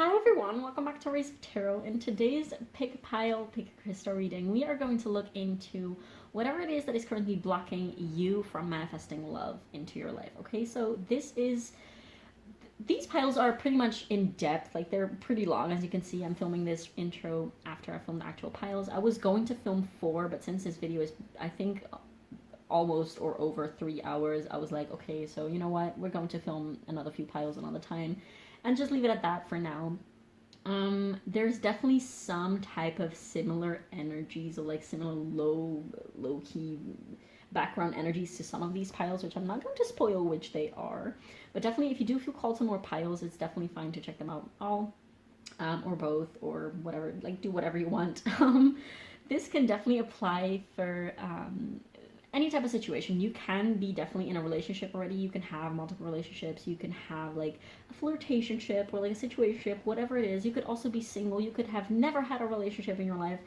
Hi everyone, welcome back to Race of Tarot. In today's Pick a Pile, Pick a Crystal reading, we are going to look into whatever it is that is currently blocking you from manifesting love into your life. Okay, so these piles are pretty much in depth, like they're pretty long. As you can see, I'm filming this intro after I filmed the actual piles. I was going to film 4, but since this video is, I think, almost or over 3 hours, I was like, okay, so you know what, we're going to film another few piles another time and just leave it at that for now. There's definitely some type of similar energies, or like similar low-key background energies to some of these piles, which I'm not going to spoil which they are, but definitely if you do feel called to more piles, it's definitely fine to check them out all, or both, or whatever, like do whatever you want. This can definitely apply for any type of situation. You can be definitely in a relationship already, you can have multiple relationships, you can have like a flirtationship or like a situationship, whatever it is. You could also be single, you could have never had a relationship in your life.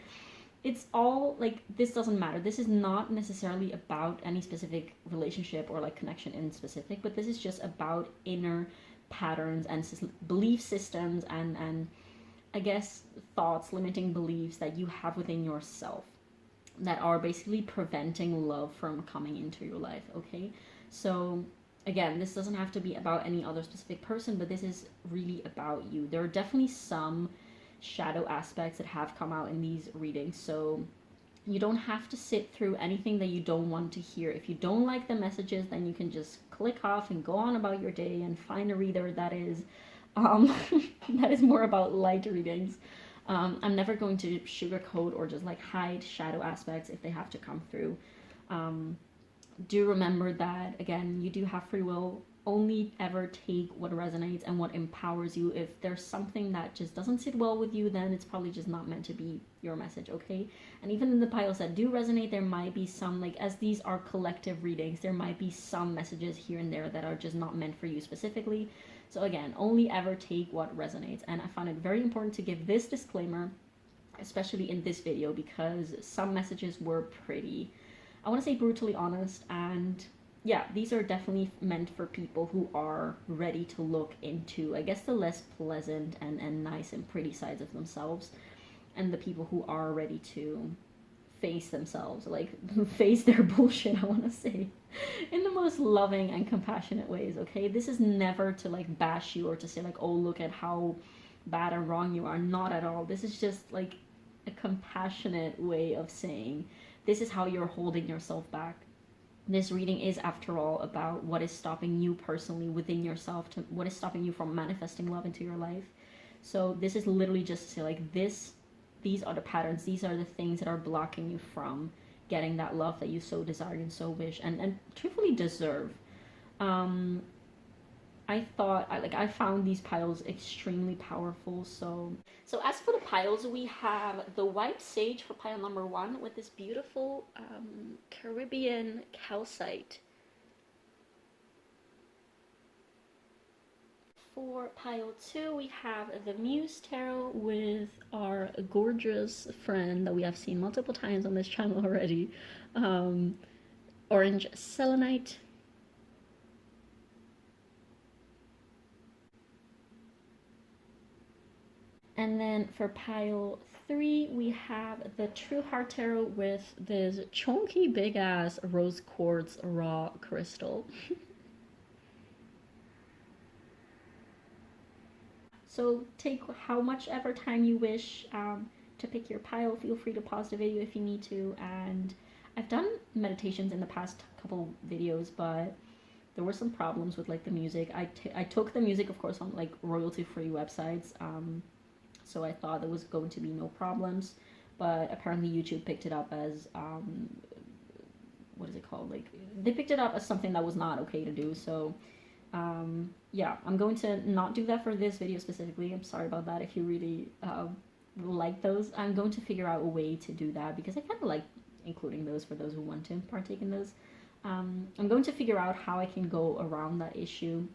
It's all like, this doesn't matter. This is not necessarily about any specific relationship or like connection in specific, but this is just about inner patterns and belief systems and I guess thoughts, limiting beliefs that you have within yourself that are basically preventing love from coming into your life. Okay, so again, this doesn't have to be about any other specific person, but this is really about you. There are definitely some shadow aspects that have come out in these readings, so you don't have to sit through anything that you don't want to hear. If you don't like the messages, then you can just click off and go on about your day and find a reader that is that is more about light readings. I'm never going to sugarcoat or just like hide shadow aspects if they have to come through. Do remember that, again, you do have free will. Only ever take what resonates and what empowers you. If there's something that just doesn't sit well with you, then it's probably just not meant to be your message, okay? And even in the piles that do resonate, there might be some, like, as these are collective readings, there might be some messages here and there that are just not meant for you specifically. So again, only ever take what resonates. And I found it very important to give this disclaimer, especially in this video, because some messages were pretty, I want to say, brutally honest. And yeah, these are definitely meant for people who are ready to look into, I guess, the less pleasant and nice and pretty sides of themselves, and the people who are ready to face themselves, like face their bullshit, I want to say, in the most loving and compassionate ways. Okay, this is never to like bash you or to say like, oh, look at how bad and wrong you are. Not at all. This is just like a compassionate way of saying this is how you're holding yourself back. This reading is, after all, about what is stopping you personally within yourself, to what is stopping you from manifesting love into your life. So this is literally just to say like, these are the patterns, these are the things that are blocking you from getting that love that you so desire and so wish and truthfully deserve. I found these piles extremely powerful. So as for the piles, we have the white sage for pile number 1 with this beautiful Caribbean calcite. For pile 2, we have the Muse Tarot with our gorgeous friend that we have seen multiple times on this channel already, orange Selenite. And then for pile 3, we have the True Heart Tarot with this chunky big ass rose quartz raw crystal. So take how much ever time you wish to pick your pile. Feel free to pause the video if you need to. And I've done meditations in the past couple videos, but there were some problems with like the music. I took the music, of course, on like royalty-free websites, so I thought there was going to be no problems. But apparently YouTube picked it up as what is it called? Like, they picked it up as something that was not okay to do. So yeah, I'm going to not do that for this video specifically. I'm sorry about that if you really like those. I'm going to figure out a way to do that because I kind of like including those for those who want to partake in those. I'm going to figure out how I can go around that issue.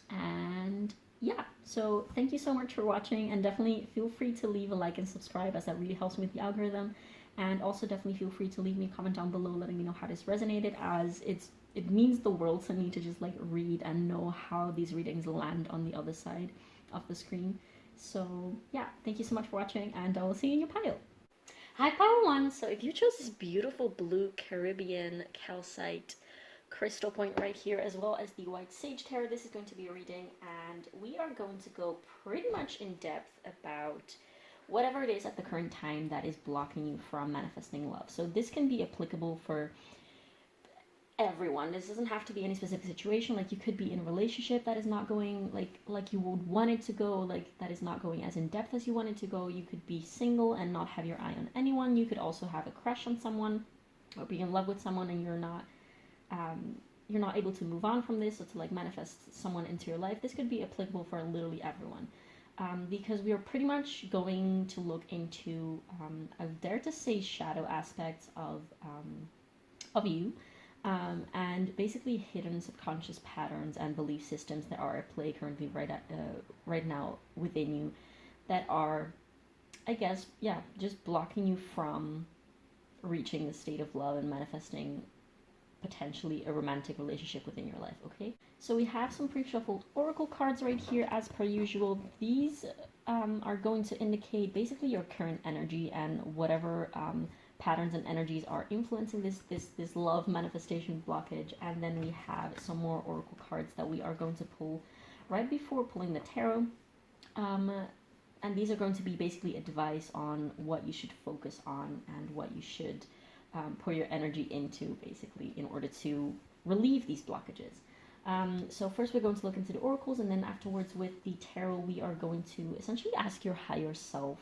And yeah, so thank you so much for watching, and definitely feel free to leave a like and subscribe, as that really helps me with the algorithm. And also definitely feel free to leave me a comment down below letting me know how this resonated, as it means the world to me to just like read and know how these readings land on the other side of the screen. So yeah, thank you so much for watching, and I will see you in your pile. Hi, pile one. So if you chose this beautiful blue Caribbean calcite crystal point right here, as well as the white sage tarot, this is going to be a reading, and we are going to go pretty much in depth about whatever it is at the current time that is blocking you from manifesting love. So this can be applicable for everyone. This doesn't have to be any specific situation. Like, you could be in a relationship that is not going like you would want it to go, like that is not going as in depth as you want it to go. You could be single and not have your eye on anyone. You could also have a crush on someone or be in love with someone, and you're not able to move on from this, or to like manifest someone into your life. This could be applicable for literally everyone, because we are pretty much going to look into, I dare to say, shadow aspects of you, and basically hidden subconscious patterns and belief systems that are at play currently right now within you, that are, I guess, yeah, just blocking you from reaching the state of love and manifesting potentially a romantic relationship within your life. Okay, so we have some pre-shuffled oracle cards right here as per usual. These are going to indicate basically your current energy and whatever patterns and energies are influencing this love manifestation blockage. And then we have some more oracle cards that we are going to pull right before pulling the tarot, and these are going to be basically advice on what you should focus on and what you should pour your energy into, basically, in order to relieve these blockages. So first we're going to look into the oracles, and then afterwards with the tarot we are going to essentially ask your higher self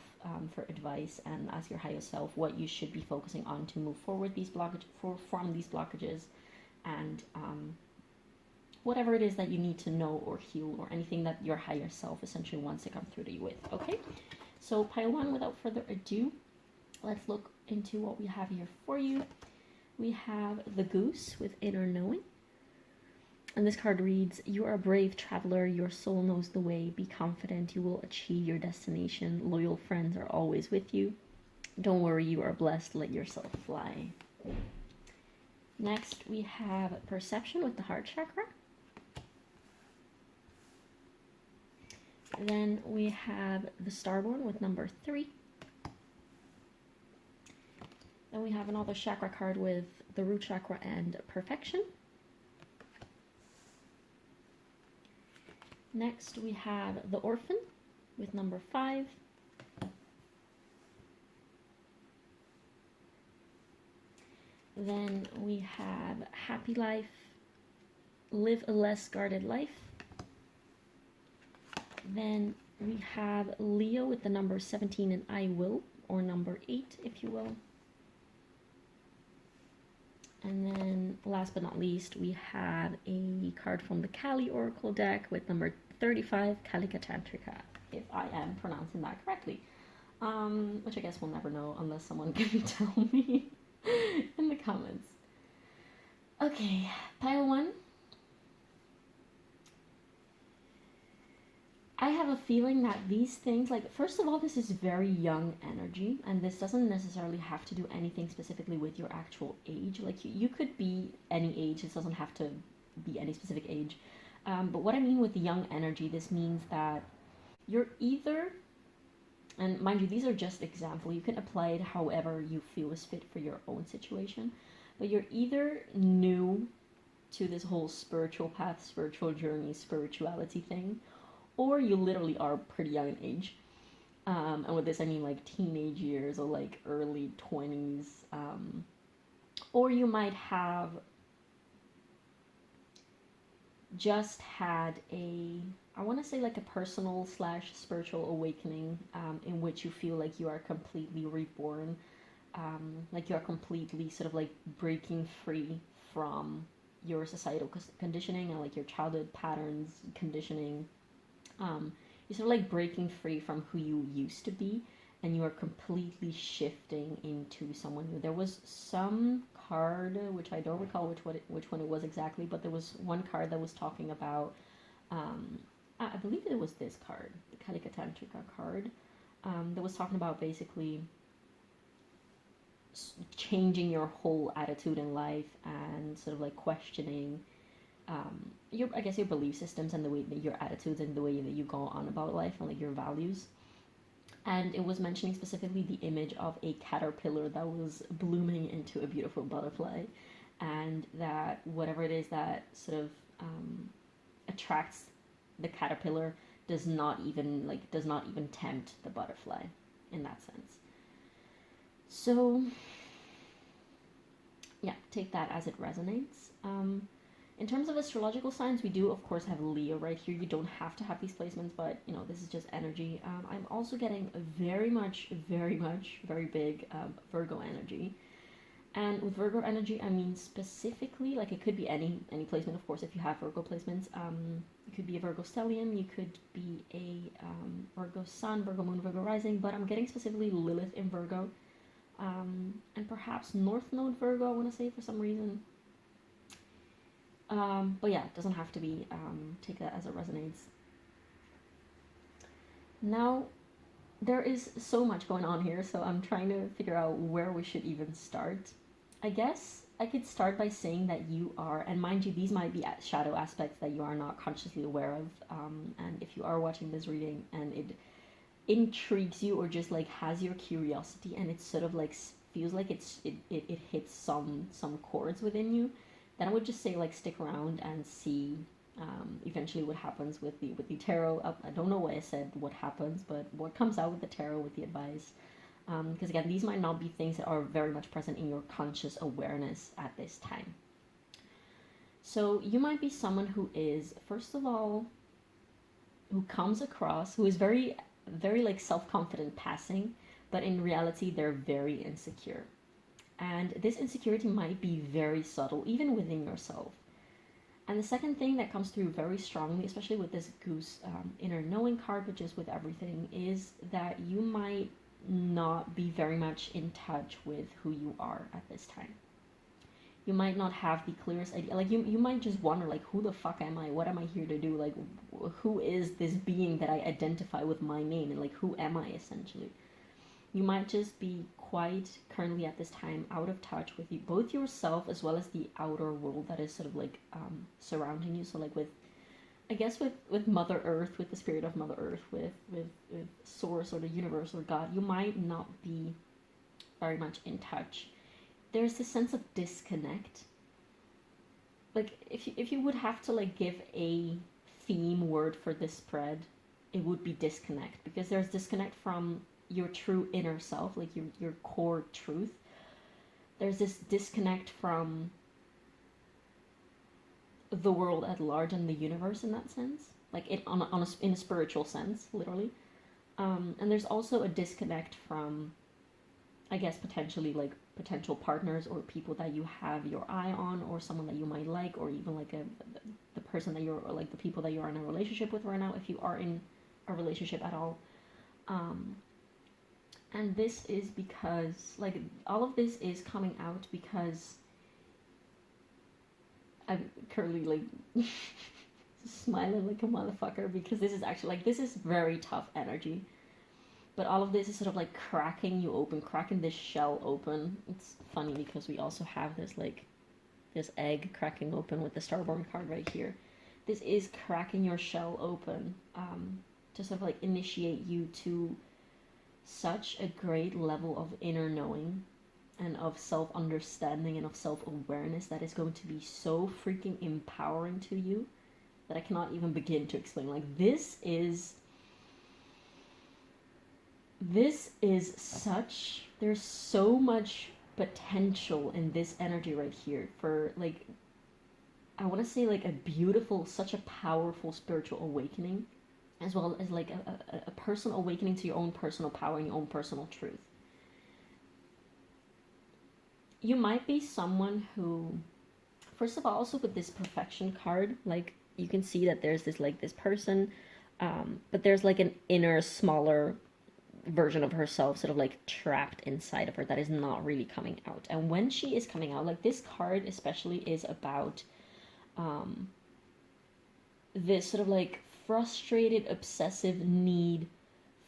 for advice, and ask your higher self what you should be focusing on to move forward from these blockages, and whatever it is that you need to know or heal, or anything that your higher self essentially wants to come through to you with. Okay, so pile one, without further ado, let's look into what we have here for you. We have the Goose with Inner Knowing. And this card reads, you are a brave traveler. Your soul knows the way. Be confident. You will achieve your destination. Loyal friends are always with you. Don't worry, you are blessed. Let yourself fly. Next, we have Perception with the Heart Chakra. Then we have the Starborn with number 3. Then we have another chakra card with the Root Chakra and Perfection. Next, we have the Orphan with number 5. Then we have Happy Life, Live a Less Guarded Life. Then we have Leo with the number 17 and I Will, or number 8, if you will. And then, last but not least, we have a card from the Kali Oracle deck with number 35, Kalika Tantrika, if I am pronouncing that correctly. Which I guess we'll never know unless someone can tell me in the comments. Okay, pile 1. I have a feeling that these things, like, first of all, this is very young energy, and this doesn't necessarily have to do anything specifically with your actual age. Like, you could be any age. This doesn't have to be any specific age. But what I mean with the young energy, this means that you're either, and mind you, these are just examples. You can apply it however you feel is fit for your own situation. But you're either new to this whole spiritual path, spiritual journey, spirituality thing, or you literally are pretty young in age. And with this, I mean like teenage years or like early 20s. Or you might have just had I want to say like a personal / spiritual awakening, in which you feel like you are completely reborn. Like you are completely sort of like breaking free from your societal conditioning and like your childhood patterns, conditioning. You're sort of like breaking free from who you used to be, and you are completely shifting into someone new. There was some card, which I don't recall which one it was exactly, but there was one card that was talking about, I believe it was this card, the Kalika Tantrika card, that was talking about basically changing your whole attitude in life and sort of like questioning your, I guess, your belief systems and the way that your attitudes and the way that you go on about life and like your values. And it was mentioning specifically the image of a caterpillar that was blooming into a beautiful butterfly, and that whatever it is that sort of attracts the caterpillar does not even tempt the butterfly in that sense. So yeah, take that as it resonates. In terms of astrological signs, we do of course have Leo right here. You don't have to have these placements, but you know, this is just energy. I'm also getting a very big Virgo energy. And with Virgo energy, I mean specifically, like it could be any placement, of course, if you have Virgo placements. It could be a Virgo stellium, you could be a Virgo sun, Virgo moon, Virgo rising, but I'm getting specifically Lilith in Virgo. And perhaps North Node Virgo, I want to say, for some reason. But yeah, it doesn't have to be. Take that as it resonates. Now, there is so much going on here, so I'm trying to figure out where we should even start. I guess I could start by saying that you are, and mind you, these might be shadow aspects that you are not consciously aware of. And if you are watching this reading and it intrigues you or just like has your curiosity and it's sort of like feels like it hits some chords within you, then I would just say like stick around and see eventually what happens with the tarot. I don't know why I said what happens, but what comes out with the tarot, with the advice. Because again, these might not be things that are very much present in your conscious awareness at this time. So you might be someone who is, first of all, who comes across, who is very like self-confident passing, but in reality they're very insecure. And this insecurity might be very subtle, even within yourself. And the second thing that comes through very strongly, especially with this goose inner knowing card, but just with everything, is that you might not be very much in touch with who you are at this time. You might not have the clearest idea. Like you might just wonder, like, who the fuck am I? What am I here to do? Like, who is this being that I identify with my name? And like, who am I essentially? You might just be quite currently at this time out of touch with you, both yourself as well as the outer world that is sort of like surrounding you. So like with, I guess with Mother Earth, with the spirit of Mother Earth, with Source or the universe or God, you might not be very much in touch. There's this sense of disconnect. Like if you would have to like give a theme word for this spread, it would be disconnect, because there's disconnect from your true inner self, like your core truth. There's this disconnect from the world at large and the universe in that sense, like it in a spiritual sense, literally. And there's also a disconnect from, I guess, potentially like potential partners or people that you have your eye on, or someone that you might like, or even like the person that you're, or like the people that you're in a relationship with right now, if you are in a relationship at all. And this is because, like, all of this is coming out because I'm currently, like, smiling like a motherfucker, because this is actually, like, this is very tough energy. But all of this is sort of, like, cracking you open, cracking this shell open. It's funny because we also have this, like, this egg cracking open with the Starborn card right here. This is cracking your shell open to sort of, like, initiate you to such a great level of inner knowing and of self-understanding and of self-awareness that is going to be so freaking empowering to you that I cannot even begin to explain. Like, this is such, there's so much potential in this energy right here for, like, I want to say, like, a beautiful, such a powerful spiritual awakening, as well as like a personal awakening to your own personal power and your own personal truth. You might be someone who, first of all, also with this perfection card, like, you can see that there's this, like, this person, but there's like an inner, smaller version of herself sort of like trapped inside of her that is not really coming out. And when she is coming out, like, this card especially is about this sort of like frustrated, obsessive need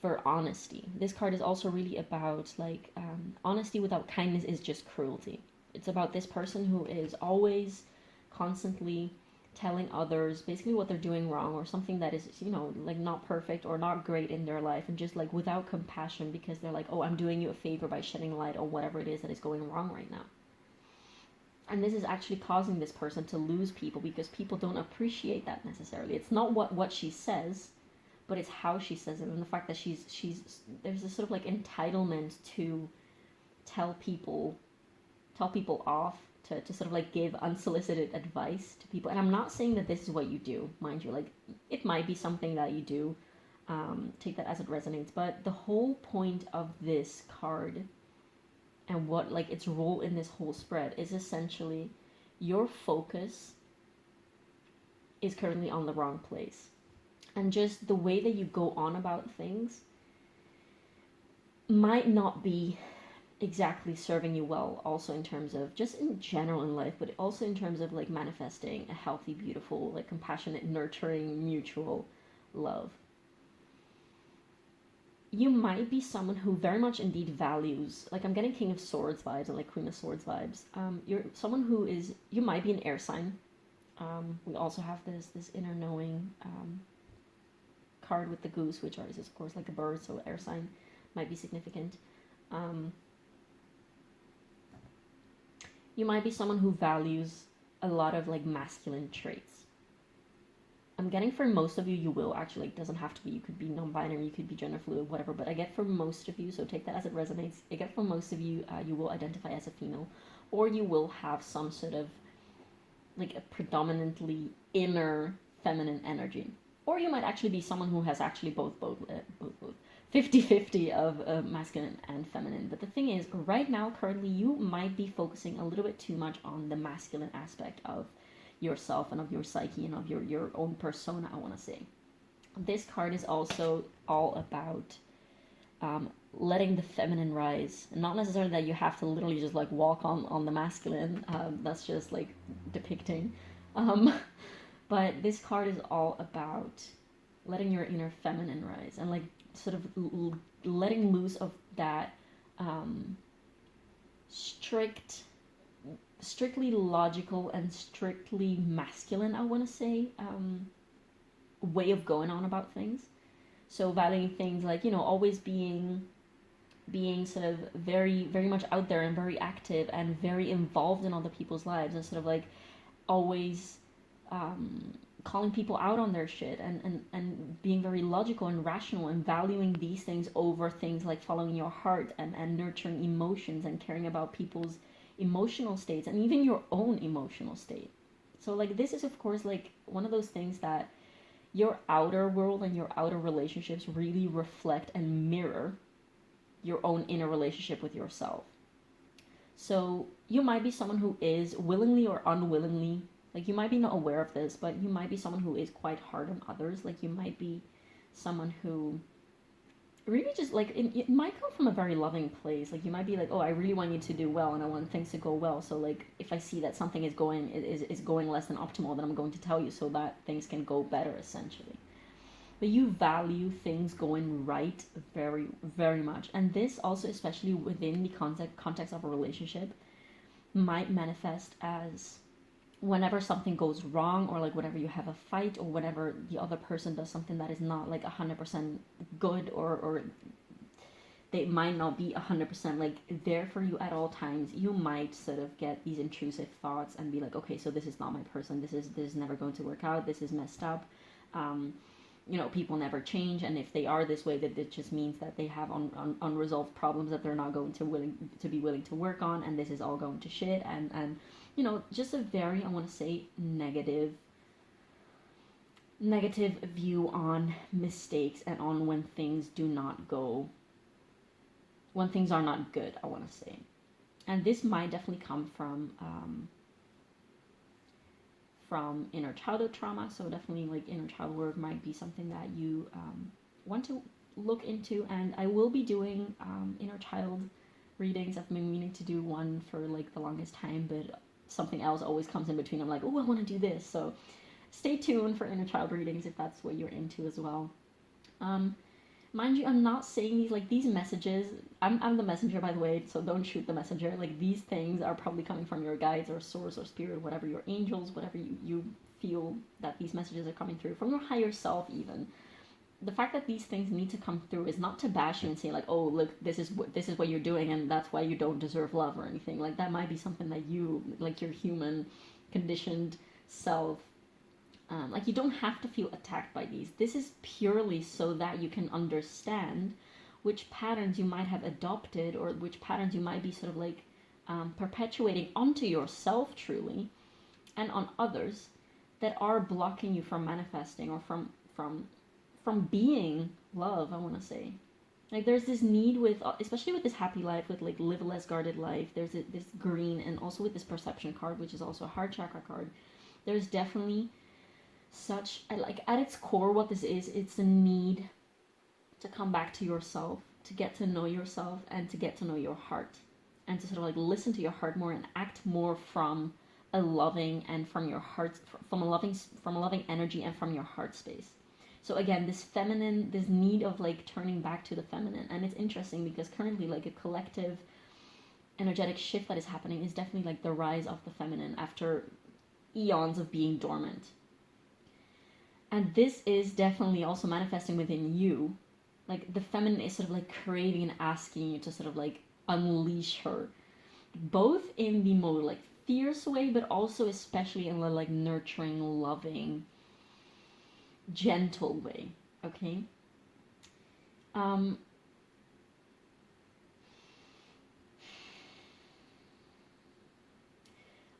for honesty. This card is also really about, like, honesty without kindness is just cruelty. It's about this person who is always constantly telling others basically what they're doing wrong, or something that is, you know, like not perfect or not great in their life, and just like without compassion, because they're like, oh, I'm doing you a favor by shedding light on whatever it is that is going wrong right now. And this is actually causing this person to lose people, because people don't appreciate that necessarily. It's not what she says, but it's how she says it, and the fact that she's there's this sort of like entitlement to tell people off, to sort of like give unsolicited advice to people. And I'm not saying that this is what you do, mind you, like it might be something that you do, take that as it resonates, but the whole point of this card and what like its role in this whole spread is essentially your focus is currently on the wrong place, and just the way that you go on about things might not be exactly serving you well, also in terms of just in general in life, but also in terms of like manifesting a healthy, beautiful, like compassionate, nurturing, mutual love. You might be someone who very much indeed values, like I'm getting King of Swords vibes and like Queen of Swords vibes. You're someone who is, you might be an air sign. We also have this inner knowing card with the goose, which is of course like a bird, so air sign might be significant. You might be someone who values a lot of like masculine traits. I'm getting for most of you, you will actually, it doesn't have to be, you could be non-binary, you could be gender fluid, whatever, but I get for most of you, so take that as it resonates, I get for most of you, you will identify as a female, or you will have some sort of like a predominantly inner feminine energy. Or you might actually be someone who has actually both 50-50 of masculine and feminine. But the thing is, right now, currently, you might be focusing a little bit too much on the masculine aspect of yourself and of your psyche and of your own persona, I want to say. This card is also all about letting the feminine rise. And not necessarily that you have to literally just like walk on the masculine. That's just like depicting. But this card is all about letting your inner feminine rise and like sort of letting loose of that strictly logical and strictly masculine, I want to say, way of going on about things. So valuing things like, you know, always being sort of very, very much out there and very active and very involved in other people's lives, and sort of like always calling people out on their shit, and being very logical and rational, and valuing these things over things like following your heart and nurturing emotions and caring about people's emotional states and even your own emotional state. So like this is of course like one of those things that your outer world and your outer relationships really reflect and mirror your own inner relationship with yourself. So you might be someone who is willingly or unwillingly, like you might be not aware of this, but you might be someone who is quite hard on others. Like you might be someone who really just like, it might come from a very loving place. Like you might be like, oh, I really want you to do well and I want things to go well. So like if I see that something is going less than optimal, then I'm going to tell you so that things can go better, essentially. But you value things going right very, very much. And this also, especially within the context of a relationship, might manifest as whenever something goes wrong, or like whenever you have a fight, or whenever the other person does something that is not like 100% good, or they might not be 100% like there for you at all times, you might sort of get these intrusive thoughts and be like, okay, so this is not my person, this is never going to work out, this is messed up. You know, people never change, and if they are this way, that it just means that they have unresolved problems that they're not going to be willing to work on, and this is all going to shit, and you know, just a very, I want to say, negative view on mistakes and on when things are not good, I want to say. And this might definitely come from inner childhood trauma. So definitely like inner child work might be something that you want to look into. And I will be doing inner child readings. I've been meaning to do one for like the longest time, but something else always comes in between. I'm like, oh, I want to do this. So stay tuned for inner child readings if that's what you're into as well. Mind you, I'm not saying these, like, these messages, I'm the messenger, by the way, so don't shoot the messenger. Like, these things are probably coming from your guides or source or spirit, whatever, your angels, whatever you feel that these messages are coming through, from your higher self even. The fact that these things need to come through is not to bash you and say, like, oh, look, this is what you're doing and that's why you don't deserve love or anything. Like, that might be something that you, like, your human conditioned self, like, you don't have to feel attacked by these. This is purely so that you can understand which patterns you might have adopted or which patterns you might be sort of like perpetuating onto yourself truly and on others that are blocking you from manifesting or from being love, I want to say. Like, there's this need with, especially with this happy life, with like live a less guarded life, there's this green, and also with this perception card, which is also a heart chakra card, there's definitely such, like, at its core, what this is, it's a need to come back to yourself, to get to know yourself, and to get to know your heart, and to sort of like listen to your heart more and act more from a loving and from your heart, from a loving energy and from your heart space. So again, this feminine, this need of like turning back to the feminine. And it's interesting because currently, like, a collective energetic shift that is happening is definitely like the rise of the feminine after eons of being dormant. And this is definitely also manifesting within you. Like, the feminine is sort of like craving and asking you to sort of like unleash her, both in the more like fierce way, but also especially in the like nurturing, loving, gentle way. Okay.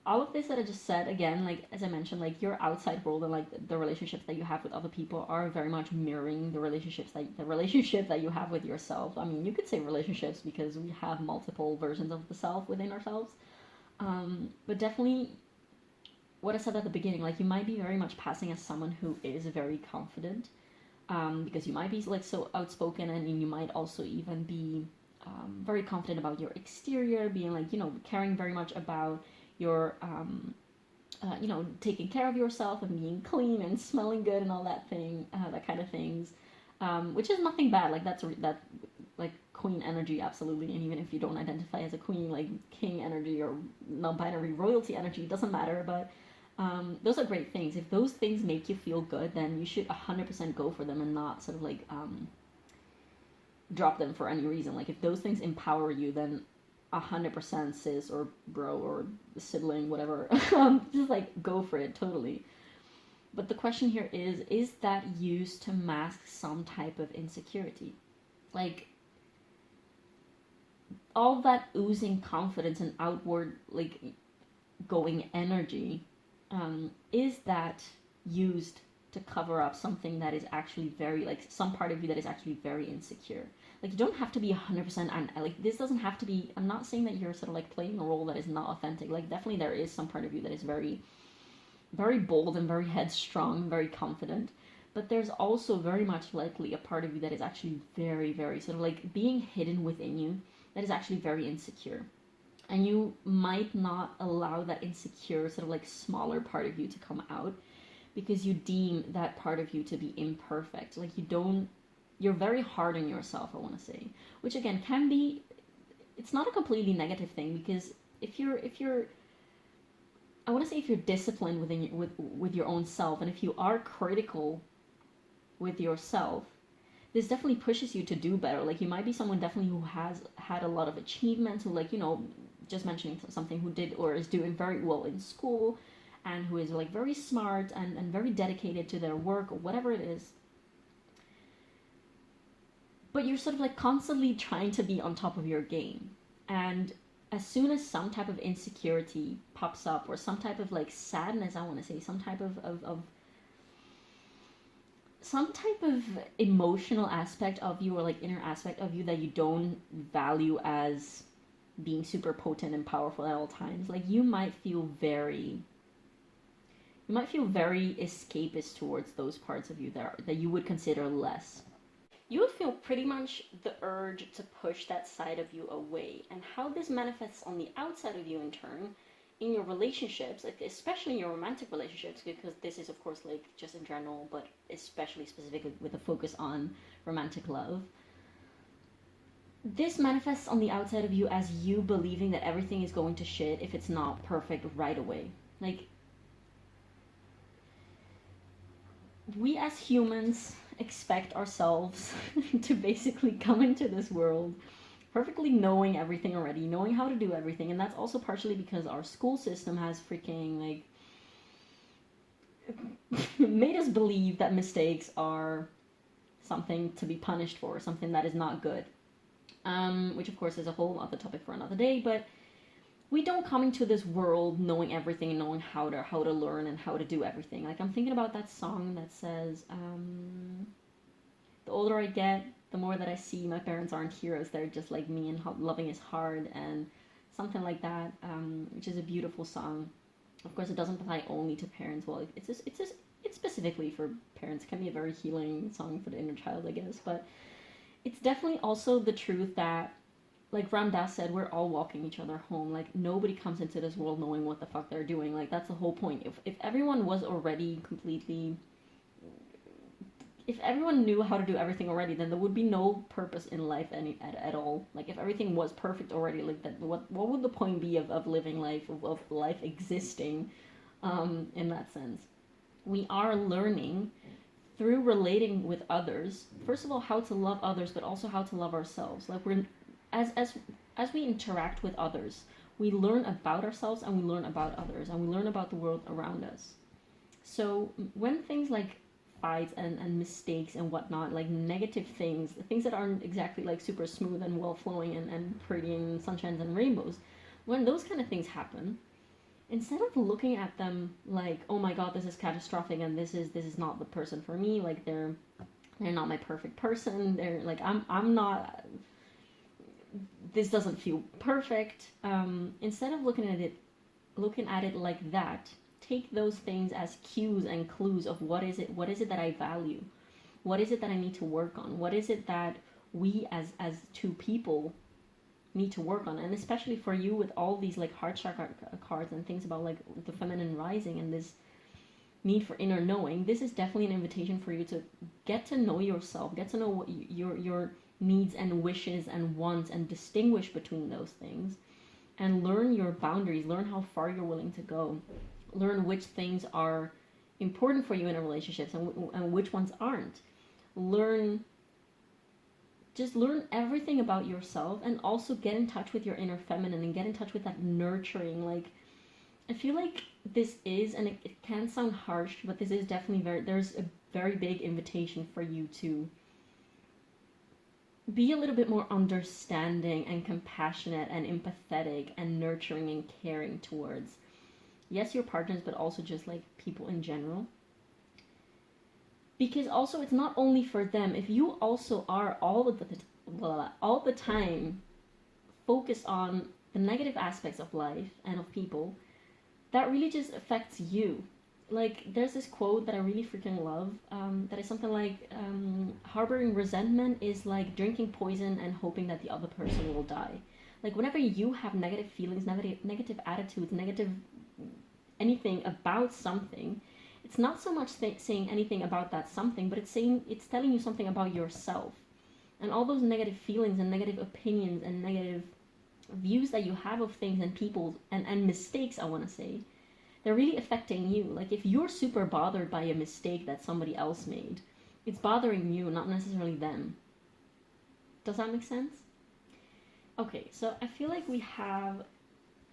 All of this that I just said, again, like, as I mentioned, like, your outside world and like the relationships that you have with other people are very much mirroring the relationship that you have with yourself. I mean, you could say relationships because we have multiple versions of the self within ourselves. But definitely what I said at the beginning, like, you might be very much passing as someone who is very confident, because you might be like so outspoken, and you might also even be very confident about your exterior, being like, caring very much about your taking care of yourself and being clean and smelling good and all that kind of things, which is nothing bad. Like, that like queen energy, absolutely. And even if you don't identify as a queen, like king energy or non-binary royalty energy, it doesn't matter. But those are great things. If those things make you feel good, then you should 100% go for them and not sort of like drop them for any reason. Like, if those things empower you, then 100% sis or bro or sibling, whatever, just like go for it totally. But the question here is that used to mask some type of insecurity? Like, all that oozing confidence and outward like going energy, is that used to cover up something that is actually very, like, some part of you that is actually very insecure? Like, you don't have to be 100%, and like, this doesn't have to be, I'm not saying that you're sort of like playing a role that is not authentic. Like, definitely there is some part of you that is very, very bold and very headstrong, very confident, but there's also very much likely a part of you that is actually very, very sort of like being hidden within you, that is actually very insecure. And you might not allow that insecure sort of like smaller part of you to come out because you deem that part of you to be imperfect. Like, you're very hard on yourself, I want to say, which again can be, it's not a completely negative thing, because if you're I want to say, if you're disciplined with your own self, and if you are critical with yourself, this definitely pushes you to do better. Like, you might be someone definitely who has had a lot of achievements, who, like, just mentioning something, who did or is doing very well in school, and who is like very smart and very dedicated to their work or whatever it is. But you're sort of like constantly trying to be on top of your game. And as soon as some type of insecurity pops up, or some type of like sadness, I want to say, some type of emotional aspect of you, or like inner aspect of you that you don't value as being super potent and powerful at all times, like, you might feel very escapist towards those parts of you that you would consider less. You would feel pretty much the urge to push that side of you away. And how this manifests on the outside of you in turn in your relationships, like especially in your romantic relationships, because this is of course like just in general, but especially specifically with a focus on romantic love, this manifests on the outside of you as you believing that everything is going to shit if it's not perfect right away. Like, we as humans expect ourselves to basically come into this world perfectly knowing everything already, knowing how to do everything, and that's also partially because our school system has freaking, like, made us believe that mistakes are something to be punished for, something that is not good. Which of course is a whole other topic for another day, but we don't come into this world knowing everything and knowing how to learn and how to do everything. Like, I'm thinking about that song that says, the older I get, the more that I see my parents aren't heroes, they're just like me, and loving is hard, and something like that, which is a beautiful song. Of course, it doesn't apply only to parents. Well, it's specifically for parents. It can be a very healing song for the inner child, I guess, but it's definitely also the truth that, like Ram Dass said, we're all walking each other home. Like, nobody comes into this world knowing what the fuck they're doing. Like, that's the whole point. If everyone was already completely... If everyone knew how to do everything already, then there would be no purpose in life at all. Like, if everything was perfect already, like, that, what would the point be of living life, of life existing, in that sense? We are learning through relating with others, first of all, how to love others, but also how to love ourselves. Like, as we interact with others, we learn about ourselves, and we learn about others, and we learn about the world around us. So when things like fights and mistakes and whatnot, like negative things that aren't exactly like super smooth and well flowing and pretty and sunshines and rainbows, when those kind of things happen, instead of looking at them like, oh my god, this is catastrophic and this is not the person for me, like they're not my perfect person, they're like, I'm not, this doesn't feel perfect, instead of looking at it like that, take those things as cues and clues of what is it that I value, what is it that I need to work on, what is it that we as two people need to work on. And especially for you with all these like heart chakra cards and things about like the feminine rising and this need for inner knowing, this is definitely an invitation for you to get to know yourself, get to know what your needs and wishes and wants, and distinguish between those things, and learn your boundaries, learn how far you're willing to go, learn which things are important for you in a relationship and which ones aren't. Just learn everything about yourself, and also get in touch with your inner feminine and get in touch with that nurturing. Like, I feel like this is, and it can sound harsh, but this is definitely there's a very big invitation for you to be a little bit more understanding and compassionate and empathetic and nurturing and caring towards, yes, your partners, but also just like people in general. Because also, it's not only for them. If you also are all the time focused on the negative aspects of life and of people, that really just affects you. Like, there's this quote that I really freaking love, that is something like, harboring resentment is like drinking poison and hoping that the other person will die. Like, whenever you have negative feelings, negative attitudes, negative anything about something, it's not so much saying anything about that something, but it's telling you something about yourself. And all those negative feelings and negative opinions and negative views that you have of things and people and mistakes, I want to say, they're really affecting you. Like, if you're super bothered by a mistake that somebody else made, it's bothering you, not necessarily them. Does that make sense? Okay, so I feel like we have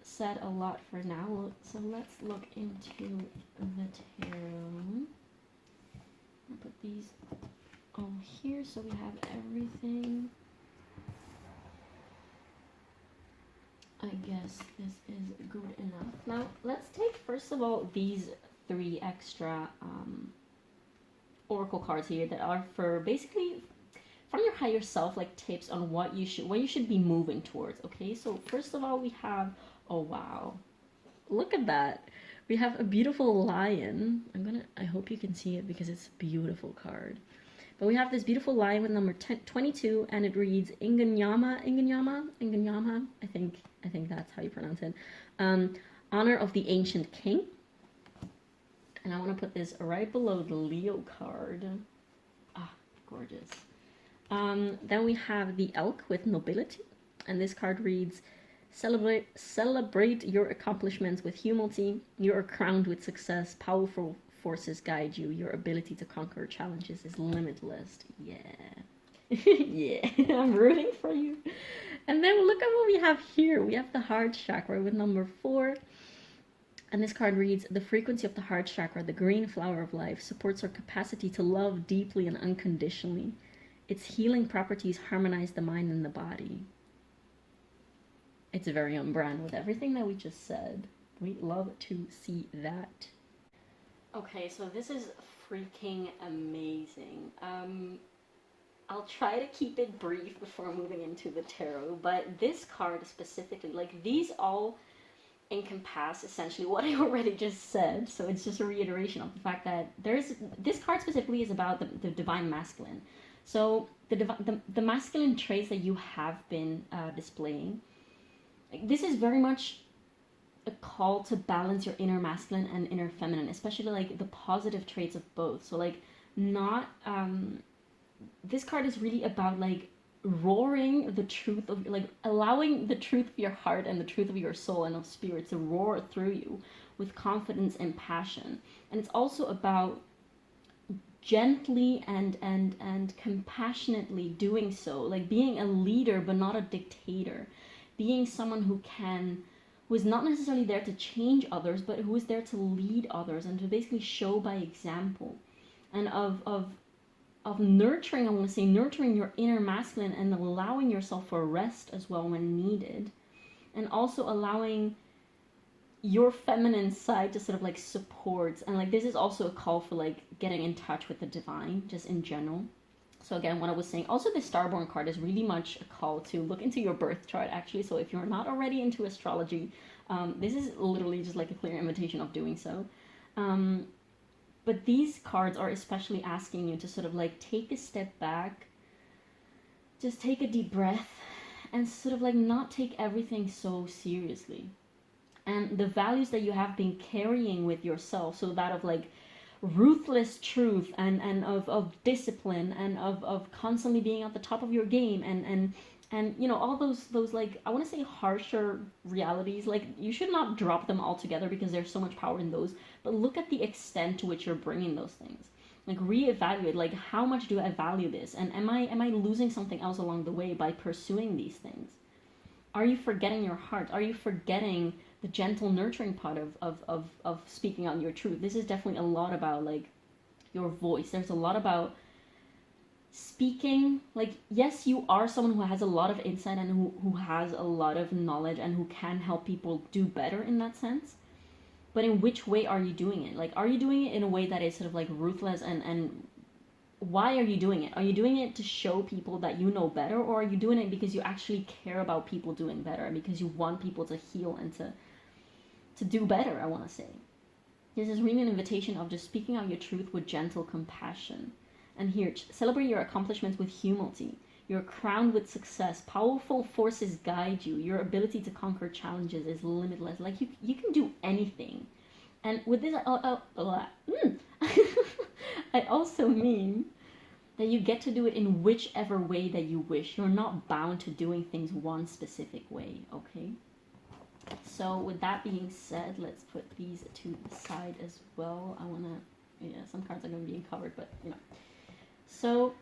said a lot for now, so let's look into the tarot. I'll put these all here so we have everything. I guess this is good enough. Now let's take first of all these 3 extra oracle cards here that are for basically from your higher self, like tips on what you should be moving towards. Okay, so first of all we have, oh wow, look at that, we have a beautiful lion. I hope you can see it because it's a beautiful card. But we have this beautiful lion with number 22, and it reads Inganyama, I think that's how you pronounce it. Honor of the Ancient King. And I want to put this right below the Leo card. Ah, gorgeous. Then we have the Elk with Nobility. And this card reads, celebrate your accomplishments with humility. You are crowned with success. Powerful forces guide you. Your ability to conquer challenges is limitless. Yeah. Yeah, I'm rooting for you. And then look at what we have here. We have the heart chakra with number 4. And this card reads, the frequency of the heart chakra, the green flower of life, supports our capacity to love deeply and unconditionally. Its healing properties harmonize the mind and the body. It's very on brand with everything that we just said. We love to see that. Okay, so this is freaking amazing. I'll try to keep it brief before moving into the tarot, but this card specifically, like these all encompass essentially what I already just said, so it's just a reiteration of the fact that this card specifically is about the divine masculine. So the masculine traits that you have been displaying, like, this is very much a call to balance your inner masculine and inner feminine, especially like the positive traits of both. So like not this card is really about like roaring the truth of, like, allowing the truth of your heart and the truth of your soul and of spirit to roar through you with confidence and passion. And it's also about gently and compassionately doing so, like being a leader but not a dictator, being someone who is not necessarily there to change others, but who is there to lead others and to basically show by example, and of nurturing, I want to say, nurturing your inner masculine and allowing yourself for rest as well when needed, and also allowing your feminine side to sort of like support. And like this is also a call for like getting in touch with the divine just in general. So again, what I was saying, also the Starborn card is really much a call to look into your birth chart actually. So if you're not already into astrology, this is literally just like a clear invitation of doing so. But these cards are especially asking you to sort of like take a step back, just take a deep breath, and sort of like not take everything so seriously. And the values that you have been carrying with yourself, so that of like ruthless truth and of discipline and of constantly being at the top of your game and you know, all those like, I want to say harsher realities, like you should not drop them altogether because there's so much power in those, but look at the extent to which you're bringing those things. Like reevaluate, like how much do I value this, and am I losing something else along the way by pursuing these things? Are you forgetting your heart? Are you forgetting the gentle nurturing part of speaking out your truth? This is definitely a lot about like your voice. There's a lot about speaking, like, yes, you are someone who has a lot of insight and who has a lot of knowledge and who can help people do better in that sense, but in which way are you doing it? Like, are you doing it in a way that is sort of like ruthless, and why are you doing it? Are you doing it to show people that you know better, or are you doing it because you actually care about people doing better and because you want people to heal and to do better? I want to say this is really an invitation of just speaking out your truth with gentle compassion. And here, celebrate your accomplishments with humility. You're crowned with success. Powerful forces guide you. Your ability to conquer challenges is limitless. Like, you can do anything. And with this, I also mean that you get to do it in whichever way that you wish. You're not bound to doing things one specific way, okay? So with that being said, let's put these to the side as well. I want to, yeah, some cards are going to be covered, but, you know. So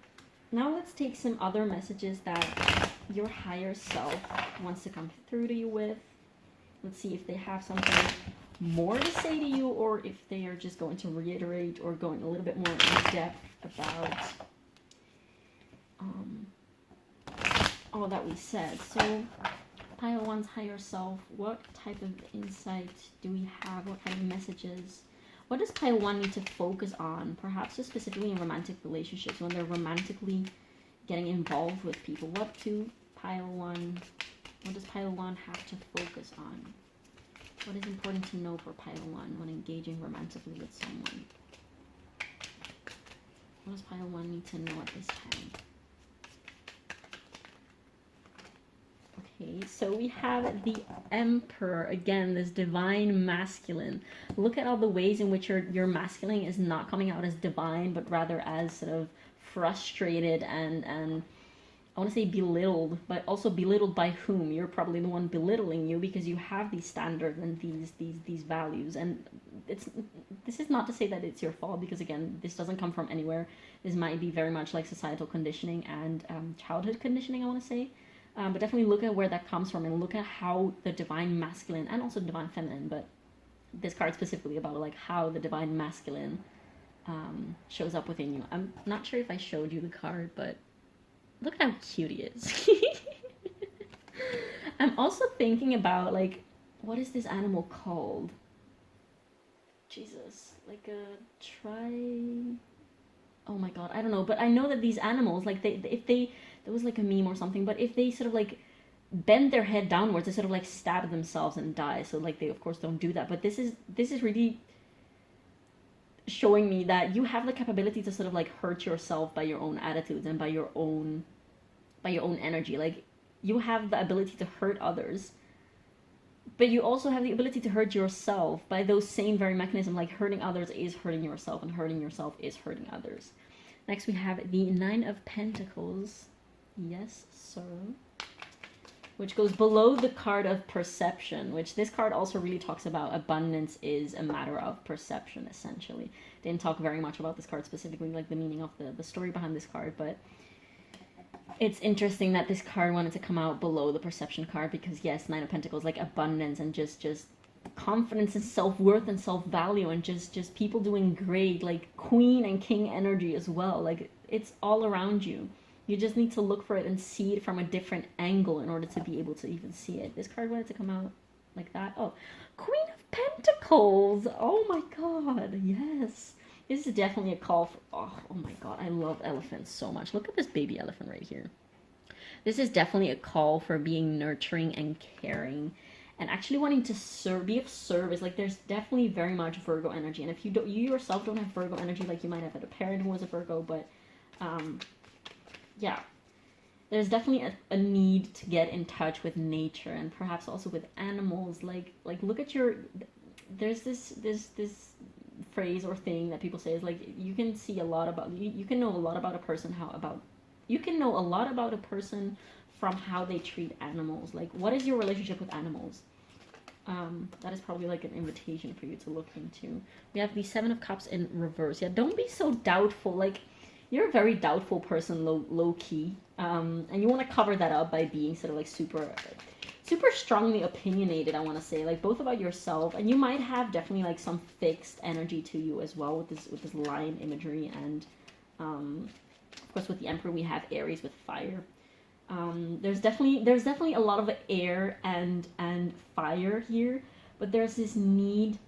now let's take some other messages that your higher self wants to come through to you with. Let's see if they have something more to say to you, or if they are just going to reiterate or going a little bit more in depth about all that we said. So Pile 1's higher self, what type of insight do we have? What kind of messages? What does Pile 1 need to focus on? Perhaps just specifically in romantic relationships, when they're romantically getting involved with people. What does Pile 1 have to focus on? What is important to know for Pile 1 when engaging romantically with someone? What does Pile 1 need to know at this time? Okay, so we have the Emperor, again, this divine masculine. Look at all the ways in which your masculine is not coming out as divine, but rather as sort of frustrated and I want to say belittled, but also belittled by whom? You're probably the one belittling you because you have these standards and these values. And this is not to say that it's your fault, because again, this doesn't come from anywhere. This might be very much like societal conditioning and childhood conditioning, I want to say. But definitely look at where that comes from and look at how the divine masculine and also divine feminine, but this card specifically about like how the divine masculine shows up within you. I'm not sure if I showed you the card, but look at how cute he is. I'm also thinking about, like, what is this animal called? Jesus, like a oh my god, I don't know, but I know that these animals, like, if they there was like a meme or something, but if they sort of like bend their head downwards, they sort of like stab themselves and die. So like they of course don't do that, but this is really showing me that you have the capability to sort of like hurt yourself by your own attitudes and by your own energy. Like, you have the ability to hurt others, but you also have the ability to hurt yourself by those same very mechanisms. Like, hurting others is hurting yourself, and hurting yourself is hurting others. Next we have the Nine of Pentacles. Yes, sir. Which goes below the card of perception, which this card also really talks about abundance is a matter of perception, essentially. Didn't talk very much about this card specifically, like the meaning of the story behind this card, but it's interesting that this card wanted to come out below the perception card, because yes, Nine of Pentacles, like abundance and just confidence and self-worth and self-value and just people doing great, like Queen and King energy as well. Like, it's all around you. You just need to look for it and see it from a different angle in order to be able to even see it. This card wanted to come out like that. Oh, Queen of Pentacles. Oh my god, yes. This is definitely a call for... Oh my god, I love elephants so much. Look at this baby elephant right here. This is definitely a call for being nurturing and caring and actually wanting to be of service. Like, there's definitely very much Virgo energy. And if you yourself don't have Virgo energy, like you might have had a parent who was a Virgo, but yeah, there's definitely a need to get in touch with nature and perhaps also with animals. Like look at your... There's this phrase or thing that people say is like, you can see a lot about... You can know a lot about a person you can know a lot about a person from how they treat animals. Like, what is your relationship with animals? That is probably like an invitation for you to look into. We have the Seven of Cups in reverse. Yeah, don't be so doubtful. Like, you're a very doubtful person, low key, and you want to cover that up by being sort of like super strongly opinionated, I want to say, like both about yourself, and you might have definitely like some fixed energy to you as well with this lion imagery, and of course with the Emperor we have Aries with fire. There's definitely a lot of air and fire here, but there's this need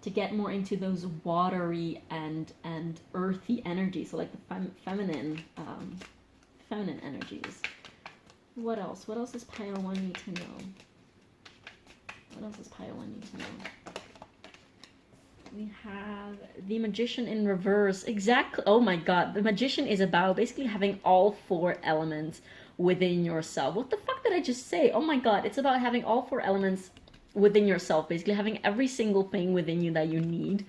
to get more into those watery and earthy energies, so like the feminine energies. What else? What else does Pile 1 need to know? What else does Pile 1 need to know? We have the Magician in reverse. Exactly. Oh my god. The Magician is about basically having all four elements within yourself. What the fuck did I just say? Oh my god. It's about having all four elements within yourself. Basically having every single thing within you that you need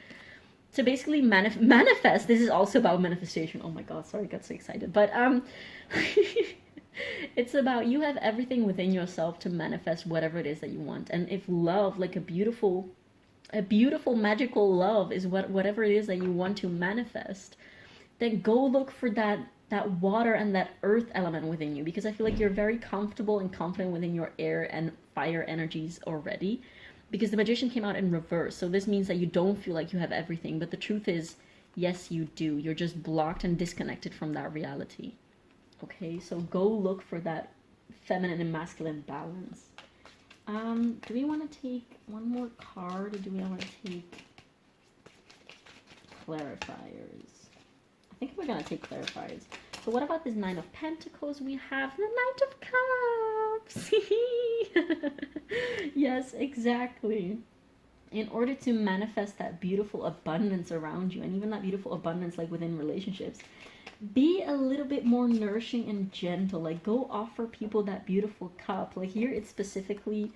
to basically manifest. This is also about manifestation. Oh my god. Sorry, I got so excited. But it's about you have everything within yourself to manifest whatever it is that you want. And if love, like a beautiful magical love is whatever it is that you want to manifest, then go look for that water and that earth element within you, because I feel like you're very comfortable and confident within your air and fire energies already, because the Magician came out in reverse. So this means that you don't feel like you have everything, but the truth is, yes, you do. You're just blocked and disconnected from that reality. Okay, so go look for that feminine and masculine balance. Do we want to take one more card, or do we want to take clarifiers? I think we're going to take clarifiers. So what about this Nine of Pentacles? We have the Knight of Cups. Yes, exactly. in order to manifest that beautiful abundance around you, and even that beautiful abundance like within relationships, be a little bit more nourishing and gentle. Like, go offer people that beautiful cup. Like here it's specifically,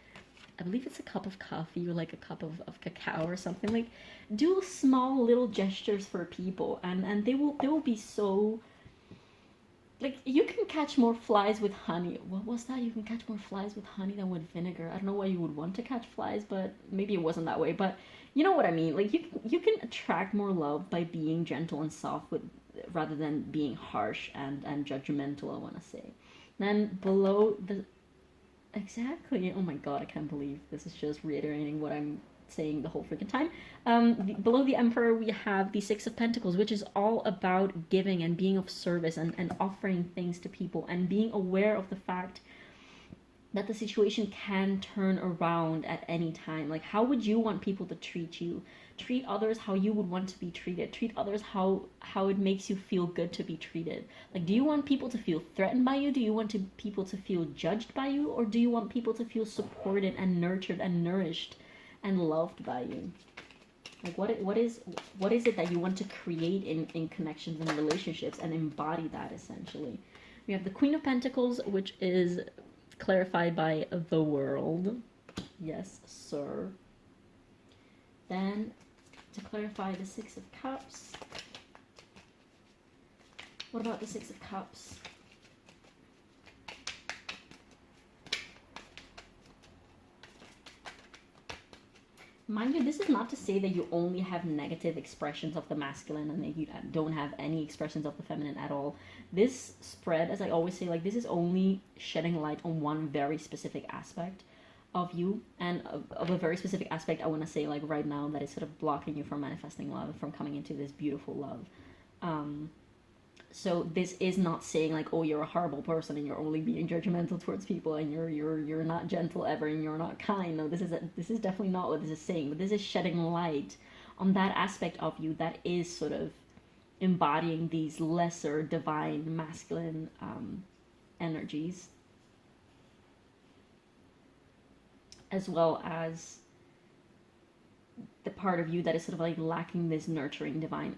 I believe it's a cup of coffee or like a cup of cacao or something. Like, do small little gestures for people, and they will be so, like, you can catch more flies with honey. What was that? You can catch more flies with honey than with vinegar. I don't know why you would want to catch flies, but maybe it wasn't that way. But you know what I mean. Like, you can attract more love by being gentle and soft with, rather than being harsh and judgmental, I want to say. Then below the, exactly. Oh my god, I can't believe this is just reiterating what I'm saying the whole freaking time. Below the Emperor, we have the Six of Pentacles, which is all about giving and being of service and offering things to people and being aware of the fact that the situation can turn around at any time. Like, how would you want people to treat you? Treat others how you would want to be treated. Treat others how it makes you feel good to be treated. Like, do you want people to feel threatened by you? Do you want people to feel judged by you? Or do you want people to feel supported and nurtured and nourished and loved by you? Like, what is it that you want to create in connections and relationships and embody that, essentially? We have the Queen of Pentacles, which is clarified by the World. Yes, sir. Then, to clarify, the Six of Cups. What about the Six of Cups? Mind you, this is not to say that you only have negative expressions of the masculine and that you don't have any expressions of the feminine at all. This spread, as I always say, like, this is only shedding light on one very specific aspect of you, and of a very specific aspect, I want to say, like, right now, that is sort of blocking you from manifesting love, from coming into this beautiful love. So this is not saying, like, oh, you're a horrible person and you're only being judgmental towards people and you're not gentle ever and you're not kind. No, this is definitely not what this is saying. But this is shedding light on that aspect of you that is sort of embodying these lesser divine masculine energies, as well as the part of you that is sort of like lacking this nurturing divine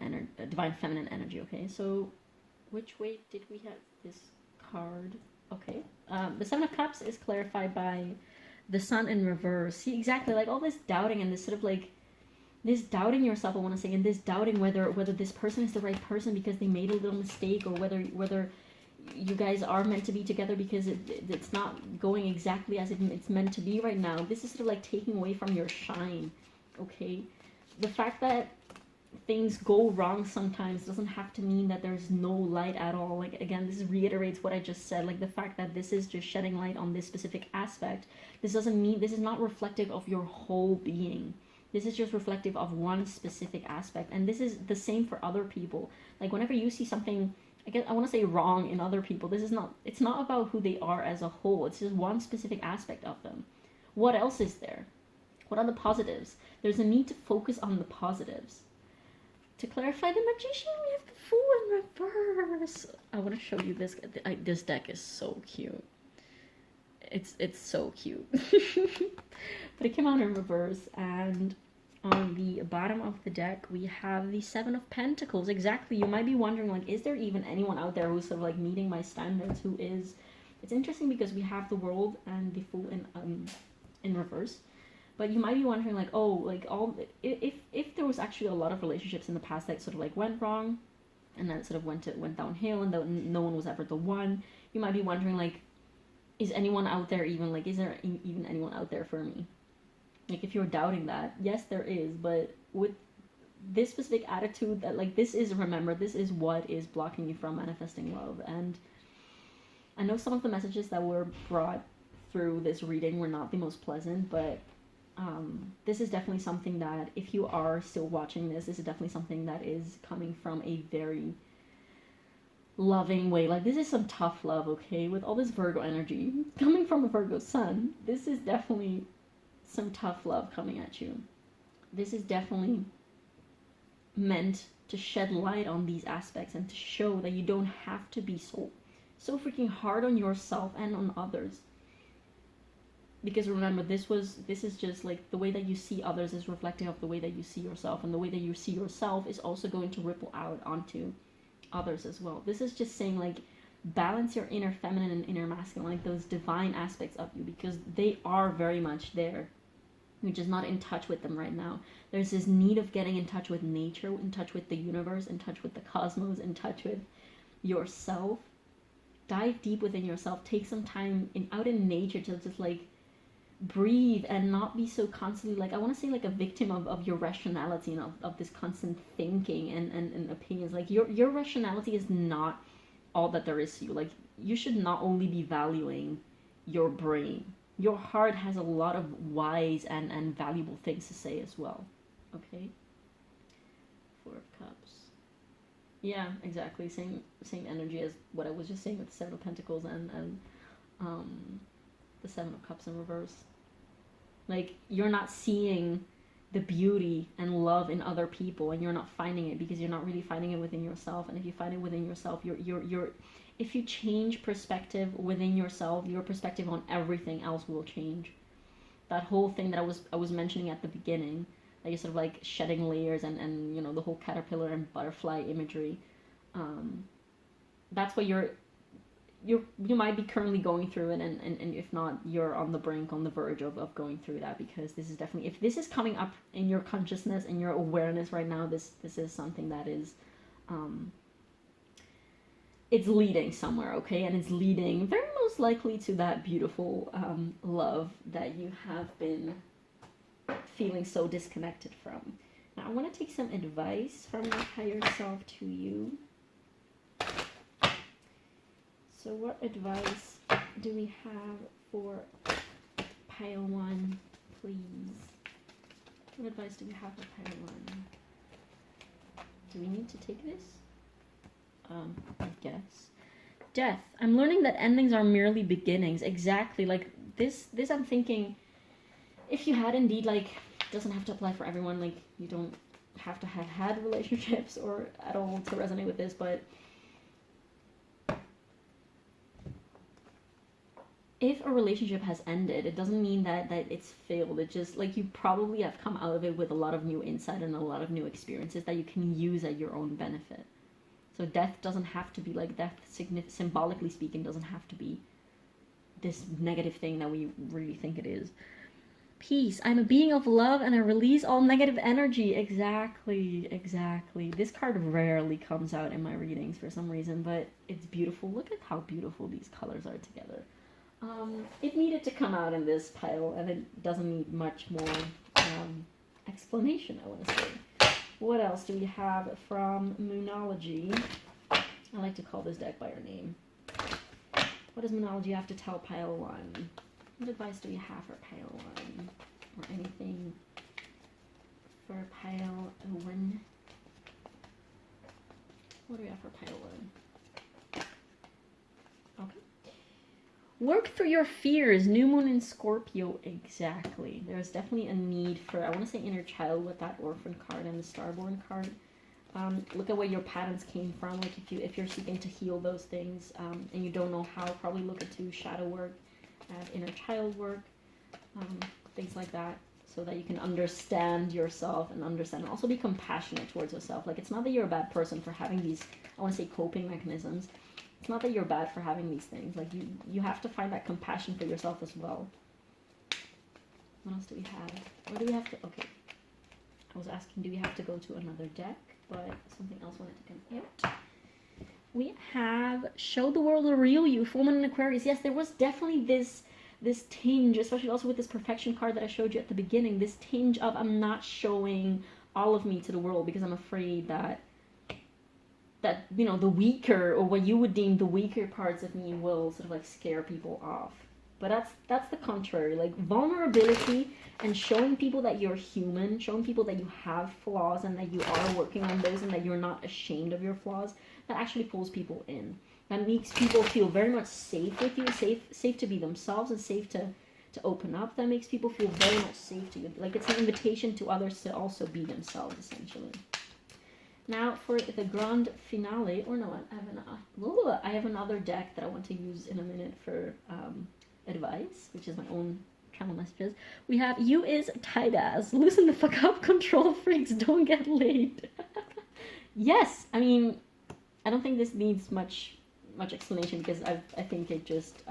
feminine energy. Okay, so which way did we have this card? Okay, the Seven of Cups is clarified by the Sun in reverse. See, exactly, like, all this doubting and this sort of like this doubting yourself, I want to say, and this doubting whether this person is the right person because they made a little mistake, or whether you guys are meant to be together because it's not going exactly as it's meant to be right now. This is sort of like taking away from your shine. Okay, the fact that things go wrong sometimes doesn't have to mean that there's no light at all. Like, again, this reiterates what I just said. Like, the fact that this is just shedding light on this specific aspect, this doesn't mean, this is not reflective of your whole being. This is just reflective of one specific aspect, and this is the same for other people. Like, whenever you see something, I want to say wrong in other people, it's not about who they are as a whole. It's just one specific aspect of them. What else is there? What are the positives? There's a need to focus on the positives. To clarify the Magician, we have the Fool in reverse. I want to show you this. This deck is so cute. It's so cute. But it came out in reverse, and on the bottom of the deck we have the Seven of Pentacles. Exactly. You might be wondering, like, is there even anyone out there who's sort of like meeting my standards? Who is? It's interesting because we have the World and the Fool in reverse. But you might be wondering, like, oh, like, if there was actually a lot of relationships in the past that sort of like went wrong, and then it sort of went downhill, and no one was ever the one. You might be wondering, like, is anyone out there even, like, is there even anyone out there for me? Like, if you're doubting that, yes, there is, but with this specific attitude that, like, this is, remember, this is what is blocking you from manifesting love. And I know some of the messages that were brought through this reading were not the most pleasant, but this is definitely something that, if you are still watching this is definitely something that is coming from a very loving way. Like, this is some tough love, okay? With all this Virgo energy coming from a Virgo sun, this is definitely some tough love coming at you. This is definitely meant to shed light on these aspects and to show that you don't have to be so freaking hard on yourself and on others. Because remember, this is just like the way that you see others is reflective of the way that you see yourself, and the way that you see yourself is also going to ripple out onto others as well. This is just saying like balance your inner feminine and inner masculine, like those divine aspects of you, because they are very much there. You're just not in touch with them right now. There's this need of getting in touch with nature, in touch with the universe, in touch with the cosmos, in touch with yourself. Dive deep within yourself. Take some time out in nature to just like breathe and not be so constantly like, I want to say like a victim of your rationality and of this constant thinking and opinions. Like your rationality is not all that there is to you. Like you should not only be valuing your brain. Your heart has a lot of wise and valuable things to say as well. Okay? Four of Cups. Yeah, exactly. Same energy as what I was just saying with the Seven of Pentacles and the Seven of Cups in reverse. Like, you're not seeing the beauty and love in other people, and you're not finding it because you're not really finding it within yourself. And if you find it within yourself, you're if you change perspective within yourself, your perspective on everything else will change. That whole thing that I was mentioning at the beginning, that you're sort of like shedding layers and you know, the whole caterpillar and butterfly imagery. That's what you might be currently going through it, and if not, you're on the brink, on the verge of going through that, because this is definitely, if this is coming up in your consciousness, in your awareness right now, this is something that is, it's leading somewhere, okay? And it's leading very most likely to that beautiful love that you have been feeling so disconnected from. Now, I want to take some advice from your higher self to you. So what advice do we have for pile one, please? What advice do we have for pile one? Do we need to take this? I guess. Death. I'm learning that endings are merely beginnings. Exactly. Like this I'm thinking, if you had indeed, like, doesn't have to apply for everyone, like you don't have to have had relationships or at all to resonate with this, but if a relationship has ended, it doesn't mean that it's failed. It just, like, you probably have come out of it with a lot of new insight and a lot of new experiences that you can use at your own benefit. So death doesn't have to be, like, death, symbolically speaking, doesn't have to be this negative thing that we really think it is. Peace. I'm a being of love and I release all negative energy. Exactly. This card rarely comes out in my readings for some reason, but it's beautiful. Look at how beautiful these colors are together. It needed to come out in this pile, and it doesn't need much more explanation, I want to say. What else do we have from Moonology? I like to call this deck by our name. What does Moonology have to tell pile one? What advice do we have for pile one? Or anything for pile one? What do we have for pile one? Okay. Work through your fears. New moon in Scorpio. Exactly. There's definitely a need for, I want to say, inner child with that orphan card and the starborn card. Look at where your patterns came from. Like if you're seeking to heal those things and you don't know how, probably look into shadow work, inner child work, things like that, so that you can understand yourself and also be compassionate towards yourself. Like, it's not that you're a bad person for having these, I want to say, coping mechanisms. It's not that you're bad for having these things. Like, you have to find that compassion for yourself as well. What else do we have? What do we have to... Okay. I was asking, do we have to go to another deck? But something else wanted to come out. We have Show the World the Real You, Full Moon in Aquarius. Yes, there was definitely this tinge, especially also with this perfection card that I showed you at the beginning, this tinge of, I'm not showing all of me to the world because I'm afraid that you know, the weaker, or what you would deem the weaker parts of me, will sort of like scare people off. But that's the contrary. Like, vulnerability and showing people that you're human, showing people that you have flaws and that you are working on those and that you're not ashamed of your flaws, that actually pulls people in. That makes people feel very much safe with you, safe to be themselves and safe to open up. That makes people feel very much safe to you. Like, it's an invitation to others to also be themselves, essentially. Now for the grand finale, or no, I have another deck that I want to use in a minute for advice, which is my own panel messages. We have, you is tight ass. Loosen the fuck up, control freaks, don't get laid. Yes, I mean, I don't think this needs much explanation, because I think it just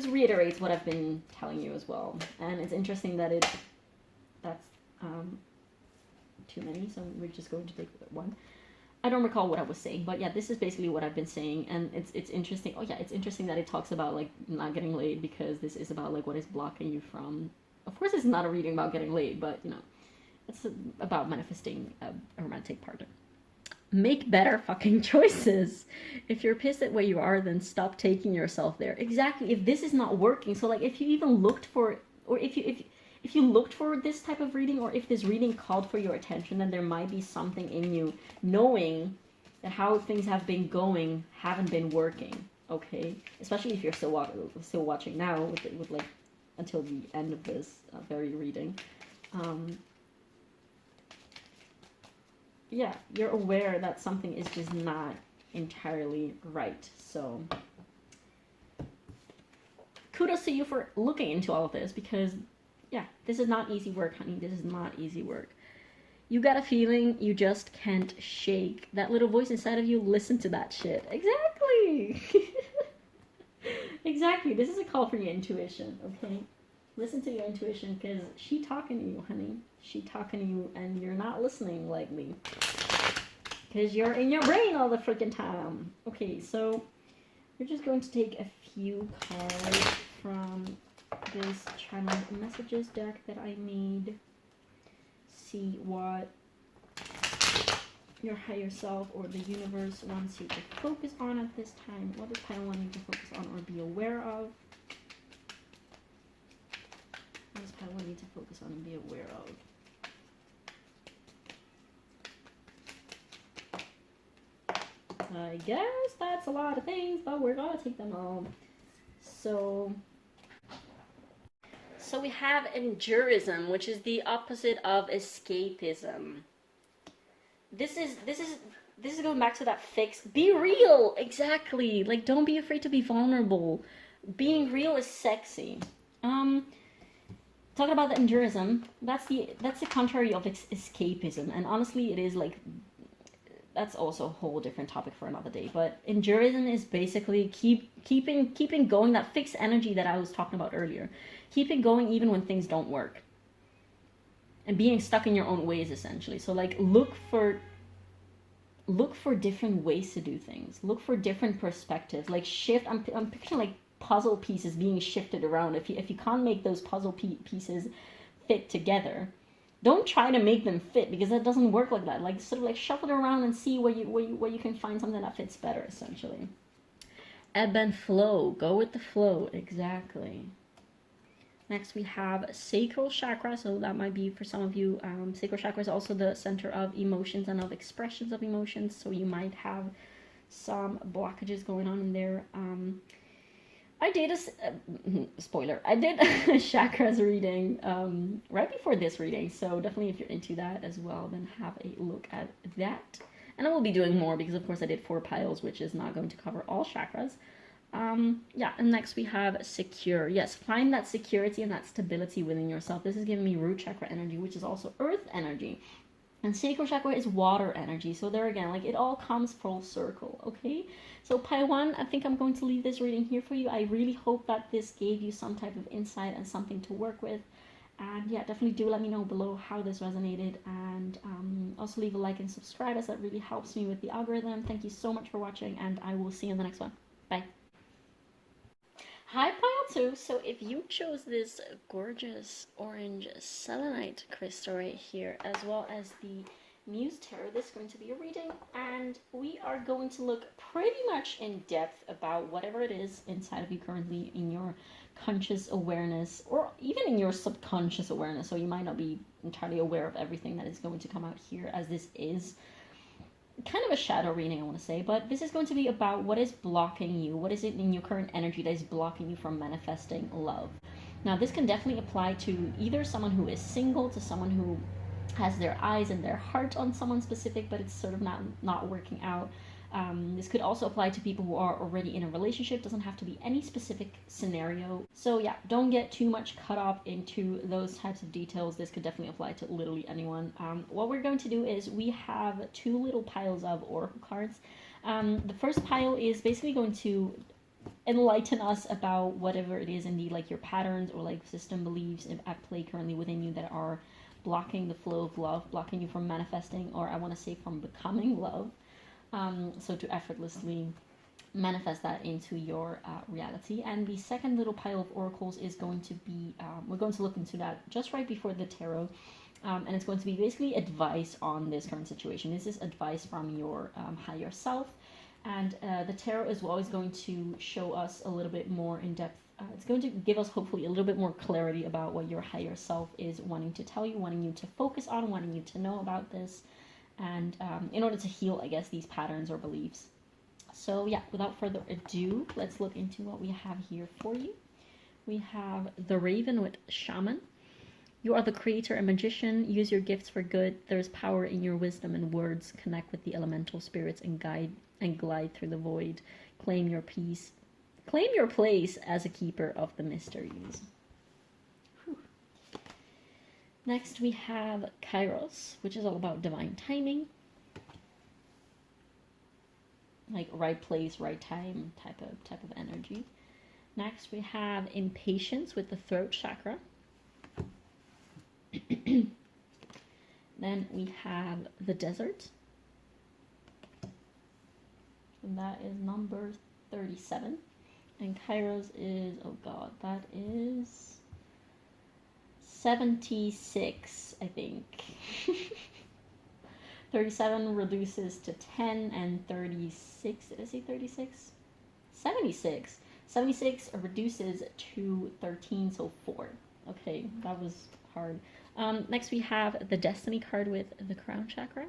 reiterates what I've been telling you as well. And it's interesting that that's too many, so we're just going to take one. I don't recall what I was saying, but yeah, this is basically what I've been saying, and it's interesting. Oh yeah, it's interesting that it talks about like not getting laid, because this is about like what is blocking you from. Of course, it's not a reading about getting laid, but you know, it's about manifesting a romantic partner. Make better fucking choices. If you're pissed at where you are, then stop taking yourself there. Exactly. If this is not working, so like if you even looked for, or if you looked for this type of reading, or if this reading called for your attention, then there might be something in you knowing that how things have been going haven't been working. Okay, especially if you're still watching now with like until the end of this very reading. Yeah, you're aware that something is just not entirely right. So kudos to you for looking into all of this, because yeah, this is not easy work, honey. This is not easy work. You got a feeling you just can't shake. That little voice inside of you, listen to that shit. Exactly. Exactly. This is a call for your intuition, okay? Listen to your intuition, because she talking to you, honey. She talking to you, and you're not listening like me, because you're in your brain all the freaking time. Okay, so we're just going to take a few cards from this channel messages deck that I made. See what your higher self or the universe wants you to focus on at this time. What does Pile want you to focus on or be aware of? What does Pile want you to focus on and be aware of? I guess that's a lot of things, but we're gonna take them all. So we have endurism, which is the opposite of escapism. This is going back to that fix. Be real, exactly. Like, don't be afraid to be vulnerable. Being real is sexy. Talking about the endurism, that's the contrary of escapism, and honestly, it is like, that's also a whole different topic for another day. But endurism is basically keeping going, that fixed energy that I was talking about earlier. Keep it going even when things don't work. And being stuck in your own ways, essentially. So like look for different ways to do things. Look for different perspectives. Like shift. I'm picturing like puzzle pieces being shifted around. If you can't make those puzzle pieces fit together, don't try to make them fit, because that doesn't work like that. Like sort of like shuffle it around and see where you can find something that fits better, essentially. Ebb and flow. Go with the flow. Exactly. Next we have sacral chakra. So that might be for some of you. Sacral chakra is also the center of emotions and of expressions of emotions. So you might have some blockages going on in there. I did spoiler. I did a chakras reading right before this reading. So definitely, if you're into that as well, then have a look at that. And I will be doing more, because of course I did 4 piles, which is not going to cover all chakras. Yeah, and next we have secure. Yes, find that security and that stability within yourself. This is giving me root chakra energy, which is also earth energy. And sacral chakra is water energy. So there again, like it all comes full circle, okay? So pile 1, I think I'm going to leave this reading here for you. I really hope that this gave you some type of insight and something to work with. And yeah, definitely do let me know below how this resonated. And also leave a like and subscribe, as that really helps me with the algorithm. Thank you so much for watching, and I will see you in the next one. Bye. Hi Pile 2, so if you chose this gorgeous orange selenite crystal right here, as well as the Muse Tarot, this is going to be a reading, and we are going to look pretty much in depth about whatever it is inside of you currently in your conscious awareness, or even in your subconscious awareness. So you might not be entirely aware of everything that is going to come out here, as this is kind of a shadow reading, I want to say, but this is going to be about what is blocking you. What is it in your current energy that is blocking you from manifesting love? Now, this can definitely apply to either someone who is single, to someone who has their eyes and their heart on someone specific, but it's sort of not working out. This could also apply to people who are already in a relationship. Doesn't have to be any specific scenario. So yeah, don't get too much caught up into those types of details. This could definitely apply to literally anyone. What we're going to do is we have two little piles of oracle cards. The first pile is basically going to enlighten us about whatever it is indeed, like your patterns or like system beliefs at play currently within you that are blocking the flow of love, blocking you from manifesting, or I want to say from becoming love. So to effortlessly manifest that into your reality. And the second little pile of oracles is going to be, we're going to look into that just right before the tarot. And it's going to be basically advice on this current situation. This is advice from your higher self. And the tarot is always going to show us a little bit more in depth. It's going to give us hopefully a little bit more clarity about what your higher self is wanting to tell you, wanting you to focus on, wanting you to know about this. And in order to heal, I guess, these patterns or beliefs. So yeah, without further ado, let's look into what we have here for you. We have the Raven with Shaman. You are the creator and magician. Use your gifts for good. There's power in your wisdom and words. Connect with the elemental spirits and glide through the void. Claim your peace. Claim your place as a keeper of the mysteries. Whew. Next we have Kairos, which is all about divine timing. Like right place, right time type of energy. Next we have Impatience with the throat chakra. Then we have the Desert. And that is number 37. And Kairos is, oh god, that is 76, I think. 37 reduces to 10, and 36, did I say 36? 76. 76 reduces to 13, so 4. Okay, that was hard. Next we have the Destiny card with the Crown Chakra.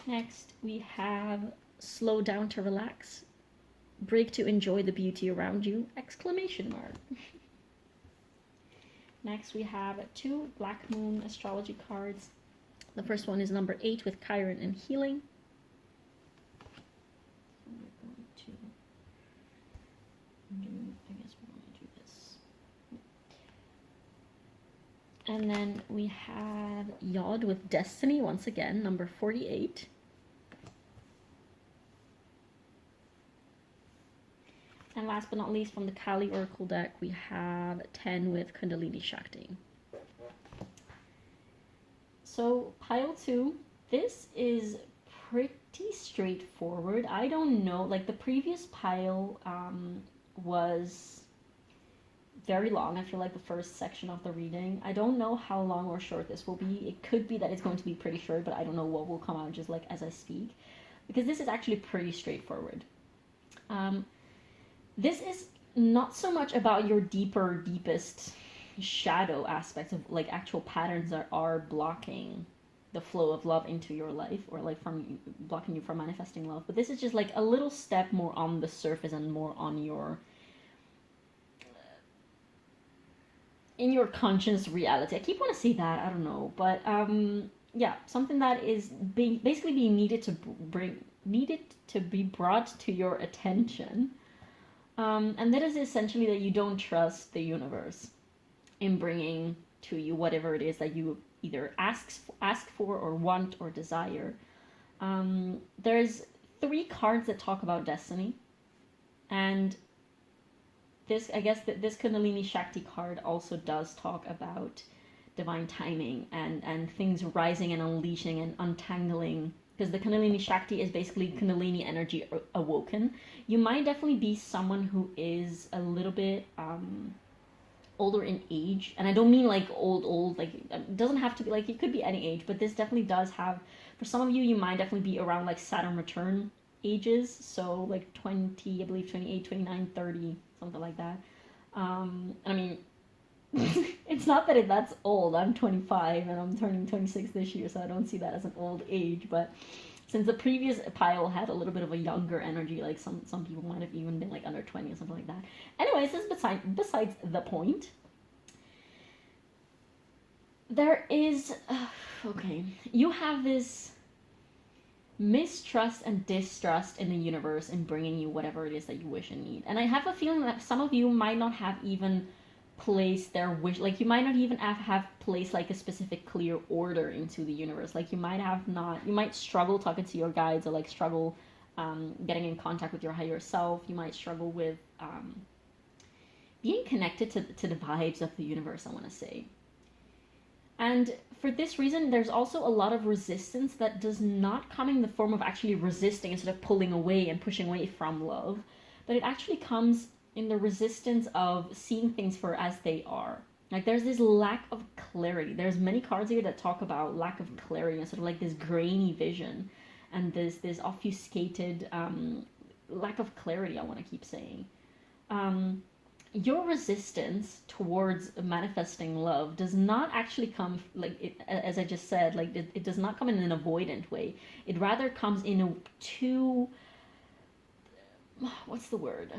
Next we have Slow down to relax. Break to enjoy the beauty around you! Exclamation mark. Next we have two Black Moon astrology cards. The first one is number 8 with Chiron and Healing. And then we have Yod with Destiny, once again, number 48. And last but not least, from the Kali Oracle deck, we have 10 with Kundalini Shakti. So, pile 2, this is pretty straightforward. I don't know, like the previous pile was very long. I feel like the first section of the reading. I don't know how long or short this will be. It could be that it's going to be pretty short, but I don't know what will come out just like as I speak. Because this is actually pretty straightforward. This is not so much about your deepest shadow aspects of like actual patterns that are blocking the flow of love into your life, or like from blocking you from manifesting love. But this is just like a little step more on the surface and more on your in your conscious reality. I keep wanting to say that, I don't know, but yeah, something that is basically being needed to be brought to your attention. And that is essentially that you don't trust the universe in bringing to you whatever it is that you either ask for or want or desire. There's 3 cards that talk about destiny, and this, I guess that this Kundalini Shakti card also does talk about divine timing and things rising and unleashing and untangling, because the Kundalini Shakti is basically Kundalini energy awoken. You might definitely be someone who is a little bit older in age, and I don't mean like old, like it doesn't have to be like, it could be any age, but this definitely does have, for some of you, you might definitely be around like Saturn return ages, so like 20, I believe 28, 29, 30, something like that. I mean, it's not that that's old. I'm 25 and I'm turning 26 this year, so I don't see that as an old age. But since the previous pile had a little bit of a younger energy, like some people might have even been like under 20 or something like that. Anyways, this is besides the point. There is okay, you have this mistrust and distrust in the universe in bringing you whatever it is that you wish and need. And I have a feeling that some of you might not have even placed their wish, like you might not even have placed like a specific clear order into the universe. Like you might have not, you might struggle talking to your guides, or like struggle getting in contact with your higher self. You might struggle with being connected to the vibes of the universe, I want to say. And for this reason, there's also a lot of resistance that does not come in the form of actually resisting instead of pulling away and pushing away from love, but it actually comes in the resistance of seeing things for as they are. Like there's this lack of clarity. There's many cards here that talk about lack of clarity and sort of like this grainy vision and this obfuscated lack of clarity, I want to keep saying. Your resistance towards manifesting love does not actually come, like it, as I just said, like it does not come in an avoidant way. It rather comes in a too, what's the word?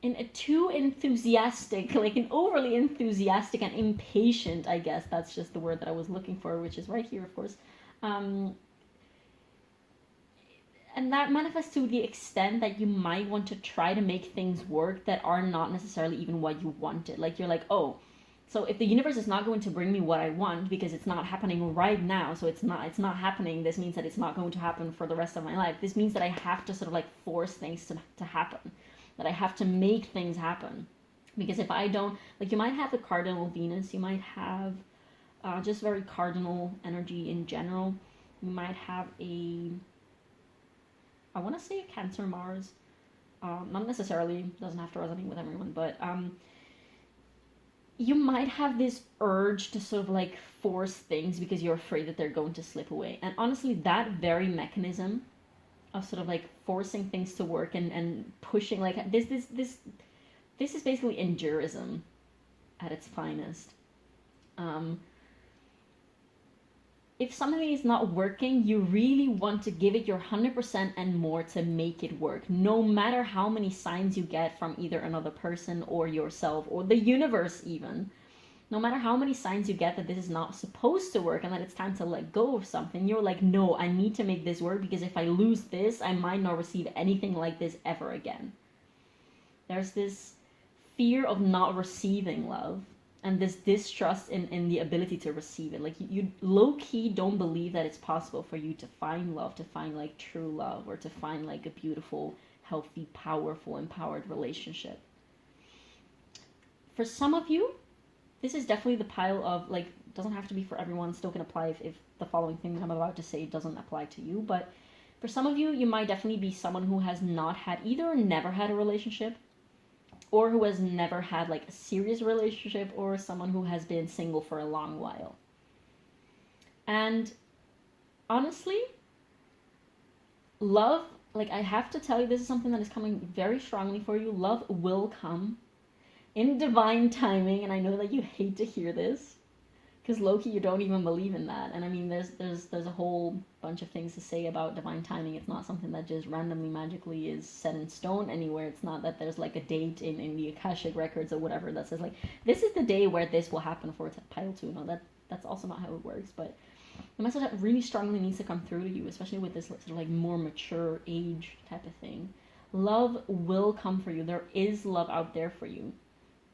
In a too enthusiastic, like an overly enthusiastic and impatient, I guess that's just the word that I was looking for, which is right here, of course. And that manifests to the extent that you might want to try to make things work that are not necessarily even what you wanted. Like you're like, oh, so if the universe is not going to bring me what I want because it's not happening right now, so it's not happening, this means that it's not going to happen for the rest of my life. This means that I have to sort of like force things to happen, that I have to make things happen. Because if I don't, like you might have a cardinal Venus, you might have just very cardinal energy in general. You might have I want to say a Cancer Mars. Not necessarily, doesn't have to resonate with everyone, but you might have this urge to sort of like force things because you're afraid that they're going to slip away. And honestly, that very mechanism of sort of like forcing things to work and pushing, like this is basically endurism at its finest. If something is not working, you really want to give it your 100% and more to make it work, no matter how many signs you get from either another person or yourself or the universe even. No matter how many signs you get that this is not supposed to work and that it's time to let go of something, you're like, no, I need to make this work because if I lose this, I might not receive anything like this ever again. There's this fear of not receiving love. And this distrust in the ability to receive it. Like you low-key don't believe that it's possible for you to find love, to find like true love, or to find like a beautiful, healthy, powerful, empowered relationship. For some of you, this is definitely the pile of, like, doesn't have to be for everyone, still can apply if the following thing that I'm about to say doesn't apply to you. But for some of you, you might definitely be someone who has not had, either never had a relationship, or who has never had like a serious relationship, or someone who has been single for a long while. And honestly, love, like I have to tell you, this is something that is coming very strongly for you. Love will come in divine timing, and I know that you hate to hear this, because low-key you don't even believe in that. And I mean, there's a whole bunch of things to say about divine timing. It's not something that just randomly magically is set in stone anywhere. It's not that there's like a date in the Akashic records or whatever that says like this is the day where this will happen for pile 2. No, that's also not how it works. But the message that really strongly needs to come through to you, especially with this sort of like more mature age type of thing, love will come for you. There is love out there for you.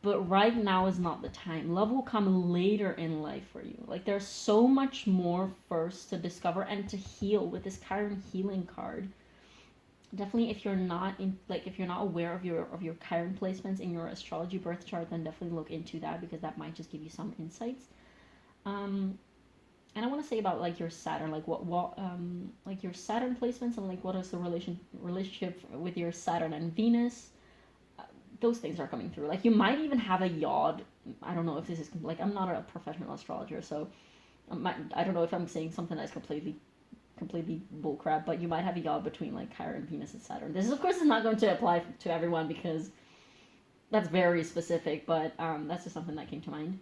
But right now is not the time. Love will come later in life for you. Like there's so much more first to discover and to heal with this Chiron healing card. Definitely, if you're not aware of your Chiron placements in your astrology birth chart, then definitely look into that, because that might just give you some insights. And I want to say about like your Saturn, like what like your Saturn placements, and like what is the relationship with your Saturn and Venus. Those things are coming through. Like you might even have a yod. I don't know if this is like, I'm not a professional astrologer, so I don't know if I'm saying something that's completely bullcrap, but you might have a yod between like Chiron, Venus, and Saturn. This is, of course, is not going to apply to everyone because that's very specific, but that's just something that came to mind.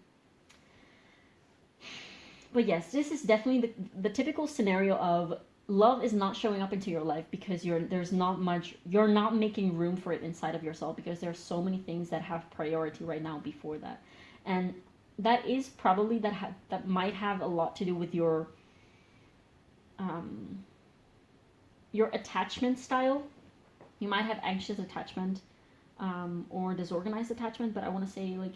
But yes, this is definitely the typical scenario of love is not showing up into your life because you're not making room for it inside of yourself, because there's so many things that have priority right now before that. And that is probably that might have a lot to do with your your attachment style. You might have anxious attachment, or disorganized attachment, but I want to say like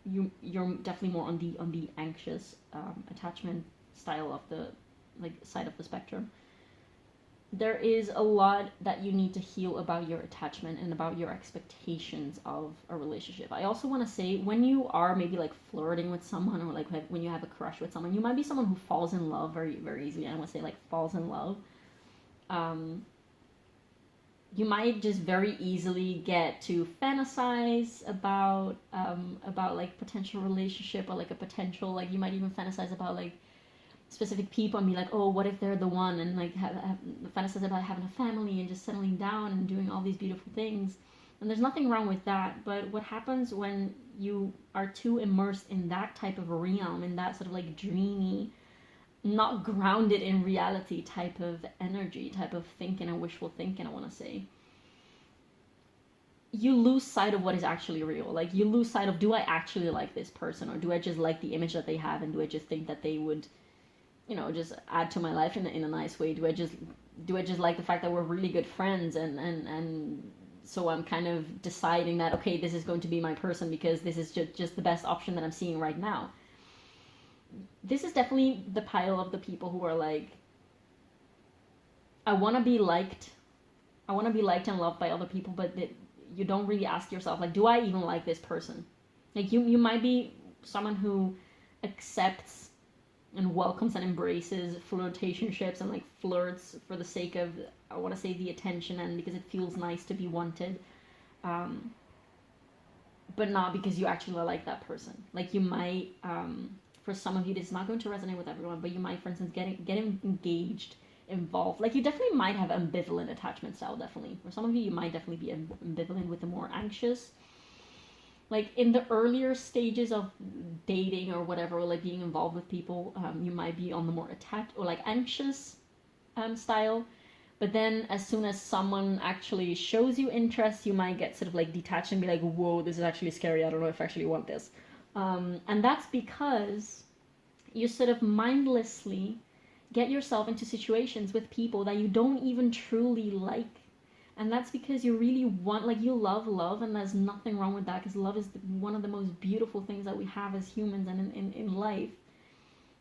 you're definitely more on the anxious attachment style of the like side of the spectrum. There is a lot that you need to heal about your attachment and about your expectations of a relationship. I also want to say, when you are maybe like flirting with someone, or like when you have a crush with someone, you might be someone who falls in love very, very easily. I want to say like falls in love. You might just very easily get to fantasize about like potential relationship, or like a potential, like you might even fantasize about like specific people and be like, oh, what if they're the one, and like have fantasize about having a family and just settling down and doing all these beautiful things. And there's nothing wrong with that, but what happens when you are too immersed in that type of realm, in that sort of like dreamy, not grounded in reality type of energy, type of thinking and wishful thinking, I want to say, you lose sight of what is actually real. Like you lose sight of, do I actually like this person, or do I just like the image that they have, and do I just think that they would, you know, just add to my life in a nice way? Do I just like the fact that we're really good friends, and so I'm kind of deciding that, okay, this is going to be my person because this is just the best option that I'm seeing right now. This is definitely the pile of the people who are like, I want to be liked and loved by other people, but you don't really ask yourself, like, do I even like this person? Like you might be someone who accepts and welcomes and embraces flirtationships and like flirts for the sake of, I want to say, the attention, and because it feels nice to be wanted, but not because you actually like that person. Like you might, for some of you, this is not going to resonate with everyone, but you might, for instance, getting engaged, involved. Like you definitely might have ambivalent attachment style, definitely. For some of you, you might definitely be ambivalent with the more anxious. Like in the earlier stages of dating or whatever, or like being involved with people, you might be on the more attached or like anxious style. But then as soon as someone actually shows you interest, you might get sort of like detached and be like, whoa, this is actually scary. I don't know if I actually want this. And that's because you sort of mindlessly get yourself into situations with people that you don't even truly like. And that's because you really want, like, you love love, and there's nothing wrong with that, because love is one of the most beautiful things that we have as humans and in life.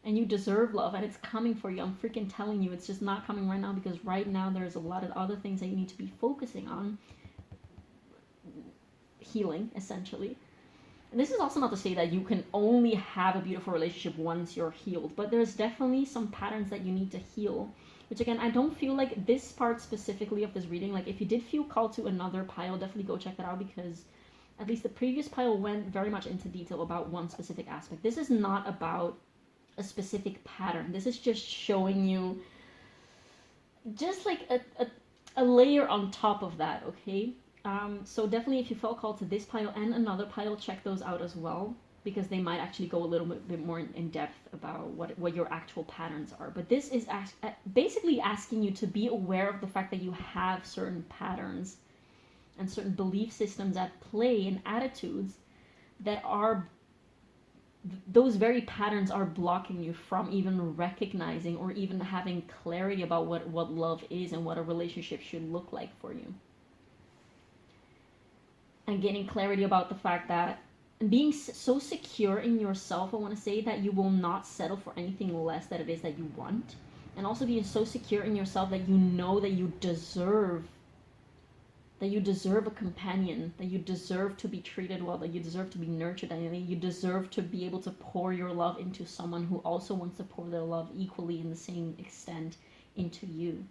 And you deserve love, and it's coming for you. I'm freaking telling you, it's just not coming right now, because right now there's a lot of other things that you need to be focusing on. Healing, essentially. And this is also not to say that you can only have a beautiful relationship once you're healed, but there's definitely some patterns that you need to heal. Which again, I don't feel like this part specifically of this reading, like if you did feel called to another pile, definitely go check that out, because at least the previous pile went very much into detail about one specific aspect. This is not about a specific pattern. This is just showing you just like a layer on top of that, okay? So definitely if you felt called to this pile and another pile, check those out as well, because they might actually go a little bit more in depth about what your actual patterns are. But this is basically asking you to be aware of the fact that you have certain patterns and certain belief systems at play and attitudes that are, those very patterns are blocking you from even recognizing or even having clarity about what love is and what a relationship should look like for you. And gaining clarity about the fact that, and being so secure in yourself, I want to say, that you will not settle for anything less than it is that you want. And also being so secure in yourself that you know that you deserve a companion, that you deserve to be treated well, that you deserve to be nurtured, and you deserve to be able to pour your love into someone who also wants to pour their love equally in the same extent into you.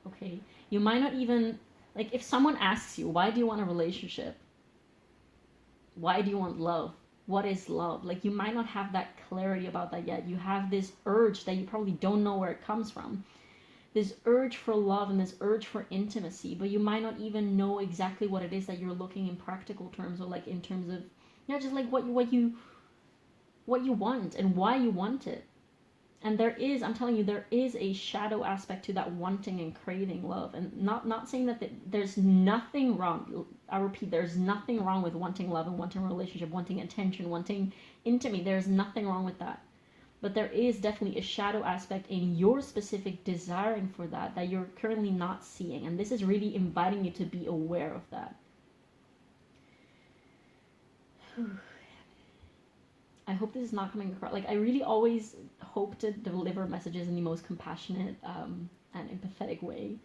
Okay? You might not even, like, if someone asks you, why do you want a relationship? Why do you want love? What is love? Like, you might not have that clarity about that yet. You have this urge that you probably don't know where it comes from. This urge for love and this urge for intimacy, but you might not even know exactly what it is that you're looking in practical terms, or like in terms of, just like what you want and why you want it. And I'm telling you, there is a shadow aspect to that wanting and craving love. And not saying that there's nothing wrong. I repeat, there's nothing wrong with wanting love and wanting a relationship, wanting attention, wanting intimacy. There's nothing wrong with that. But there is definitely a shadow aspect in your specific desiring for that you're currently not seeing. And this is really inviting you to be aware of that. I hope this is not coming across. Like, I really always hope to deliver messages in the most compassionate and empathetic way.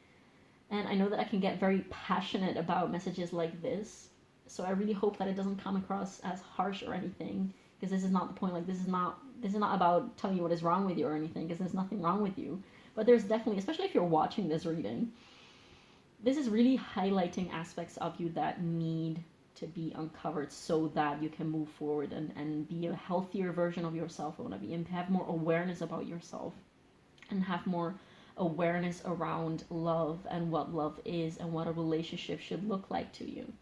And I know that I can get very passionate about messages like this. So I really hope that it doesn't come across as harsh or anything, because this is not the point. Like, this is not about telling you what is wrong with you or anything, because there's nothing wrong with you. But there's definitely, especially if you're watching this reading, this is really highlighting aspects of you that need to be uncovered so that you can move forward and be a healthier version of yourself, or have more awareness about yourself, and have more awareness around love and what love is and what a relationship should look like to you.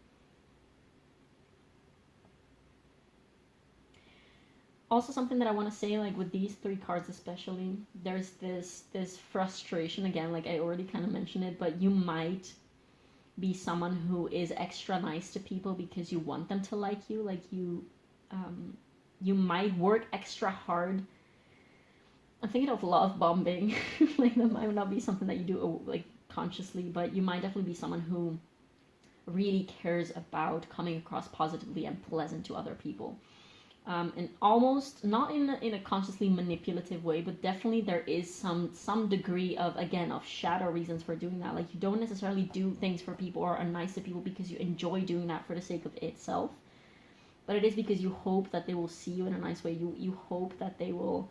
Also, something that I want to say, like with these three cards especially, there's this frustration again, like I already kind of mentioned it, but you might be someone who is extra nice to people because you want them to like you. Like you might work extra hard. I'm thinking of love bombing. Like, that might not be something that you do like consciously, but you might definitely be someone who really cares about coming across positively and pleasant to other people. And almost not in a consciously manipulative way, but definitely there is some degree of, again, of shadow reasons for doing that. Like, you don't necessarily do things for people or are nice to people because you enjoy doing that for the sake of itself, but it is because you hope that they will see you in a nice way. You hope that they will,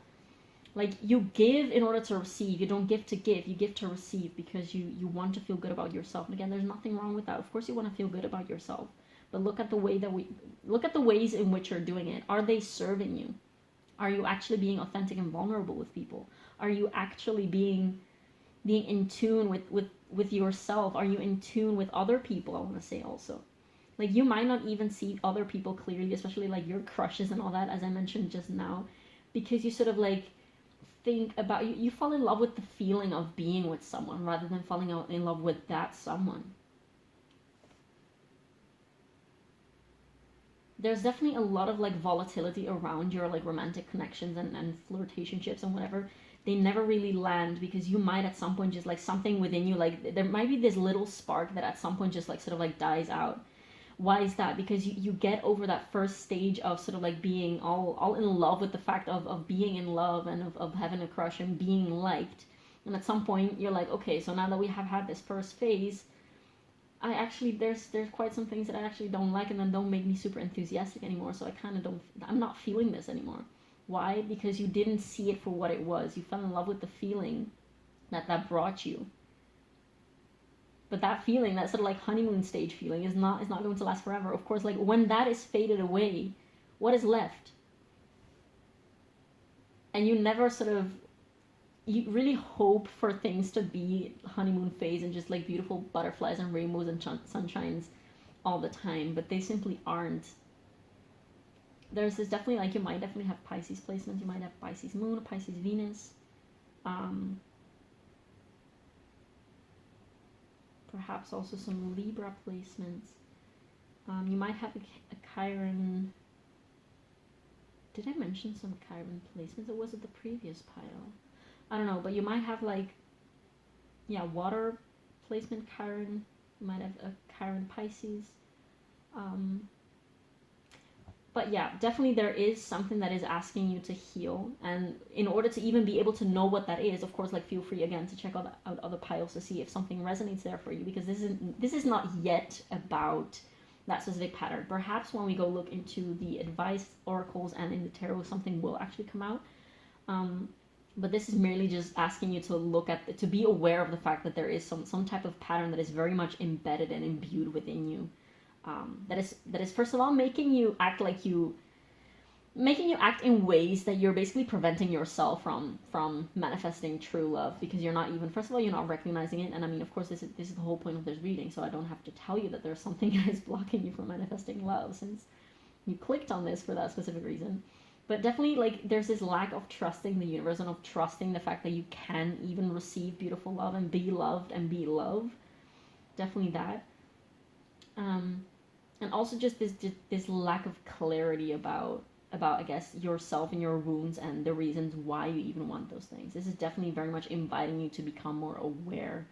like, you give in order to receive. You don't give to give, you give to receive, because you want to feel good about yourself. And again, there's nothing wrong with that. Of course you want to feel good about yourself, but look at the ways in which you're doing it. Are they serving you? Are you actually being authentic and vulnerable with people? Are you actually being in tune with yourself? Are you in tune with other people? I want to say also, like, you might not even see other people clearly, especially like your crushes and all that, as I mentioned just now, because you sort of like think about, you fall in love with the feeling of being with someone rather than falling in love with that someone. There's definitely a lot of like volatility around your like romantic connections and flirtationships and whatever. They never really land because you might at some point just like something within you, like there might be this little spark that at some point just like sort of like dies out. Why is that? Because you get over that first stage of sort of like being all in love with the fact of being in love and of having a crush and being liked. And at some point you're like, okay, so now that we have had this first phase, I actually, there's quite some things that I actually don't like and then don't make me super enthusiastic anymore. So I kind of don't, I'm not feeling this anymore. Why? Because you didn't see it for what it was. You fell in love with the feeling that brought you. But that feeling, that sort of like honeymoon stage feeling, is not going to last forever. Of course, like when that is faded away, what is left? And you never sort of, you really hope for things to be honeymoon phase and just like beautiful butterflies and rainbows and sunshines all the time, but they simply aren't. There's this definitely, like, you might definitely have Pisces placements. You might have Pisces moon or Pisces Venus. Perhaps also some Libra placements. You might have a Chiron. Did I mention some Chiron placements, or was it the previous pile? I don't know, but you might have like, yeah, water placement Chiron. You might have a Chiron Pisces. But yeah, definitely there is something that is asking you to heal. And in order to even be able to know what that is, of course, like, feel free again to check out other piles to see if something resonates there for you, because this is not yet about that specific pattern. Perhaps when we go look into the advice oracles and in the tarot, something will actually come out. But this is merely just asking you to look at, to be aware of the fact that there is some type of pattern that is very much embedded and imbued within you. That is first of all making you act in ways that you're basically preventing yourself from manifesting true love, because you're not even, first of all, you're not recognizing it. And I mean, of course, this is the whole point of this reading, so I don't have to tell you that there's something that is blocking you from manifesting love, since you clicked on this for that specific reason. But definitely, like, there's this lack of trusting the universe and of trusting the fact that you can even receive beautiful love and be loved and be love. Definitely that. And also just this lack of clarity about about, I guess, yourself and your wounds and the reasons why you even want those things. This is definitely very much inviting you to become more aware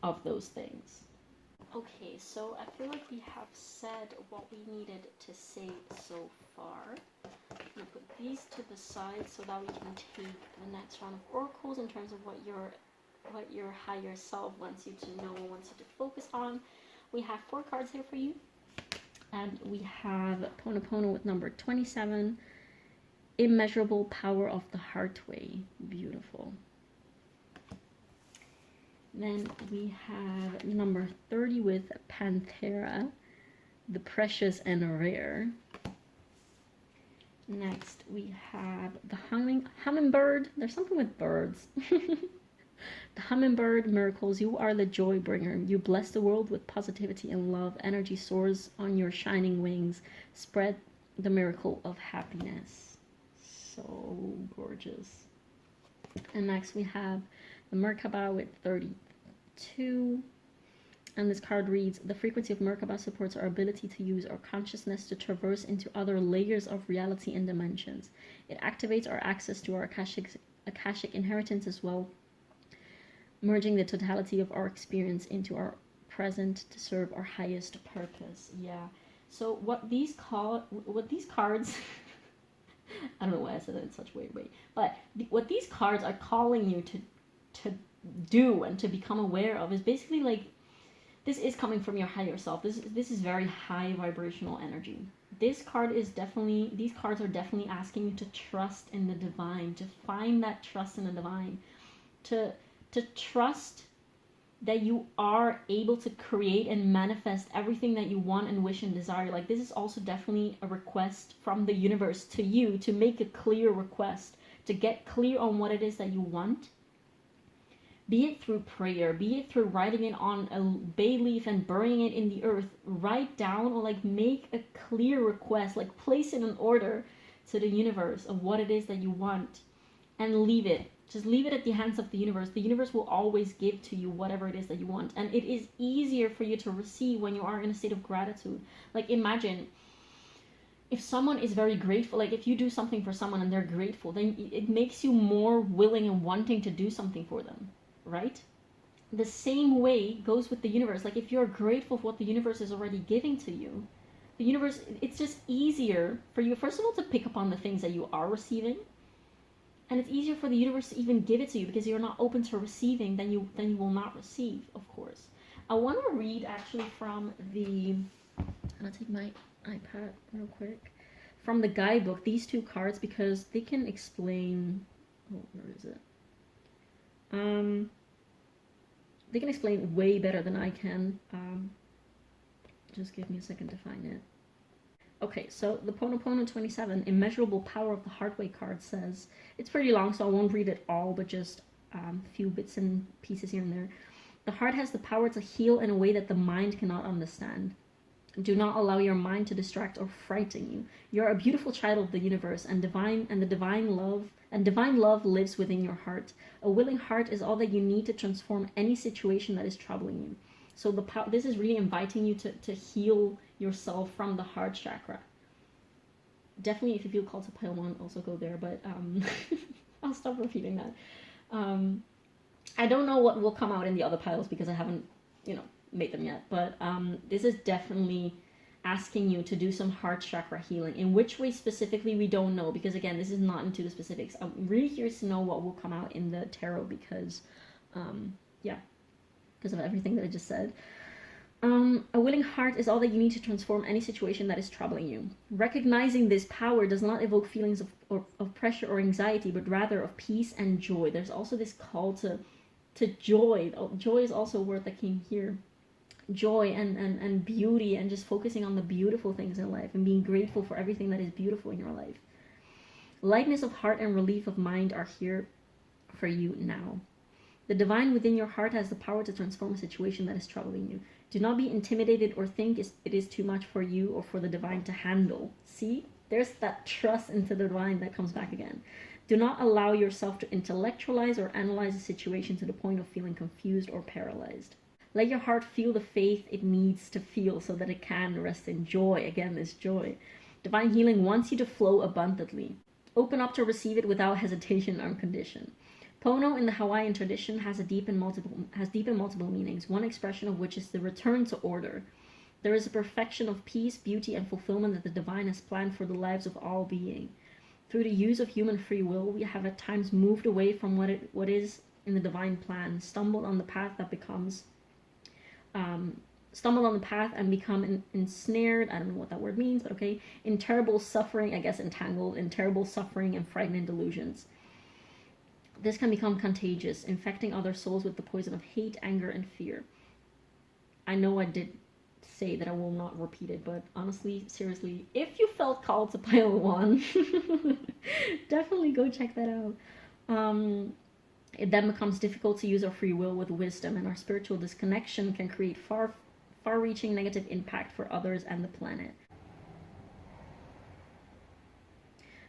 of those things. Okay, so I feel like we have said what we needed to say so far. I'm going to put these to the side so that we can take the next round of oracles in terms of what your higher self wants you to know, wants you to focus on. We have 4 cards here for you. And we have Ponopono with number 27, Immeasurable Power of the Heartway. Beautiful. Then we have number 30 with Panthera, the Precious and Rare. Next we have the Hummingbird. There's something with birds. The Hummingbird, Miracles. You are the joy bringer. You bless the world with positivity and love. Energy soars on your shining wings. Spread the miracle of happiness. So gorgeous. And next we have the Merkaba with 32. And this card reads, the frequency of Merkaba supports our ability to use our consciousness to traverse into other layers of reality and dimensions. It activates our access to our Akashic inheritance as well, merging the totality of our experience into our present to serve our highest purpose. Yeah. So what these cards, I don't know why I said it in such a weird way, but what these cards are calling you to do and to become aware of is basically like, this is coming from your higher self. This is very high vibrational energy. These cards are definitely asking you to trust in the divine, to find that trust in the divine, to trust that you are able to create and manifest everything that you want and wish and desire. Like, this is also definitely a request from the universe to you, to make a clear request, to get clear on what it is that you want. Be it through prayer, be it through writing it on a bay leaf and burying it in the earth. Write down or like make a clear request, like place it in order to the universe of what it is that you want, and leave it. Just leave it at the hands of the universe. The universe will always give to you whatever it is that you want. And it is easier for you to receive when you are in a state of gratitude. Like, imagine if someone is very grateful, like if you do something for someone and they're grateful, then it makes you more willing and wanting to do something for them, right? The same way goes with the universe. Like, if you're grateful for what the universe is already giving to you, the universe, it's just easier for you, first of all, to pick up on the things that you are receiving. And it's easier for the universe to even give it to you because you're not open to receiving, then you will not receive, of course. I want to read actually from I'll take my iPad real quick. From the guidebook, these 2 cards, because they can explain, where is it? They can explain way better than I can. Just give me a second to find it. Okay, so the Ponopono 27, Immeasurable Power of the Heartway card says, it's pretty long, so I won't read it all, but just a few bits and pieces here and there. The heart has the power to heal in a way that the mind cannot understand. Do not allow your mind to distract or frighten you. You're a beautiful child of the universe, and divine love lives within your heart. A willing heart is all that you need to transform any situation that is troubling you. So this is really inviting you to heal yourself from the heart chakra. Definitely, if you feel called to pile 1, also go there, but I'll stop repeating that. I don't know what will come out in the other piles because I haven't, made them yet, but this is definitely asking you to do some heart chakra healing. In which way specifically, we don't know, because again, this is not into the specifics. I'm really curious to know what will come out in the tarot because, because of everything that I just said. A willing heart is all that you need to transform any situation that is troubling you. Recognizing this power does not evoke feelings of pressure or anxiety, but rather of peace and joy. There's also this call to joy. Joy is also a word that came here. Joy and beauty, and just focusing on the beautiful things in life and being grateful for everything that is beautiful in your life. Lightness of heart and relief of mind are here for you now. The divine within your heart has the power to transform a situation that is troubling you. Do not be intimidated or think it is too much for you or for the divine to handle. See? There's that trust into the divine that comes back again. Do not allow yourself to intellectualize or analyze a situation to the point of feeling confused or paralyzed. Let your heart feel the faith it needs to feel so that it can rest in joy. Again, this joy. Divine healing wants you to flow abundantly. Open up to receive it without hesitation or condition. Pono in the Hawaiian tradition has deep and multiple meanings, one expression of which is the return to order. There is a perfection of peace, beauty, and fulfillment that the divine has planned for the lives of all being. Through the use of human free will, we have at times moved away from what is in the divine plan, stumbled on the path and become ensnared, I don't know what that word means, but okay, in terrible suffering, I guess entangled in terrible suffering and frightened delusions. This can become contagious, infecting other souls with the poison of hate, anger, and fear. I know I did say that I will not repeat it, but honestly, seriously, if you felt called to pile 1, definitely go check that out. It then becomes difficult to use our free will with wisdom, and our spiritual disconnection can create far-reaching negative impact for others and the planet.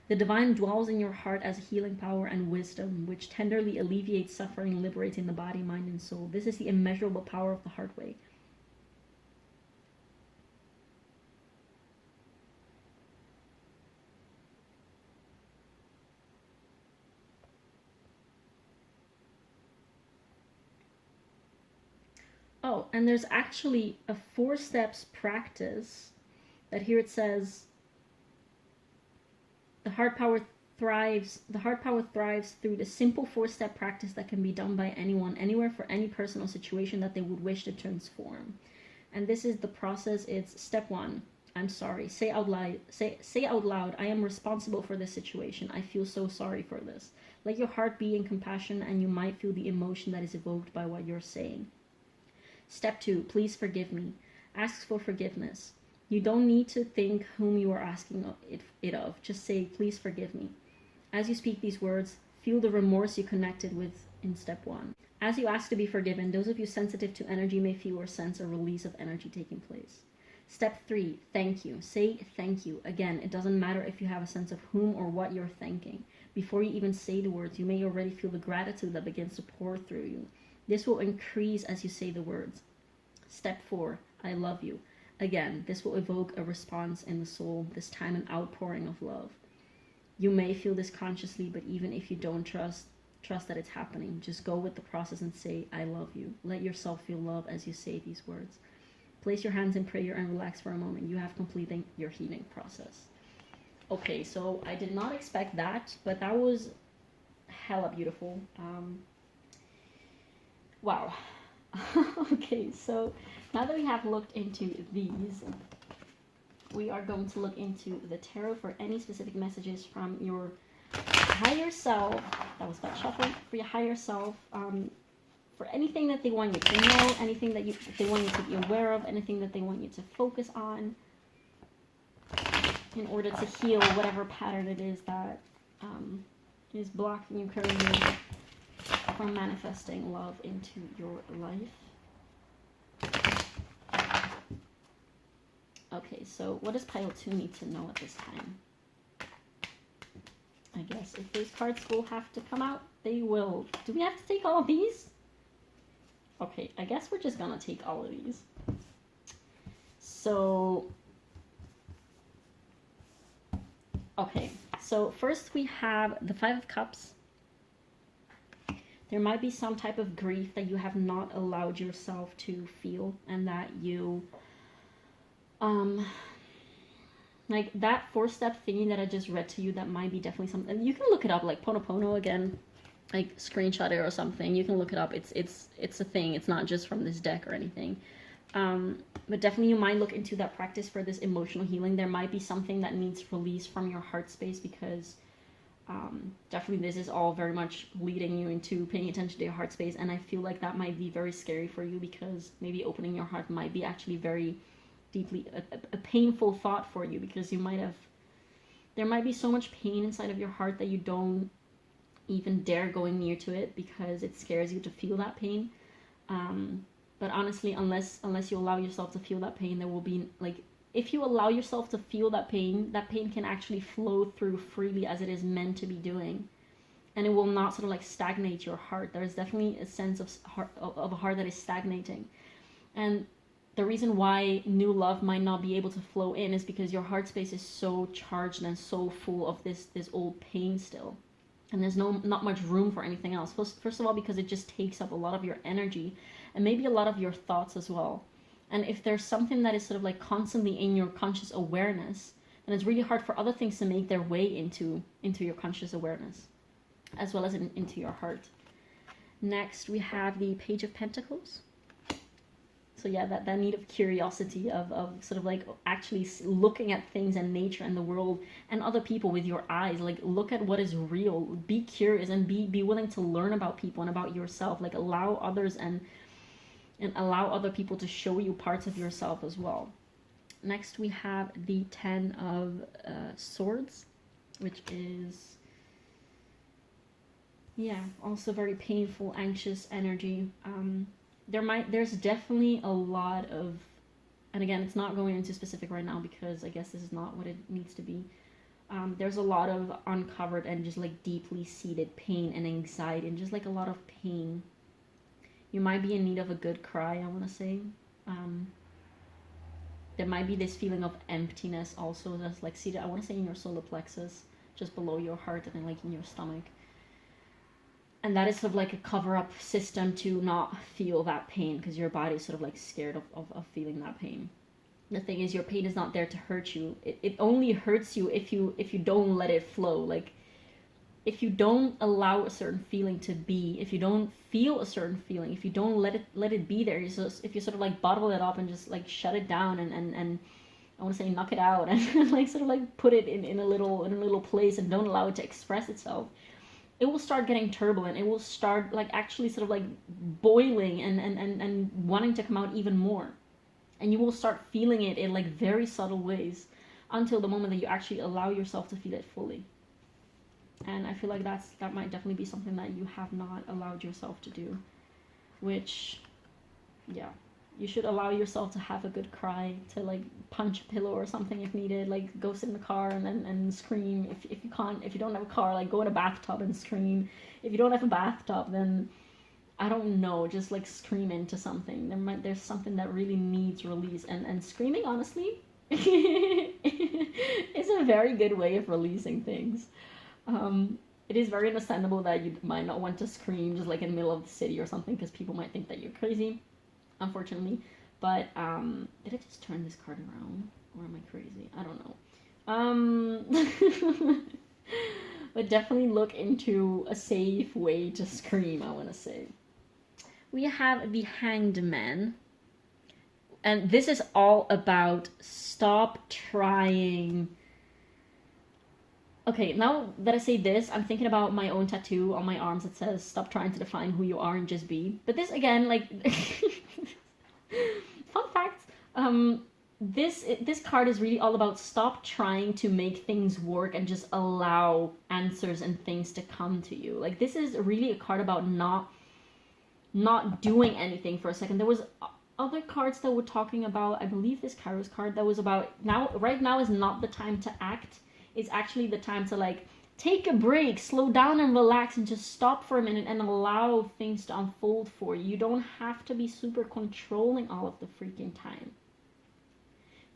The divine dwells in your heart as a healing power and wisdom, which tenderly alleviates suffering, liberating the body, mind, and soul. This is the immeasurable power of the heart way. Oh, and there's actually a 4 steps practice that here it says the heart power thrives through the simple 4-step practice that can be done by anyone, anywhere, for any person or situation that they would wish to transform. And this is the process. It's step 1. I'm sorry. Say out loud, I am responsible for this situation. I feel so sorry for this. Let your heart be in compassion, and you might feel the emotion that is evoked by what you're saying. Step 2, please forgive me. Ask for forgiveness. You don't need to think whom you are asking it of. Just say, please forgive me. As you speak these words, feel the remorse you connected with in step 1. As you ask to be forgiven, those of you sensitive to energy may feel or sense a release of energy taking place. Step 3, thank you. Say thank you. Again, it doesn't matter if you have a sense of whom or what you're thanking. Before you even say the words, you may already feel the gratitude that begins to pour through you. This will increase as you say the words. Step 4, I love you. Again, this will evoke a response in the soul, this time an outpouring of love. You may feel this consciously, but even if you don't trust that it's happening, just go with the process and say, I love you. Let yourself feel love as you say these words. Place your hands in prayer and relax for a moment. You have completed your healing process. Okay, so I did not expect that, but that was hella beautiful. Wow. Okay, so now that we have looked into these, we are going to look into the tarot for any specific messages from your higher self. That was that shuffle. For your higher self, for anything that they want you to know, anything that they want you to be aware of, anything that they want you to focus on, in order to heal whatever pattern it is that is blocking you currently from manifesting love into your life. Okay, so what does pile 2 need to know at this time? I guess if those cards will have to come out, they will. Do we have to take all of these? Okay, I guess we're just gonna take all of these. So, okay, so first we have the 5 of Cups. There might be some type of grief that you have not allowed yourself to feel, and that you, like that 4-step thingy that I just read to you, that might be definitely something. You can look it up, like Pono again, like screenshot it or something. You can look it up. It's a thing. It's not just from this deck or anything. But definitely you might look into that practice for this emotional healing. There might be something that needs release from your heart space, because definitely this is all very much leading you into paying attention to your heart space, and I feel like that might be very scary for you, because maybe opening your heart might be actually very deeply a painful thought for you, because there might be so much pain inside of your heart that you don't even dare going near to it, because it scares you to feel that pain. But honestly, unless you allow yourself to feel that pain, there will be, like, if you allow yourself to feel that pain can actually flow through freely as it is meant to be doing. And it will not sort of like stagnate your heart. There is definitely a sense of a heart that is stagnating. And the reason why new love might not be able to flow in is because your heart space is so charged and so full of this old pain still. And there's not much room for anything else. First of all, because it just takes up a lot of your energy and maybe a lot of your thoughts as well. And if there's something that is sort of like constantly in your conscious awareness, then it's really hard for other things to make their way into your conscious awareness, as well as into your heart. Next, we have the Page of Pentacles. So yeah, that need of curiosity, of sort of like actually looking at things and nature and the world and other people with your eyes. Like, look at what is real. Be curious and be willing to learn about people and about yourself. Like, allow others and allow other people to show you parts of yourself as well. Next, we have the Ten of Swords, which is, yeah, also very painful, anxious energy. There's definitely a lot of, and again, it's not going into specific right now because I guess this is not what it needs to be. There's a lot of uncovered and just like deeply seated pain and anxiety and just like a lot of pain. You might be in need of a good cry, I want to say. There might be this feeling of emptiness also that's like seated, I want to say in your solar plexus, just below your heart and then like in your stomach. And that is sort of like a cover-up system to not feel that pain because your body is sort of like scared of feeling that pain. The thing is, your pain is not there to hurt you. It only hurts you if you don't let it flow. Like, if you don't allow a certain feeling to be, if you don't feel a certain feeling, if you don't let it be there, if you sort of like bottle it up and just like shut it down and I want to say knock it out and like sort of like put it in a little place and don't allow it to express itself, it will start getting turbulent. It will start like actually sort of like boiling and wanting to come out even more. And you will start feeling it in like very subtle ways until the moment that you actually allow yourself to feel it fully. And I feel like that might definitely be something that you have not allowed yourself to do. Which, yeah, you should allow yourself to have a good cry, to like punch a pillow or something if needed, like go sit in the car and scream. If you don't have a car, like go in a bathtub and scream. If you don't have a bathtub, then I don't know, just like scream into something. There's something that really needs release, and screaming, honestly, is a very good way of releasing things. It is very understandable that you might not want to scream just like in the middle of the city or something because people might think that you're crazy, unfortunately. But did I just turn this card around, or am I crazy? I don't know. But definitely look into a safe way to scream, I want to say. We have the Hanged Man. And this is all about stop trying. Okay, now that I say this, I'm thinking about my own tattoo on my arms that says, stop trying to define who you are and just be. But this, again, like, fun fact, this card is really all about stop trying to make things work and just allow answers and things to come to you. Like, this is really a card about not doing anything for a second. There was other cards that were talking about, I believe this Kairos card that was about, right now is not the time to act. It's actually the time to like take a break, slow down and relax and just stop for a minute and allow things to unfold for you. You don't have to be super controlling all of the freaking time.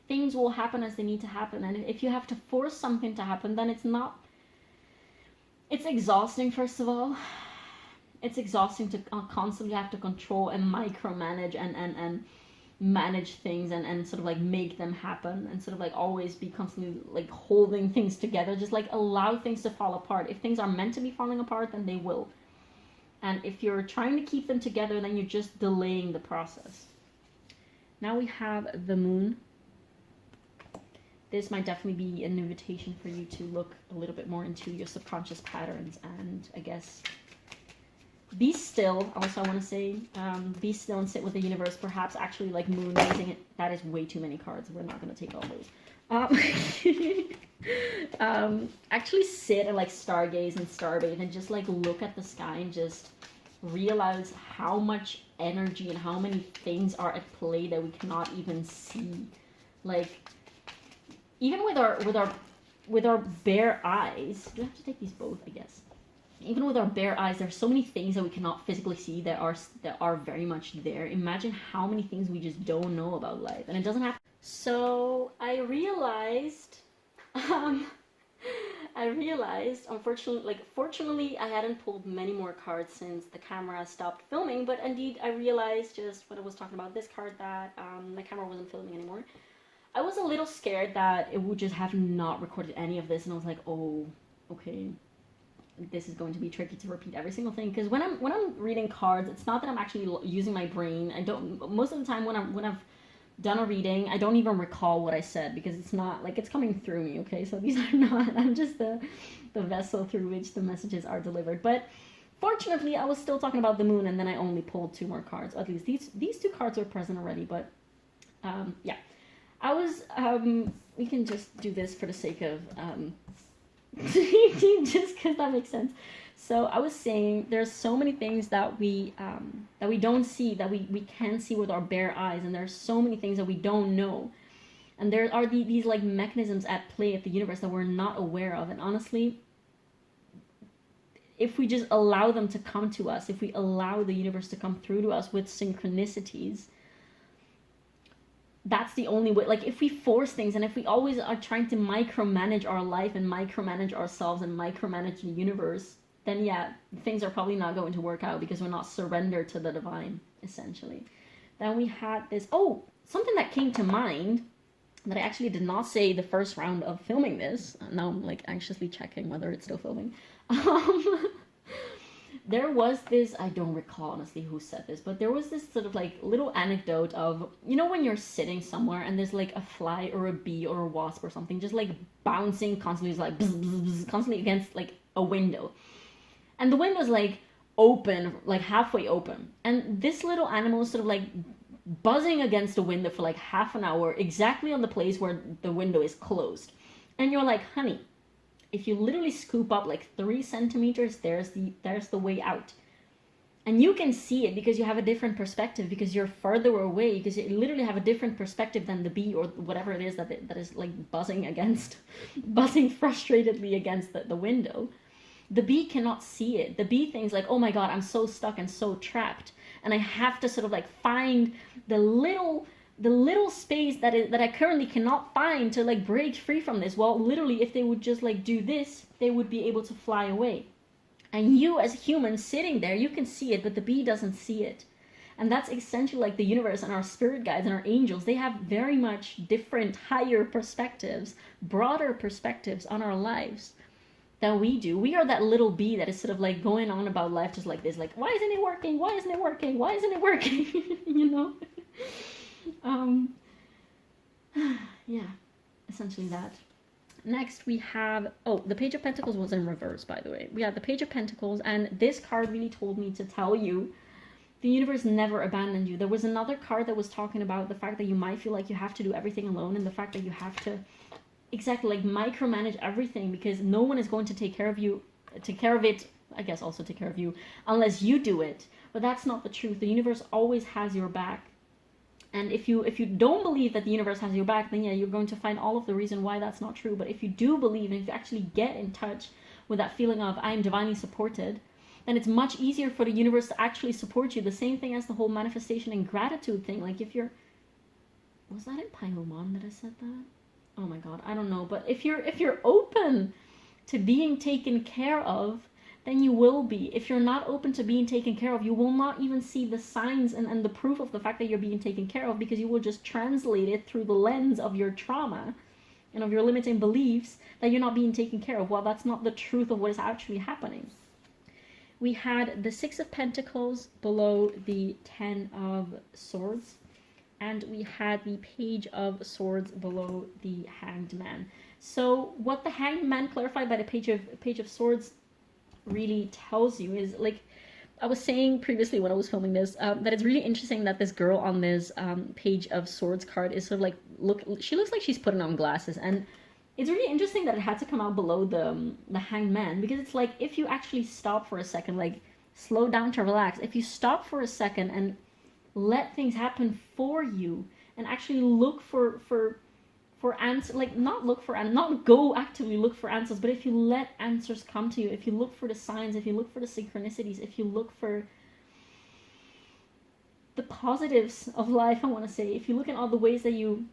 Things will happen as they need to happen, and if you have to force something to happen, then it's exhausting. First of all, it's exhausting to constantly have to control and micromanage and manage things and sort of like make them happen and sort of like always be constantly like holding things together. Just like allow things to fall apart. If things are meant to be falling apart, then they will. And if you're trying to keep them together, then you're just delaying the process. Now we have the Moon. This might definitely be an invitation for you to look a little bit more into your subconscious patterns and, I guess, be still. Also, I want to say, be still and sit with the universe. Perhaps actually like moon gazing it. That is way too many cards. We're not going to take all those. Actually sit and like stargaze and starbathe and just like look at the sky and just realize how much energy and how many things are at play that we cannot even see. Like, even with our bare eyes. Do I have to take these both? I guess. even with our bare eyes, there's so many things that we cannot physically see that are very much there. Imagine how many things we just don't know about life, and it doesn't have. So I realized, unfortunately, fortunately, I hadn't pulled many more cards since the camera stopped filming. But indeed, I realized just when I was talking about this card that the camera wasn't filming anymore. I was a little scared that it would just have not recorded any of this, and I was like, oh, okay, this is going to be tricky to repeat every single thing. Because when I'm reading cards, it's not that I'm actually using my brain. I don't. Most of the time when I've done a reading, I don't even recall what I said, because it's not like it's coming through me. Okay, so these are not. I'm just the vessel through which the messages are delivered. But fortunately, I was still talking about the moon, and then I only pulled 2 more cards. At least these 2 cards are present already. But yeah. I was, we can just do this for the sake of, just because that makes sense. So I was saying there's so many things that we don't see, that we can see with our bare eyes, and there's so many things that we don't know. And there are these like mechanisms at play at the universe that we're not aware of. And honestly, if we just allow them to come to us, if we allow the universe to come through to us with synchronicities, that's the only way. Like, if we force things, and if we always are trying to micromanage our life and micromanage ourselves and micromanage the universe, then yeah, things are probably not going to work out, because we're not surrendered to the divine, essentially. Then we had this, something that came to mind that I actually did not say the first round of filming this. Now I'm like anxiously checking whether it's still filming. There was this, I don't recall honestly who said this, but there was this sort of like little anecdote of, you know, when you're sitting somewhere and there's like a fly or a bee or a wasp or something just like bouncing constantly, like bzz, bzz, bzz, constantly against like a window, and the window's like open, like halfway open, and this little animal is sort of like buzzing against the window for like half an hour, exactly on the place where the window is closed. And you're like, honey, if you literally scoop up like 3 centimeters, there's the way out. And you can see it because you have a different perspective, because you're further away, because you literally have a different perspective than the bee or whatever it is that is like buzzing frustratedly against the window. The bee cannot see it. The bee thinks like, oh my God, I'm so stuck and so trapped. And I have to sort of like find the little space that I currently cannot find to like break free from this. Well, literally, if they would just like do this, they would be able to fly away. And you as a human sitting there, you can see it, but the bee doesn't see it. And that's essentially like the universe and our spirit guides and our angels. They have very much different, higher perspectives, broader perspectives on our lives than we do. We are that little bee that is sort of like going on about life just like this, like, why isn't it working? Why isn't it working? Why isn't it working? You know? Yeah, essentially that. Next we have, the Page of Pentacles was in reverse, by the way. We had the Page of Pentacles, and this card really told me to tell you the universe never abandoned you. There was another card that was talking about the fact that you might feel like you have to do everything alone, and the fact that you have to exactly like micromanage everything, because no one is going to take care of you, take care of it, I guess also take care of you, unless you do it. But that's not the truth. The universe always has your back. And if you don't believe that the universe has your back, then yeah, you're going to find all of the reason why that's not true. But if you do believe, and if you actually get in touch with that feeling of I am divinely supported, then it's much easier for the universe to actually support you. The same thing as the whole manifestation and gratitude thing. Like if you're, was that in Paimon that I said that? Oh my God, I don't know. But if you're open to being taken care of, then you will be. If you're not open to being taken care of, you will not even see the signs and the proof of the fact that you're being taken care of, because you will just translate it through the lens of your trauma and of your limiting beliefs that you're not being taken care of. Well, that's not the truth of what is actually happening. We had the 6 of Pentacles below the 10 of Swords, and we had the Page of Swords below the Hanged Man. So what the Hanged Man clarified by the Page of Swords really tells you is, like I was saying previously when I was filming this, that it's really interesting that this girl on this Page of Swords card is sort of like, she looks like she's putting on glasses, and it's really interesting that it had to come out below the Hanged Man, because it's like, if you actually stop for a second, like slow down to relax, if you stop for a second and let things happen for you and actually look for answers, like not look for, not go actively look for answers, but if you let answers come to you, if you look for the signs, if you look for the synchronicities, if you look for the positives of life, I want to say, if you look at all the ways that you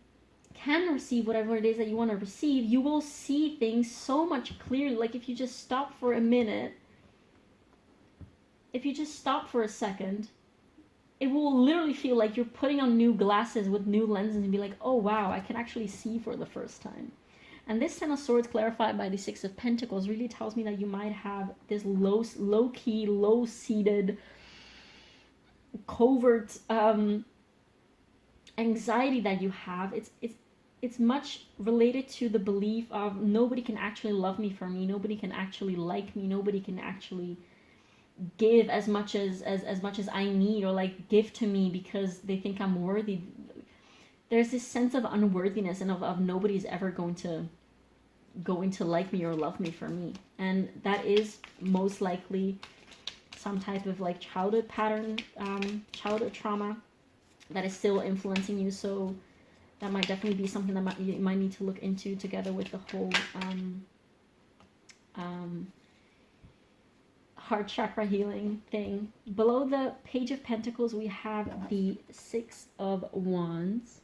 can receive whatever it is that you want to receive, you will see things so much clearly. Like if you just stop for a minute, if you just stop for a second, it will literally feel like you're putting on new glasses with new lenses and be like, oh wow, I can actually see for the first time. And this Ten of Swords clarified by the Six of Pentacles really tells me that you might have this low-key, low-seated, covert anxiety that you have. It's much related to the belief of nobody can actually love me for me, nobody can actually like me, nobody can actually give as much as I need, or like give to me because they think I'm worthy. There's this sense of unworthiness and of nobody's ever going to like me or love me for me, and that is most likely some type of like childhood pattern, childhood trauma that is still influencing you. So that might definitely be something that you might need to look into together with the whole heart chakra healing thing. Below the Page of Pentacles, we have the Six of Wands.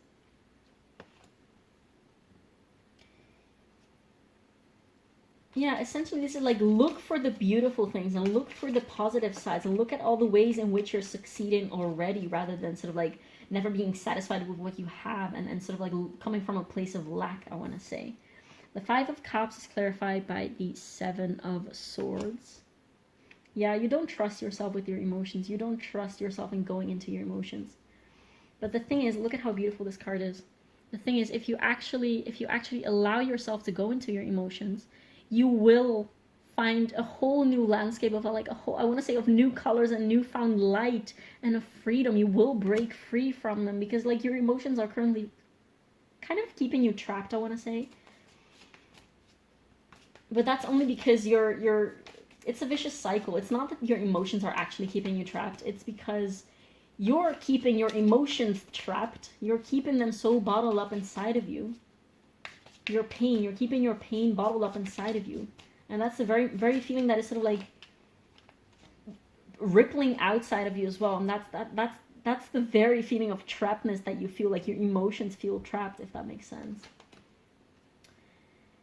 Yeah, essentially this is like, look for the beautiful things and look for the positive sides and look at all the ways in which you're succeeding already, rather than sort of like never being satisfied with what you have and sort of like coming from a place of lack, I want to say. The Five of Cups is clarified by the Seven of Swords. Yeah, you don't trust yourself with your emotions. You don't trust yourself in going into your emotions. But the thing is, look at how beautiful this card is. The thing is, if you actually allow yourself to go into your emotions, you will find a whole new landscape of like a whole, I want to say, of new colors and newfound light and of freedom. You will break free from them because like your emotions are currently kind of keeping you trapped, I want to say. But that's only because it's a vicious cycle. It's not that your emotions are actually keeping you trapped. It's because you're keeping your emotions trapped. You're keeping them so bottled up inside of you. Your pain, you're keeping your pain bottled up inside of you. And that's the very, very feeling that is sort of like rippling outside of you as well. And that's the very feeling of trappedness that you feel, like your emotions feel trapped, if that makes sense.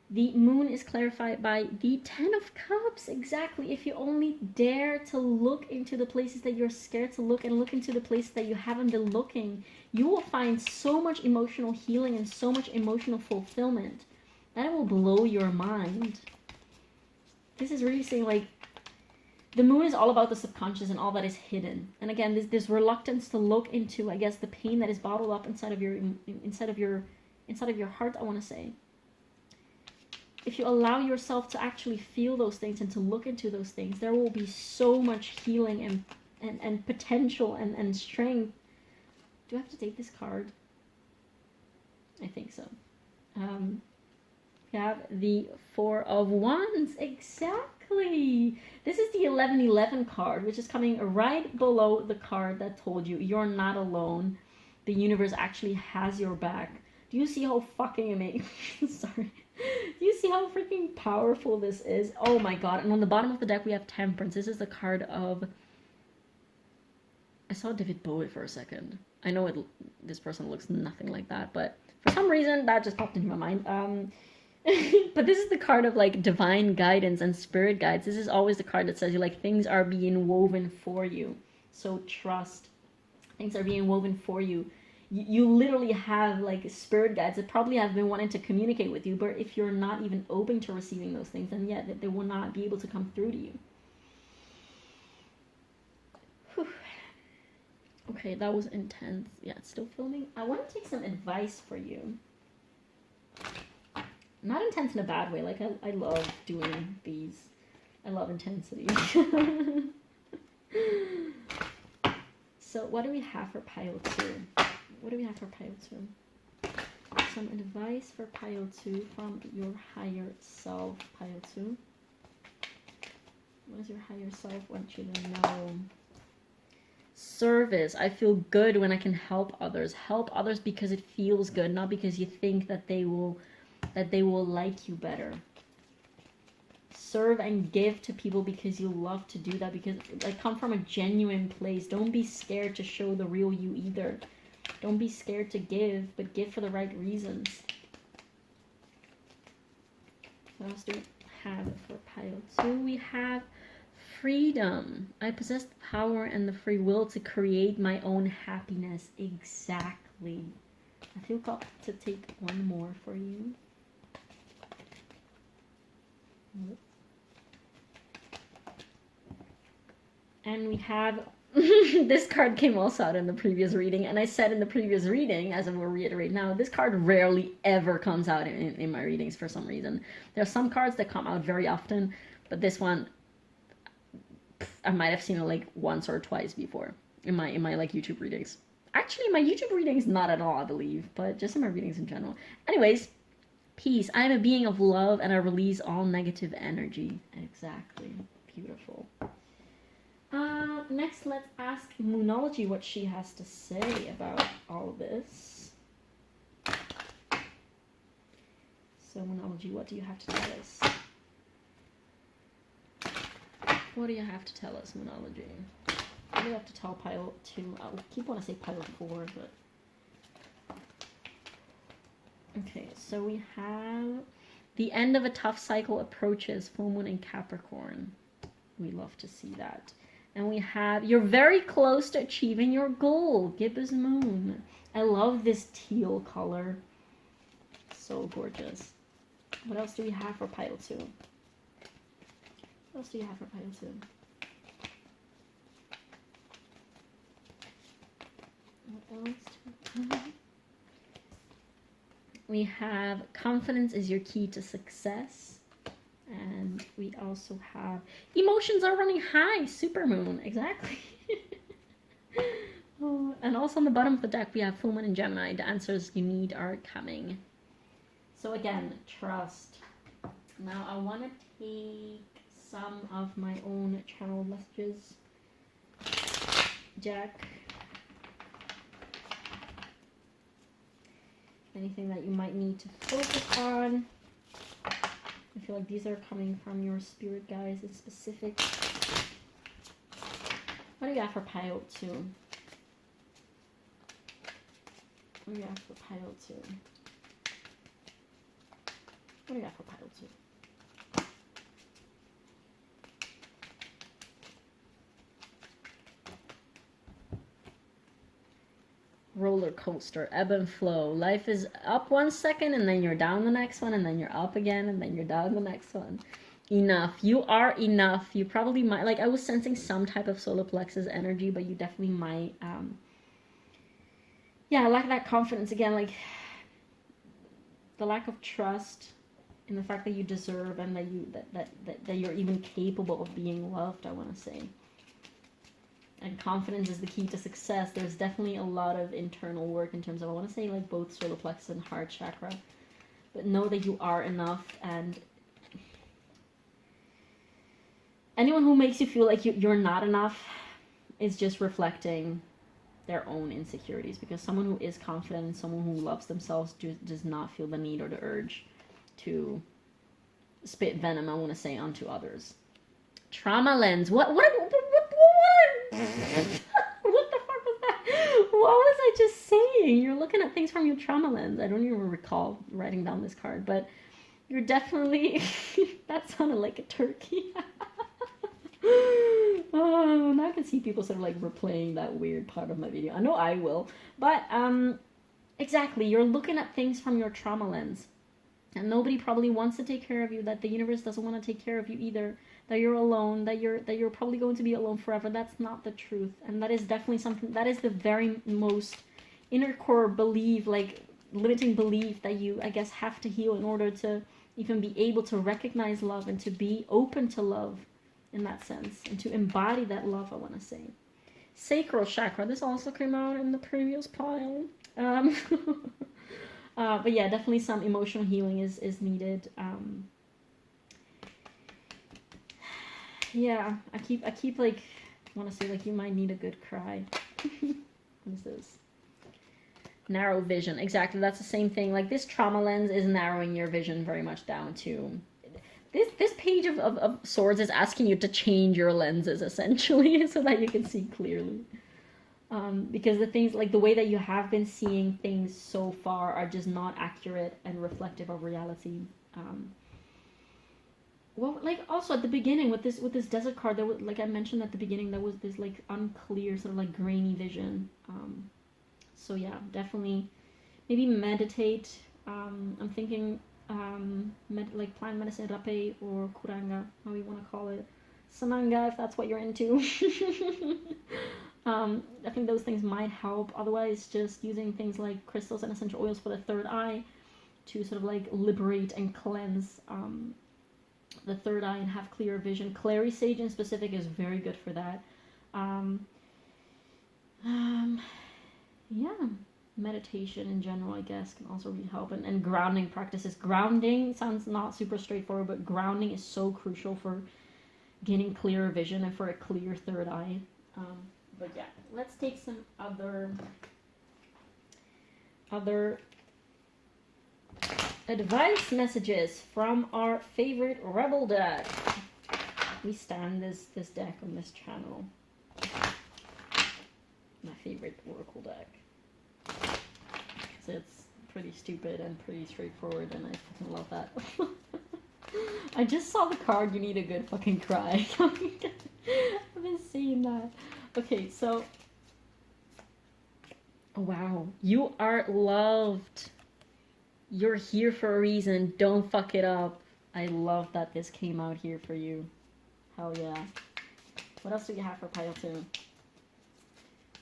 The Moon is clarified by the Ten of Cups. Exactly. If you only dare to look into the places that you're scared to look and look into the places that you haven't been looking, you will find so much emotional healing and so much emotional fulfillment that it will blow your mind. This is really saying like the Moon is all about the subconscious and all that is hidden. And again, this reluctance to look into, I guess, the pain that is bottled up inside of your heart, I want to say. If you allow yourself to actually feel those things and to look into those things, there will be so much healing and potential and strength. Do I have to take this card? I think so. We have the Four of Wands. Exactly. This is the 1111 card, which is coming right below the card that told you you're not alone. The universe actually has your back. Do you see how fucking amazing? Sorry. Do you see how freaking powerful this is? Oh my god. And on the bottom of the deck, we have Temperance. This is the card of... I saw David Bowie for a second. I know this person looks nothing like that, but for some reason, that just popped into my mind. But this is the card of like divine guidance and spirit guides. This is always the card that says you like things are being woven for you. So trust. Things are being woven for you. You literally have like spirit guides that probably have been wanting to communicate with you, but if you're not even open to receiving those things, then yeah, they will not be able to come through to you. Whew. Okay, that was intense. Yeah, it's still filming. I want to take some advice for you. Not intense in a bad way. Like I love doing these. I love intensity. So what do we have for pile 2? What do we have for pile 2? Some advice for pile 2 from your higher self, pile 2. What does your higher self want you to know? Service. I feel good when I can help others. Help others because it feels good, not because you think that they will like you better. Serve and give to people because you love to do that, because like come from a genuine place. Don't be scared to show the real you either. Don't be scared to give, but give for the right reasons. What else do we have for pile 2? We have freedom. I possess the power and the free will to create my own happiness. Exactly. I feel called to take one more for you. And we have this card came also out in the previous reading, and I said in the previous reading, as I will reiterate now, this card rarely ever comes out in my readings for some reason. There are some cards that come out very often, but this one I might have seen it like once or twice before in my like YouTube readings. Actually, my YouTube readings not at all, I believe, but just in my readings in general. Anyways, peace. I am a being of love, and I release all negative energy. Exactly. Beautiful. Next, let's ask Moonology what she has to say about all of this. So, Moonology, what do you have to tell us? What do you have to tell us, Moonology? What do you have to tell pile 2? I keep wanting to say pile 4, but... Okay, so we have... The end of a tough cycle approaches, full moon in Capricorn. We love to see that. And we have, you're very close to achieving your goal, Gibbous Moon. I love this teal color. So gorgeous. What else do we have for pile 2? What else do you have for pile 2? What else do we have? We have confidence is your key to success. And we also have emotions are running high, supermoon, exactly. Oh, and also on the bottom of the deck we have full moon and Gemini. The answers you need are coming. So again, trust. Now I want to take some of my own channel messages. Jack. Anything that you might need to focus on. I feel like these are coming from your spirit guides in specific. What do you got for pile 2? What do you got for pile 2? What do you got for pile 2? Roller coaster, ebb and flow. Life is up 1 second and then you're down the next one, and then you're up again and then you're down the next one. Enough. You are enough. You probably might, like I was sensing some type of solar plexus energy, but you definitely might yeah, lack that confidence again, like the lack of trust in the fact that you deserve and that you that you're even capable of being loved, I want to say. And confidence is the key to success. There's definitely a lot of internal work in terms of, I want to say, like both solar plexus and heart chakra. But know that you are enough, and anyone who makes you feel like you're not enough is just reflecting their own insecurities, because someone who is confident and someone who loves themselves does not feel the need or the urge to spit venom, I want to say, onto others. Trauma lens. What what the fuck was that? What was I just saying? You're looking at things from your trauma lens. I don't even recall writing down this card, but you're definitely... that sounded like a turkey. Oh, now I can see people sort of like replaying that weird part of my video. I know I will. But, exactly, you're looking at things from your trauma lens. And nobody probably wants to take care of you, that the universe doesn't want to take care of you either, that you're alone, that you're probably going to be alone forever. That's not the truth. And that is definitely something, that is the very most inner core belief, like limiting belief that you, I guess, have to heal in order to even be able to recognize love and to be open to love in that sense, and to embody that love, I want to say. Sacral chakra, this also came out in the previous pile. But yeah, definitely some emotional healing is needed. Yeah, I keep like want to say like you might need a good cry. What is this? Narrow vision. Exactly. That's the same thing. Like this trauma lens is narrowing your vision very much down to... This page of swords is asking you to change your lenses essentially so that you can see clearly. Because the things, like the way that you have been seeing things so far are just not accurate and reflective of reality. Well, like also at the beginning with this desert card, there was, like I mentioned at the beginning, there was this like unclear sort of like grainy vision. So yeah, definitely maybe meditate. I'm thinking like plant medicine, rape or kuranga, how you want to call it, sananga if that's what you're into. I think those things might help. Otherwise, just using things like crystals and essential oils for the third eye to sort of like liberate and cleanse the third eye and have clearer vision. Clary sage in specific is very good for that. Yeah, meditation in general, I guess, can also really help. And grounding practices. Grounding sounds not super straightforward, but grounding is so crucial for gaining clearer vision and for a clear third eye. But yeah, let's take some other advice messages from our favorite Rebel deck. We stand this deck on this channel. My favorite Oracle deck. Because it's pretty stupid and pretty straightforward, and I fucking love that. I just saw the card, you need a good fucking cry. I've been seeing that. Okay, so... Oh, wow. You are loved. You're here for a reason. Don't fuck it up. I love that this came out here for you. Hell yeah. What else do you have for pile 2?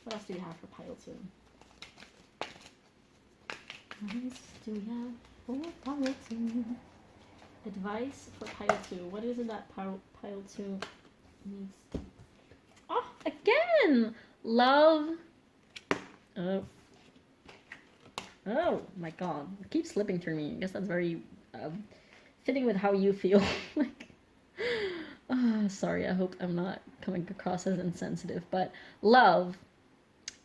What else do you have for pile 2? What else do we have for pile 2? Advice for pile 2. What is it that pile 2 needs? Oh, again! Love. Oh my god. It keeps slipping through me. I guess that's very fitting with how you feel. Like, sorry, I hope I'm not coming across as insensitive. But love.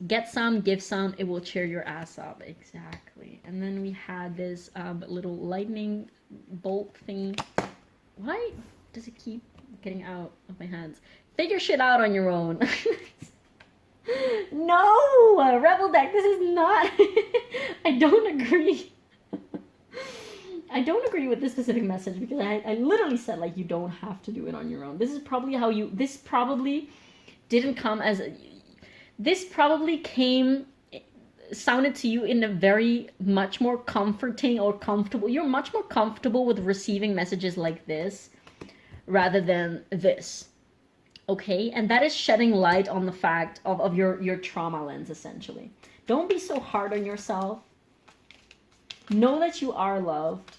Get some, give some, it will cheer your ass up. Exactly. And then we had this little lightning bolt thingy. Why does it keep getting out of my hands? Figure shit out on your own. No! Rebel deck, this is not... I don't agree. I don't agree with this specific message because I literally said, like, you don't have to do it on your own. This is probably how you... This probably didn't come as... This probably sounded to you in a very much more comforting or comfortable... You're much more comfortable with receiving messages like this rather than this. Okay, and that is shedding light on the fact of your trauma lens, essentially. Don't be so hard on yourself. Know that you are loved.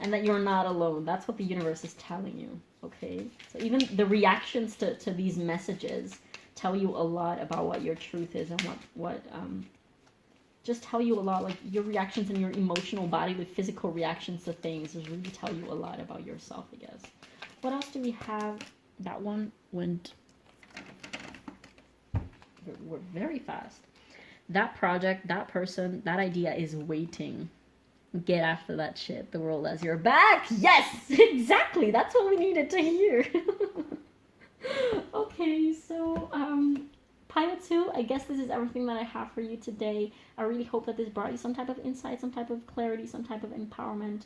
And that you're not alone. That's what the universe is telling you, okay? So even the reactions to these messages tell you a lot about what your truth is and what just tell you a lot. Like, your reactions in your emotional body with physical reactions to things is really tell you a lot about yourself, I guess. What else do we have? That one went... We're very fast. That project, that person, that idea is waiting. Get after that shit. The world has your back. Yes! Exactly! That's what we needed to hear. Okay, so... Pile 2, I guess this is everything that I have for you today. I really hope that this brought you some type of insight, some type of clarity, some type of empowerment.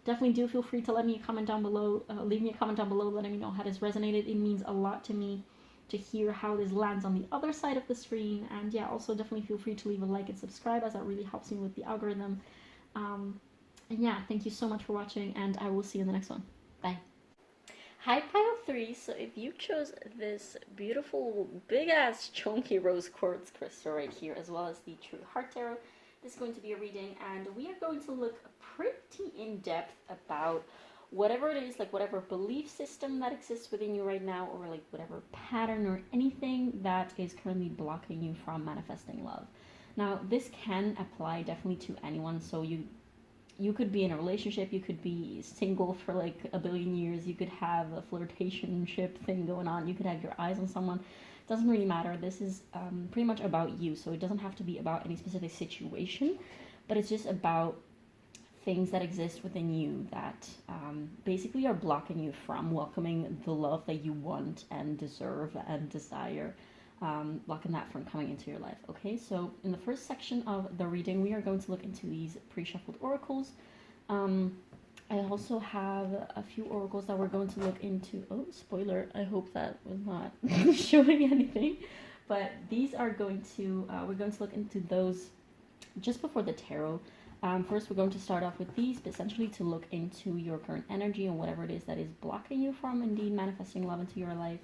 Definitely do feel free to let me a comment down below. Leave me a comment down below letting me know how this resonated. It means a lot to me to hear how this lands on the other side of the screen. And yeah, also definitely feel free to leave a like and subscribe, as that really helps me with the algorithm. And yeah, thank you so much for watching, and I will see you in the next one. Bye. Hi, pile 3. So if you chose this beautiful, big-ass, chunky rose quartz crystal right here, as well as the True Heart Tarot, this is going to be a reading, and we are going to look pretty in-depth about whatever it is, like whatever belief system that exists within you right now, or like whatever pattern or anything that is currently blocking you from manifesting love. Now, this can apply definitely to anyone, so you you could be in a relationship, you could be single for like a billion years, you could have a flirtationship thing going on, you could have your eyes on someone. It doesn't really matter. This is pretty much about you, so it doesn't have to be about any specific situation, but it's just about things that exist within you that basically are blocking you from welcoming the love that you want and deserve and desire, blocking that from coming into your life. Okay, so in the first section of the reading, we are going to look into these pre-shuffled oracles. I also have a few oracles that we're going to look into. Oh, spoiler, I hope that was not showing anything. But these are going to, we're going to look into those just before the tarot. First, we're going to start off with these, but essentially to look into your current energy and whatever it is that is blocking you from indeed manifesting love into your life.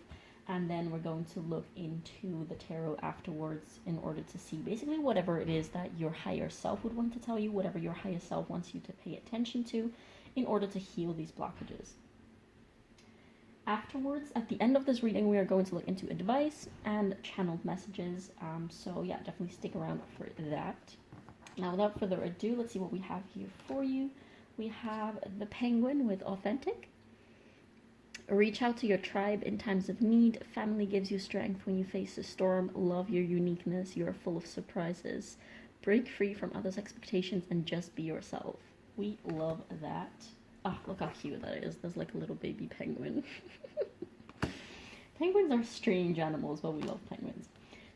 And then we're going to look into the tarot afterwards in order to see basically whatever it is that your higher self would want to tell you, whatever your higher self wants you to pay attention to in order to heal these blockages. Afterwards, at the end of this reading, we are going to look into advice and channeled messages. So yeah, definitely stick around for that. Now, without further ado, let's see what we have here for you. We have the Penguin with Authentic. Reach out to your tribe in times of need. Family gives you strength when you face a storm. Love your uniqueness. You are full of surprises. Break free from others' expectations and just be yourself. We love that. Oh, look how cute that is. There's like a little baby penguin. Penguins are strange animals, but we love penguins.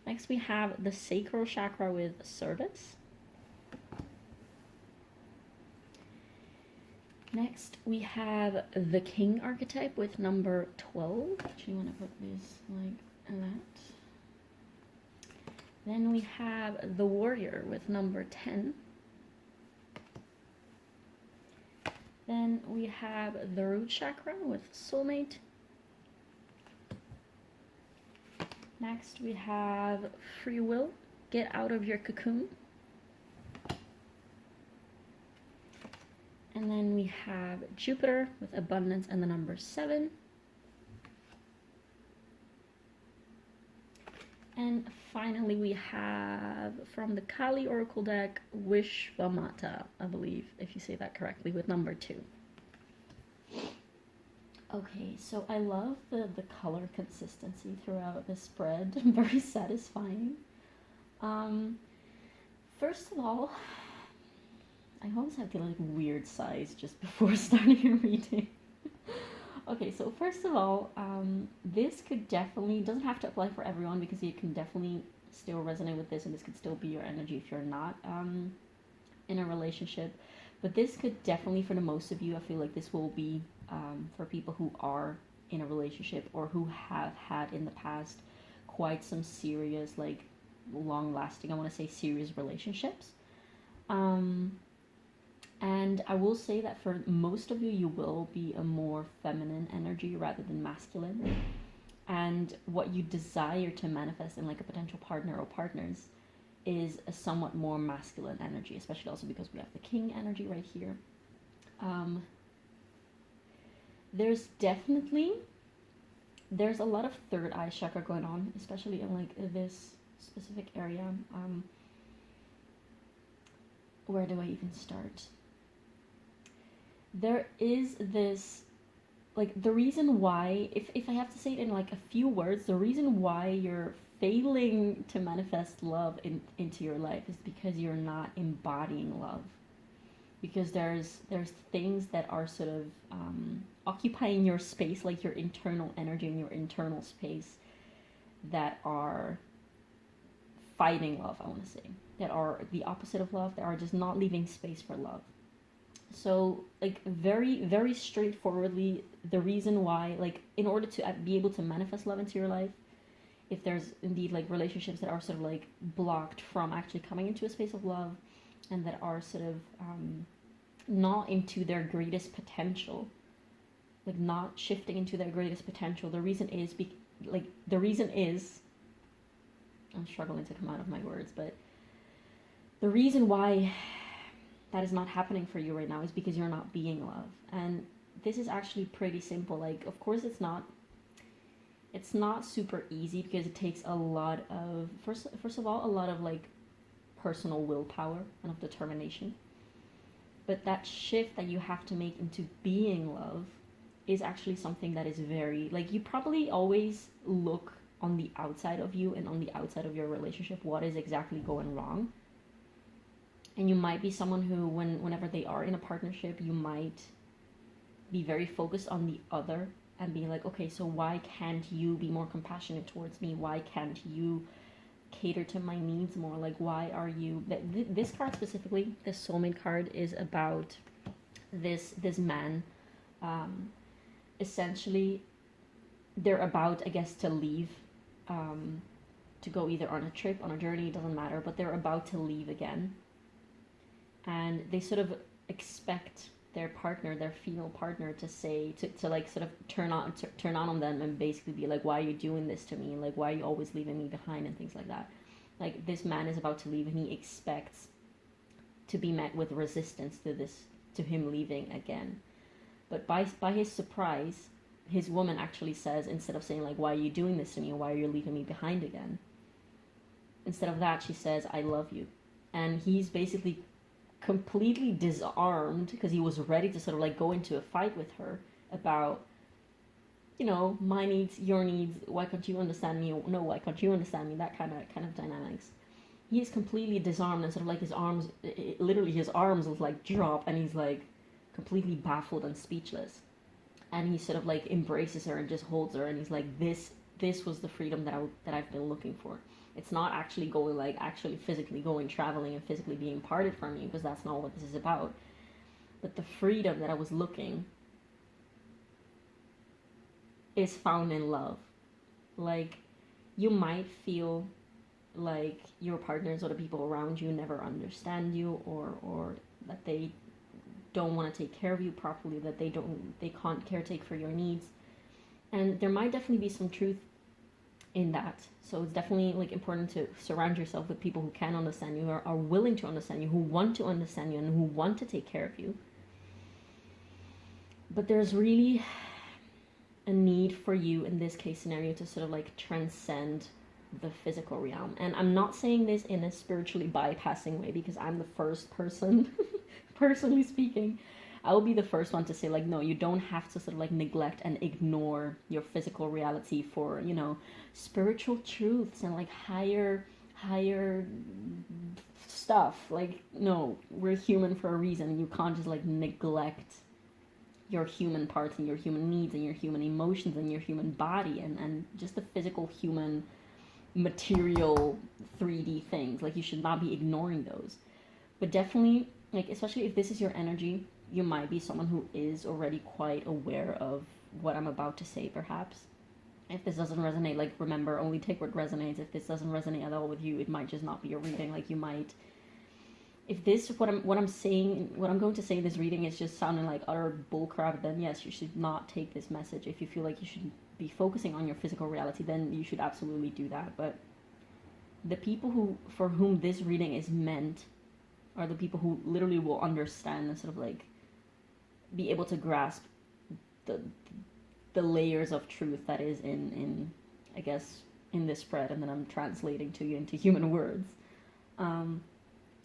Next, we have the Sacral Chakra with Service. Next, we have the King archetype with number 12. Actually, want to put this like that. Then we have the Warrior with number 10. Then we have the Root Chakra with Soulmate. Next, we have Free Will, Get Out of Your Cocoon. And then we have Jupiter with Abundance and the number 7. And finally we have from the Kali Oracle deck, Vishvamata, I believe, if you say that correctly, with number 2. Okay, so I love the color consistency throughout the spread. Very satisfying. First of all, I always have the like weird size just before starting a reading. Okay, so first of all, this could definitely, doesn't have to apply for everyone because you can definitely still resonate with this and this could still be your energy if you're not in a relationship. But this could definitely, for the most of you, I feel like this will be for people who are in a relationship or who have had in the past quite some serious, like long-lasting, I want to say serious relationships. And I will say that for most of you, you will be a more feminine energy rather than masculine. And what you desire to manifest in like a potential partner or partners is a somewhat more masculine energy, especially also because we have the King energy right here. There's a lot of third eye chakra going on, especially in like this specific area. Where do I even start? There is this, like, the reason why, if I have to say it in like a few words, the reason why you're failing to manifest love into your life is because you're not embodying love. Because there's things that are sort of occupying your space, like your internal energy and your internal space, that are fighting love, I want to say. That are the opposite of love, that are just not leaving space for love. So, like, very, very straightforwardly, the reason why, like, in order to be able to manifest love into your life, if there's indeed, like, relationships that are sort of, like, blocked from actually coming into a space of love, and that are sort of not into their greatest potential, like, not shifting into their greatest potential, the reason is, I'm struggling to come out of my words, but the reason why that is not happening for you right now is because you're not being love. And this is actually pretty simple. Like, of course it's not super easy because it takes a lot of, first of all, a lot of like personal willpower and of determination. But that shift that you have to make into being love is actually something that is very, like, you probably always look on the outside of you and on the outside of your relationship what is exactly going wrong. And you might be someone who, whenever they are in a partnership, you might be very focused on the other and be like, okay, so why can't you be more compassionate towards me? Why can't you cater to my needs more? Like, why are you... This card specifically, the soulmate card, is about this man. Essentially, they're about, I guess, to leave, to go either on a trip, on a journey, it doesn't matter, but they're about to leave again. And they sort of expect their partner, their female partner, to say, to like sort of turn on them and basically be like, why are you doing this to me? Like, why are you always leaving me behind and things like that? Like, this man is about to leave and he expects to be met with resistance to him leaving again. But by his surprise, his woman actually says, instead of saying like, why are you doing this to me? Or why are you leaving me behind again? Instead of that, she says, I love you. And he's basically completely disarmed because he was ready to sort of like go into a fight with her about, you know, my needs, your needs, why can't you understand me? No, why can't you understand me? That kind of dynamics. He's completely disarmed and sort of like his arms, literally his arms will like drop and he's like completely baffled and speechless. And he sort of like embraces her and just holds her and he's like, this was the freedom that I've been looking for. It's not actually going, like, actually physically going, traveling and physically being parted from you, because that's not what this is about. But the freedom that I was looking is found in love. Like, you might feel like your partners or the people around you never understand you, or that they don't want to take care of you properly, that they can't caretake for your needs. And there might definitely be some truth in that. So it's definitely like important to surround yourself with people who can understand you, or are willing to understand you, who want to understand you, and who want to take care of you. But there's really a need for you in this case scenario to sort of like transcend the physical realm. And I'm not saying this in a spiritually bypassing way, because I'm the first person, personally speaking, I will be the first one to say, like, no, you don't have to sort of like neglect and ignore your physical reality for, you know, spiritual truths and like higher stuff. Like, no, we're human for a reason. You can't just like neglect your human parts and your human needs and your human emotions and your human body and just the physical human material 3D things. Like, you should not be ignoring those. But definitely, like, especially if this is your energy, you might be someone who is already quite aware of what I'm about to say, perhaps. If this doesn't resonate, like, remember, only take what resonates. If this doesn't resonate at all with you, it might just not be a reading. Like, you might... If this, what I'm going to say in this reading is just sounding like utter bullcrap, then yes, you should not take this message. If you feel like you should be focusing on your physical reality, then you should absolutely do that. But the people for whom this reading is meant are the people who literally will understand and sort of like be able to grasp the layers of truth that is in I guess in this spread, and then I'm translating to you into human words.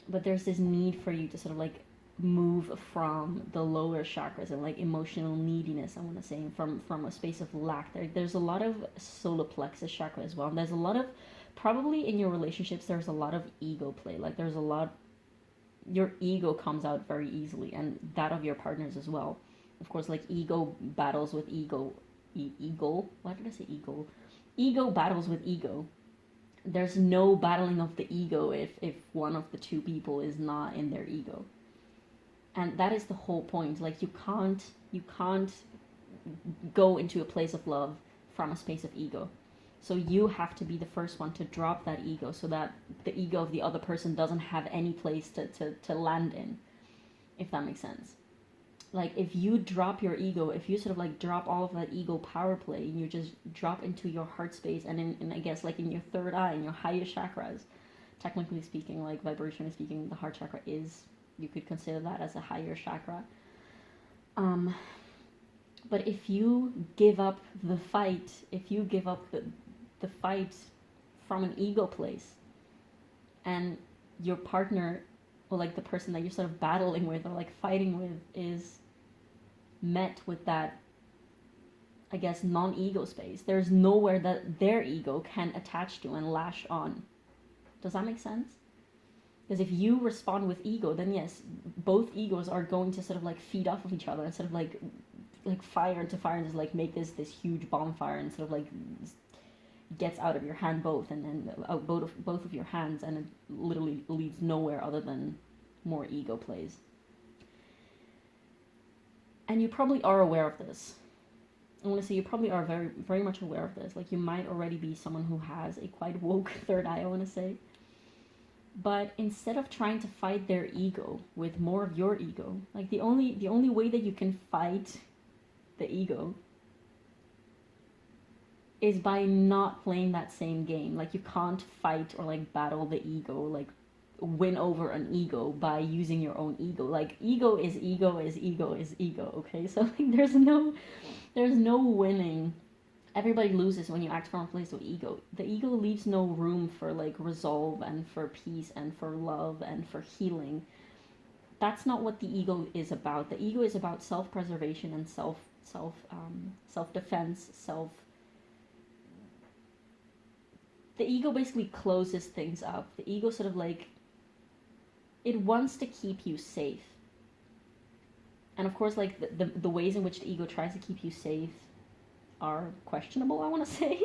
But there's this need for you to sort of like move from the lower chakras and like emotional neediness, I want to say, from a space of lack. There's a lot of solar plexus chakra as well, and there's a lot of, probably in your relationships, there's a lot of ego play. Like, there's a lot, your ego comes out very easily, and that of your partners as well. Of course, like, ego battles with ego. Why did I say ego? Ego battles with ego. There's no battling of the ego if one of the two people is not in their ego. And that is the whole point. Like, you can't go into a place of love from a space of ego. So you have to be the first one to drop that ego, so that the ego of the other person doesn't have any place to land in, if that makes sense. Like, if you drop your ego, if you sort of like drop all of that ego power play, and you just drop into your heart space, and in I guess like in your third eye, in your highest chakras, technically speaking, like vibrationally speaking, the heart chakra is, you could consider that as a higher chakra. But if you give up the fight, if you give up the fight from an ego place, and your partner or like the person that you're sort of battling with or like fighting with is met with that, I guess, non-ego space. There's nowhere that their ego can attach to and lash on. Does that make sense? Because if you respond with ego, then yes, both egos are going to sort of like feed off of each other and sort of like fire into fire and just like make this huge bonfire and sort of like gets out of your hand both and then out both of your hands, and it literally leads nowhere other than more ego plays. And you probably are aware of this. I want to say you probably are very, very much aware of this. Like, you might already be someone who has a quite woke third eye, I want to say. But instead of trying to fight their ego with more of your ego, like the only way that you can fight the ego is by not playing that same game. Like, you can't fight or like battle the ego, like win over an ego by using your own ego. Like, ego is ego is ego is ego, okay? So like there's no winning. Everybody loses when you act from a place of ego. The ego leaves no room for like resolve and for peace and for love and for healing. That's not what the ego is about. The ego is about self-preservation and self-defense, the ego basically closes things up. The ego sort of like, it wants to keep you safe. And of course, like the ways in which the ego tries to keep you safe are questionable, I want to say.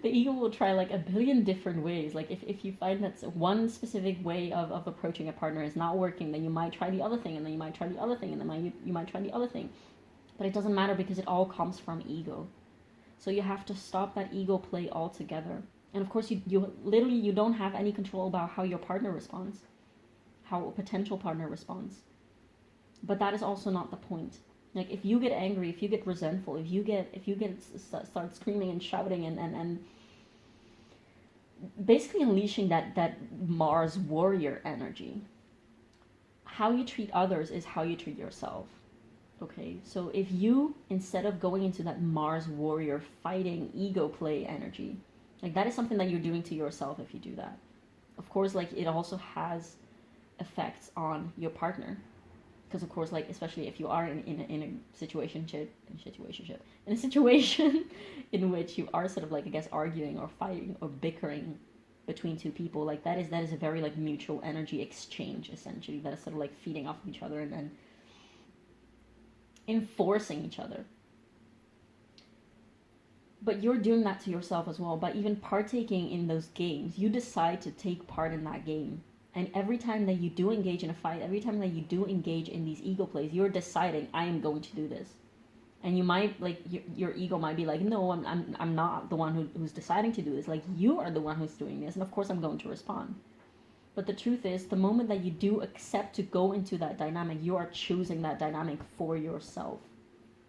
The ego will try like a billion different ways. Like, if you find that one specific way of approaching a partner is not working, then you might try the other thing, and then you might try the other thing, and then you might try the other thing. But it doesn't matter, because it all comes from ego. So you have to stop that ego play altogether. And of course, you literally, you don't have any control about how your partner responds, how a potential partner responds. But that is also not the point. Like, if you get angry, if you get resentful, if you start screaming and shouting and basically unleashing that Mars warrior energy, how you treat others is how you treat yourself. Okay, so if you, instead of going into that Mars warrior fighting ego play energy, like, that is something that you're doing to yourself if you do that. Of course, like, it also has effects on your partner. Because of course, like, especially if you are in a situation in which you are sort of like, I guess, arguing or fighting or bickering between two people, like, that is a very like mutual energy exchange, essentially, that is sort of like feeding off of each other and enforcing each other. But you're doing that to yourself as well. By even partaking in those games, you decide to take part in that game. And every time that you do engage in a fight, every time that you do engage in these ego plays, you're deciding, I am going to do this. And you might, like, your ego might be like, no, I'm not the one who's deciding to do this. Like, you are the one who's doing this, and of course I'm going to respond. But the truth is, the moment that you do accept to go into that dynamic, you are choosing that dynamic for yourself.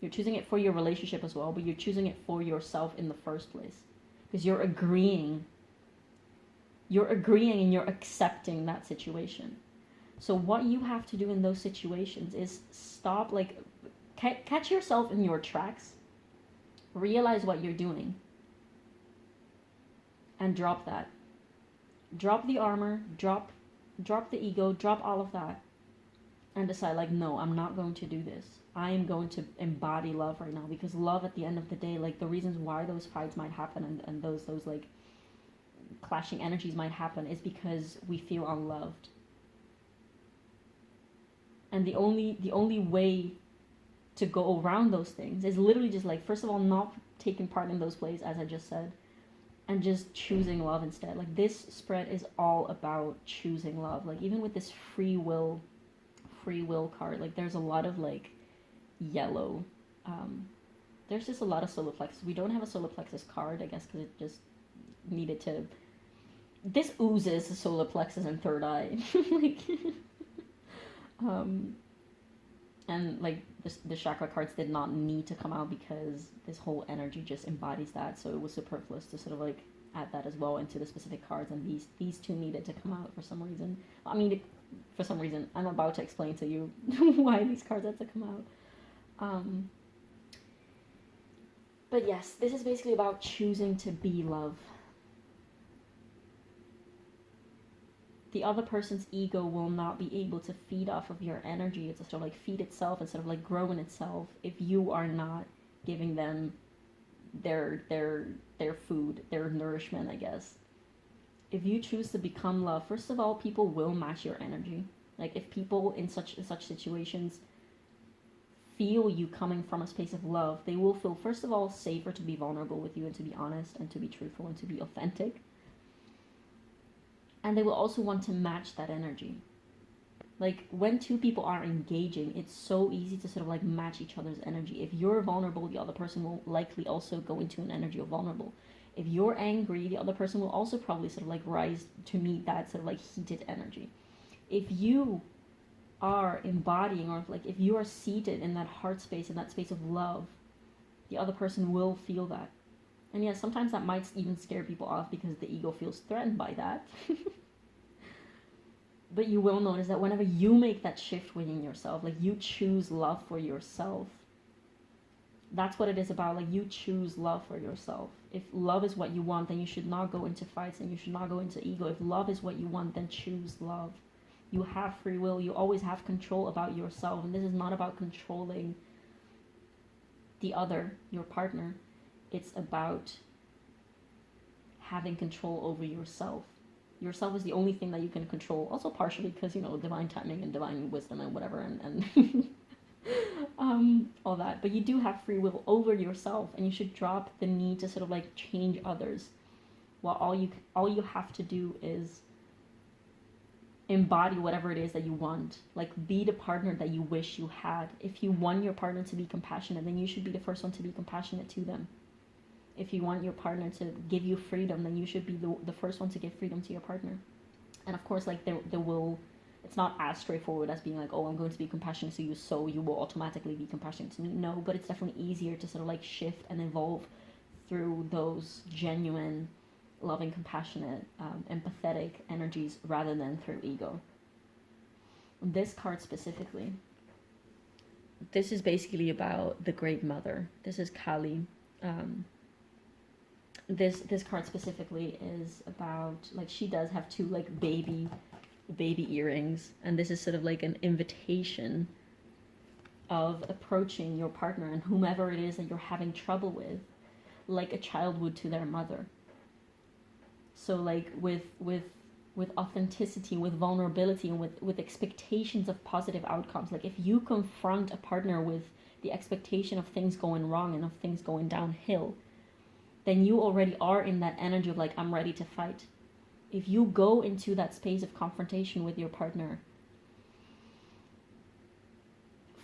You're choosing it for your relationship as well, but you're choosing it for yourself in the first place. Because you're agreeing and you're accepting that situation. So what you have to do in those situations is stop, like, catch yourself in your tracks, realize what you're doing, and drop that. Drop the armor, drop the ego, drop all of that, and decide, like, no, I'm not going to do this. I am going to embody love right now, because love, at the end of the day, like, the reasons why those fights might happen and those like clashing energies might happen is because we feel unloved. And the only way to go around those things is literally just, like, first of all, not taking part in those plays, as I just said, and just choosing love instead. Like, this spread is all about choosing love. Like, even with this free will card, like, there's a lot of like yellow, there's just a lot of solar plexus. We don't have a solar plexus card, I guess, because it just needed to. This oozes the solar plexus and third eye. Like, and like the chakra cards did not need to come out, because this whole energy just embodies that, so it was superfluous to sort of like add that as well into the specific cards, and these two needed to come out for some reason. I mean, for some reason, I'm about to explain to you why these cards had to come out. But yes, this is basically about choosing to be love. the other person's ego will not be able to feed off of your energy. It's sort of like feed itself and sort of like grow in itself if you are not giving them their food, their nourishment, I guess. If you choose to become love, first of all, people will match your energy. Like if people in such situations feel you coming from a space of love, they will feel, first of all, safer to be vulnerable with you and to be honest and to be truthful and to be authentic. And they will also want to match that energy. Like when two people are engaging, it's so easy to sort of like match each other's energy. If you're vulnerable, the other person will likely also go into an energy of vulnerable. If you're angry, the other person will also probably sort of like rise to meet that sort of like heated energy. If you are embodying, or like if you are seated in that heart space, in that space of love, the other person will feel that. And yeah, sometimes that might even scare people off because the ego feels threatened by that. But you will notice that whenever you make that shift within yourself, like you choose love for yourself, that's what it is about. Like you choose love for yourself. If love is what you want, then you should not go into fights and you should not go into ego. If love is what you want, then choose love. You have free will. You always have control about yourself. And this is not about controlling the other, your partner. It's about having control over yourself. Yourself is the only thing that you can control. Also partially because, you know, divine timing and divine wisdom and whatever and all that. But you do have free will over yourself, and you should drop the need to sort of like change others. While all you have to do is embody whatever it is that you want. Like be the partner that you wish you had. If you want your partner to be compassionate, then you should be the first one to be compassionate to them. If you want your partner to give you freedom, then you should be the first one to give freedom to your partner. And of course, like there will, it's not as straightforward as being like, oh, I'm going to be compassionate to you, so you will automatically be compassionate to me. No, but it's definitely easier to sort of like shift and evolve through those genuine, loving, compassionate, empathetic energies rather than through ego. This card specifically, this is basically about the Great Mother. This is Kali. This card specifically is about, like, she does have two like baby earrings, and this is sort of like an invitation of approaching your partner and whomever it is that you're having trouble with, like a child would to their mother. So like with authenticity, with vulnerability, and with expectations of positive outcomes. Like if you confront a partner with the expectation of things going wrong and of things going downhill, then you already are in that energy of like, I'm ready to fight. If you go into that space of confrontation with your partner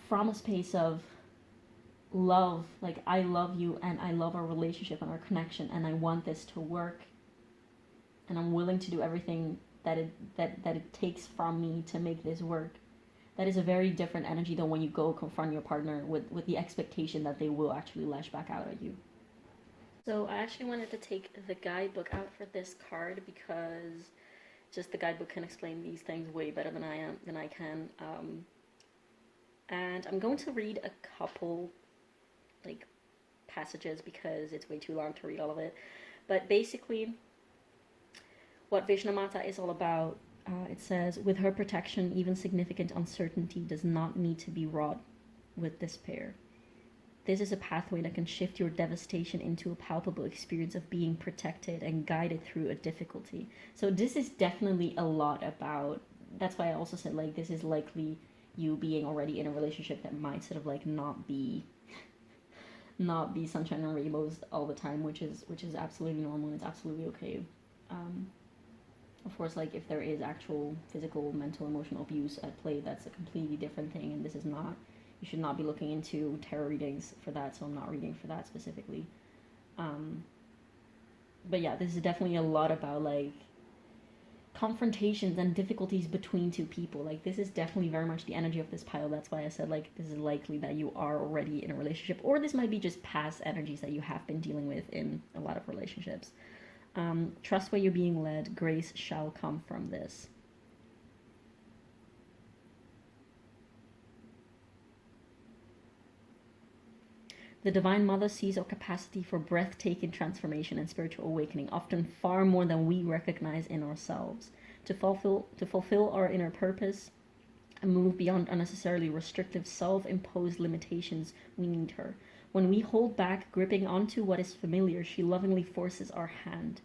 from a space of love, like I love you and I love our relationship and our connection and I want this to work and I'm willing to do everything that it takes from me to make this work, that is a very different energy than when you go confront your partner with the expectation that they will actually lash back out at you. So I actually wanted to take the guidebook out for this card because just the guidebook can explain these things way better than I can. And I'm going to read a couple like passages because it's way too long to read all of it. But basically, what Vishnamata is all about, it says, with her protection, even significant uncertainty does not need to be wrought with despair. This is a pathway that can shift your devastation into a palpable experience of being protected and guided through a difficulty. So this is definitely a lot about, that's why I also said like this is likely you being already in a relationship that might sort of like not be sunshine and rainbows all the time, which is absolutely normal. It's absolutely okay. Of course, like if there is actual physical, mental, emotional abuse at play, that's a completely different thing, and this is not. You should not be looking into tarot readings for that, so I'm not reading for that specifically. But yeah, this is definitely a lot about like confrontations and difficulties between two people. Like this is definitely very much the energy of this pile. That's why I said like this is likely that you are already in a relationship, or this might be just past energies that you have been dealing with in a lot of relationships. Trust where you're being led. Grace shall come from this. The Divine Mother sees our capacity for breathtaking transformation and spiritual awakening, often far more than we recognize in ourselves. to fulfill our inner purpose and move beyond unnecessarily restrictive self-imposed limitations, we need her. When we hold back, gripping onto what is familiar, she lovingly forces our hand.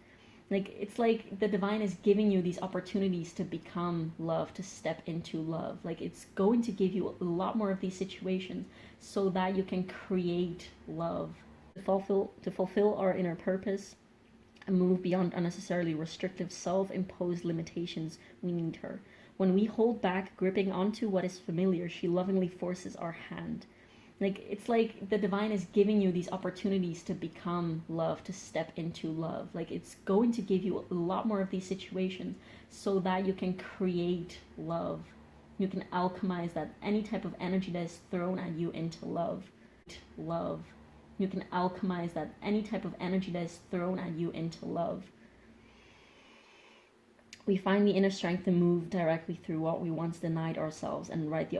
Like, it's like the divine is giving you these opportunities to become love, to step into love. Like, it's going to give you a lot more of these situations so that you can create love. To fulfill our inner purpose and move beyond unnecessarily restrictive self-imposed limitations, we need her. When we hold back, gripping onto what is familiar, she lovingly forces our hand. Like, it's like the divine is giving you these opportunities to become love, to step into love. Like, it's going to give you a lot more of these situations so that you can create love. You can alchemize that any type of energy that is thrown at you into love. Love. You can alchemize that any type of energy that is thrown at you into love. We find the inner strength to move directly through what we once denied ourselves and the right and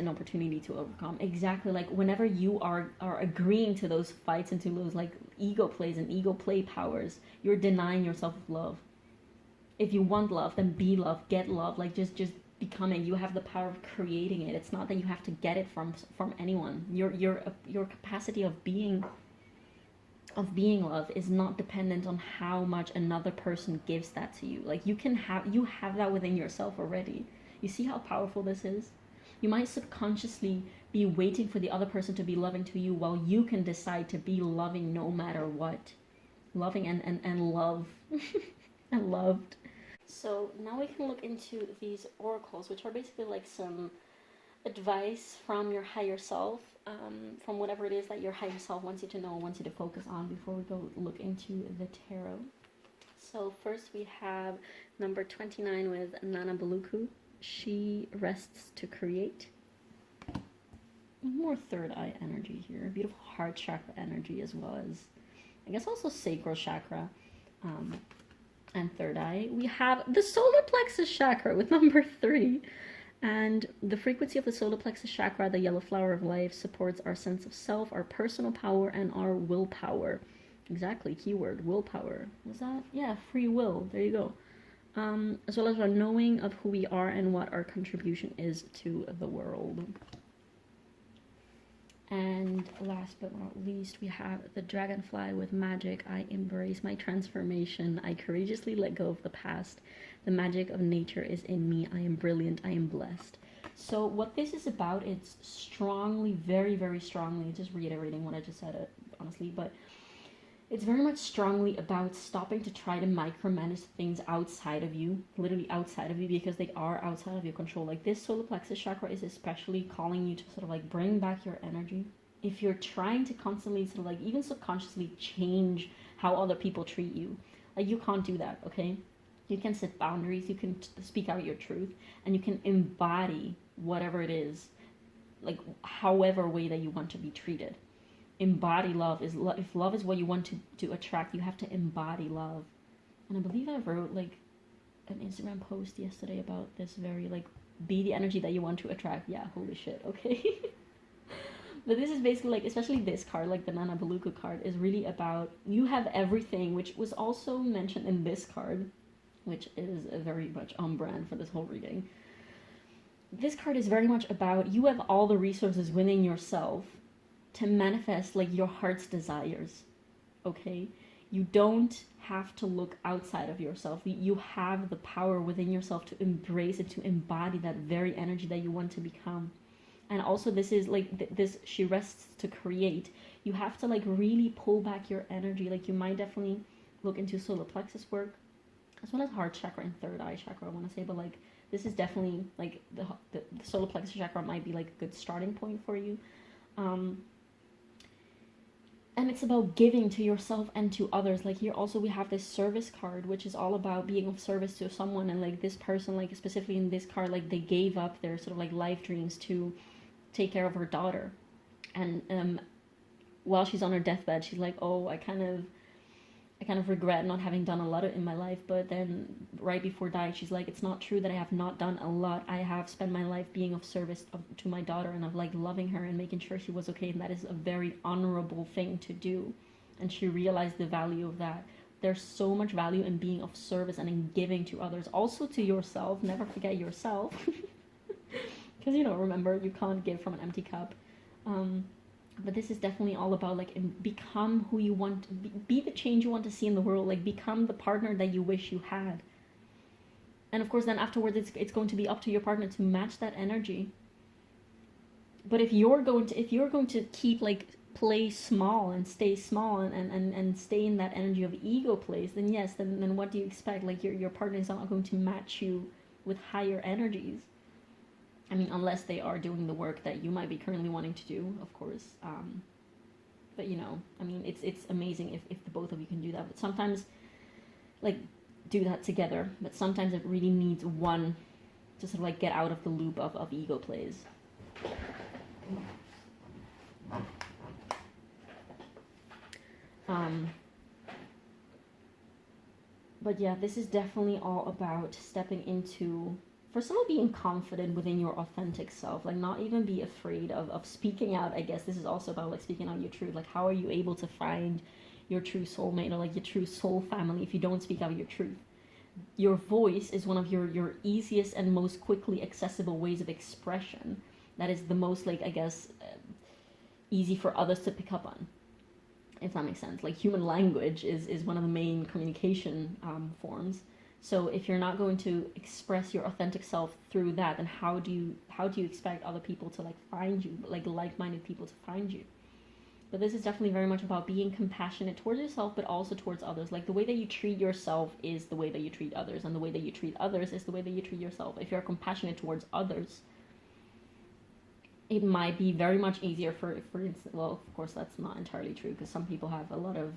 opportunity to overcome. Exactly, like whenever you are agreeing to those fights and to those like ego plays and ego play powers, you're denying yourself of love. If you want love, then be love, get love, like just become it. You have the power of creating it. It's not that you have to get it from anyone. Your capacity of being love is not dependent on how much another person gives that to you. Like, you have that within yourself already. You see how powerful this is? You might subconsciously be waiting for the other person to be loving to you while you can decide to be loving no matter what. Loving and love and loved. So now we can look into these oracles, which are basically like some advice from your higher self, from whatever it is that your higher self wants you to know, wants you to focus on before we go look into the tarot. So first we have number 29 with Nana Baluku. She rests to create. More third eye energy here. Beautiful heart chakra energy, as well as, I guess, also sacral chakra and third eye. We have the solar plexus chakra with number 3. And the frequency of the solar plexus chakra, the yellow flower of life, supports our sense of self, our personal power, and our willpower. Exactly, keyword, willpower. Was that? Yeah, free will. There you go. As well as our knowing of who we are and what our contribution is to the world. And last but not least, we have the dragonfly with magic. I embrace my transformation. I courageously let go of the past. The magic of nature is in me. I am brilliant. I am blessed. So what this is about, it's strongly, very, very strongly, just reiterating what I just said, honestly, but it's very much strongly about stopping to try to micromanage things outside of you, literally outside of you, because they are outside of your control. Like, this solar plexus chakra is especially calling you to sort of like bring back your energy. If you're trying to constantly sort of like even subconsciously change how other people treat you, like, you can't do that, okay? You can set boundaries, you can speak out your truth, and you can embody whatever it is, like however way that you want to be treated. Embody love. If love is what you want to attract, you have to embody love. And I believe I wrote like an Instagram post yesterday about this very, like, be the energy that you want to attract. Yeah, holy shit, okay. But this is basically like, especially this card, like the Nana Baluku card, is really about you have everything, which was also mentioned in this card, which is very much on brand for this whole reading. This card is very much about you have all the resources within yourself to manifest like your heart's desires, okay? You don't have to look outside of yourself. You have the power within yourself to embrace it, to embody that very energy that you want to become. And also, this is like this, she rests to create. You have to like really pull back your energy. Like, you might definitely look into solar plexus work, as well as heart chakra and third eye chakra, I want to say. But like, this is definitely like the solar plexus chakra might be like a good starting point for you. And it's about giving to yourself and to others. Like, here also we have this service card, which is all about being of service to someone. And like, this person, like specifically in this card, like they gave up their sort of like life dreams to take care of her daughter. And while she's on her deathbed, she's like, oh, I kind of regret not having done a lot in my life. But then right before dying, she's like, it's not true that I have not done a lot. I have spent my life being of service to my daughter, and of like loving her and making sure she was okay. And that is a very honorable thing to do. And she realized the value of that there's so much value in being of service and in giving to others, also to yourself. Never forget yourself. Because, you know, remember, you can't give from an empty cup. But this is definitely all about, like, become who you want, be the change you want to see in the world, like, become the partner that you wish you had. And of course, then afterwards, it's going to be up to your partner to match that energy. But if you're going to keep, like, play small and stay small and stay in that energy of ego place, then yes, then what do you expect? Like, your partner is not going to match you with higher energies. I mean, unless they are doing the work that you might be currently wanting to do, of course. But, you know, I mean, it's amazing if the both of you can do that. But sometimes, like, do that together. But sometimes it really needs one to sort of, like, get out of the loop of ego plays. But yeah, this is definitely all about stepping into, first of all, being confident within your authentic self, like, not even be afraid of speaking out. I guess this is also about, like, speaking out your truth. Like, how are you able to find your true soulmate, or, like, your true soul family, if you don't speak out your truth? Your voice is one of your easiest and most quickly accessible ways of expression. That is the most, like, I guess, easy for others to pick up on, if that makes sense. Like, human language is one of the main communication forms. So if you're not going to express your authentic self through that, then how do you expect other people to, like, find you, like, like-minded people to find you? But this is definitely very much about being compassionate towards yourself, but also towards others. Like, the way that you treat yourself is the way that you treat others, and the way that you treat others is the way that you treat yourself. If you're compassionate towards others, it might be very much easier for instance, well, of course, that's not entirely true, because some people have a lot of,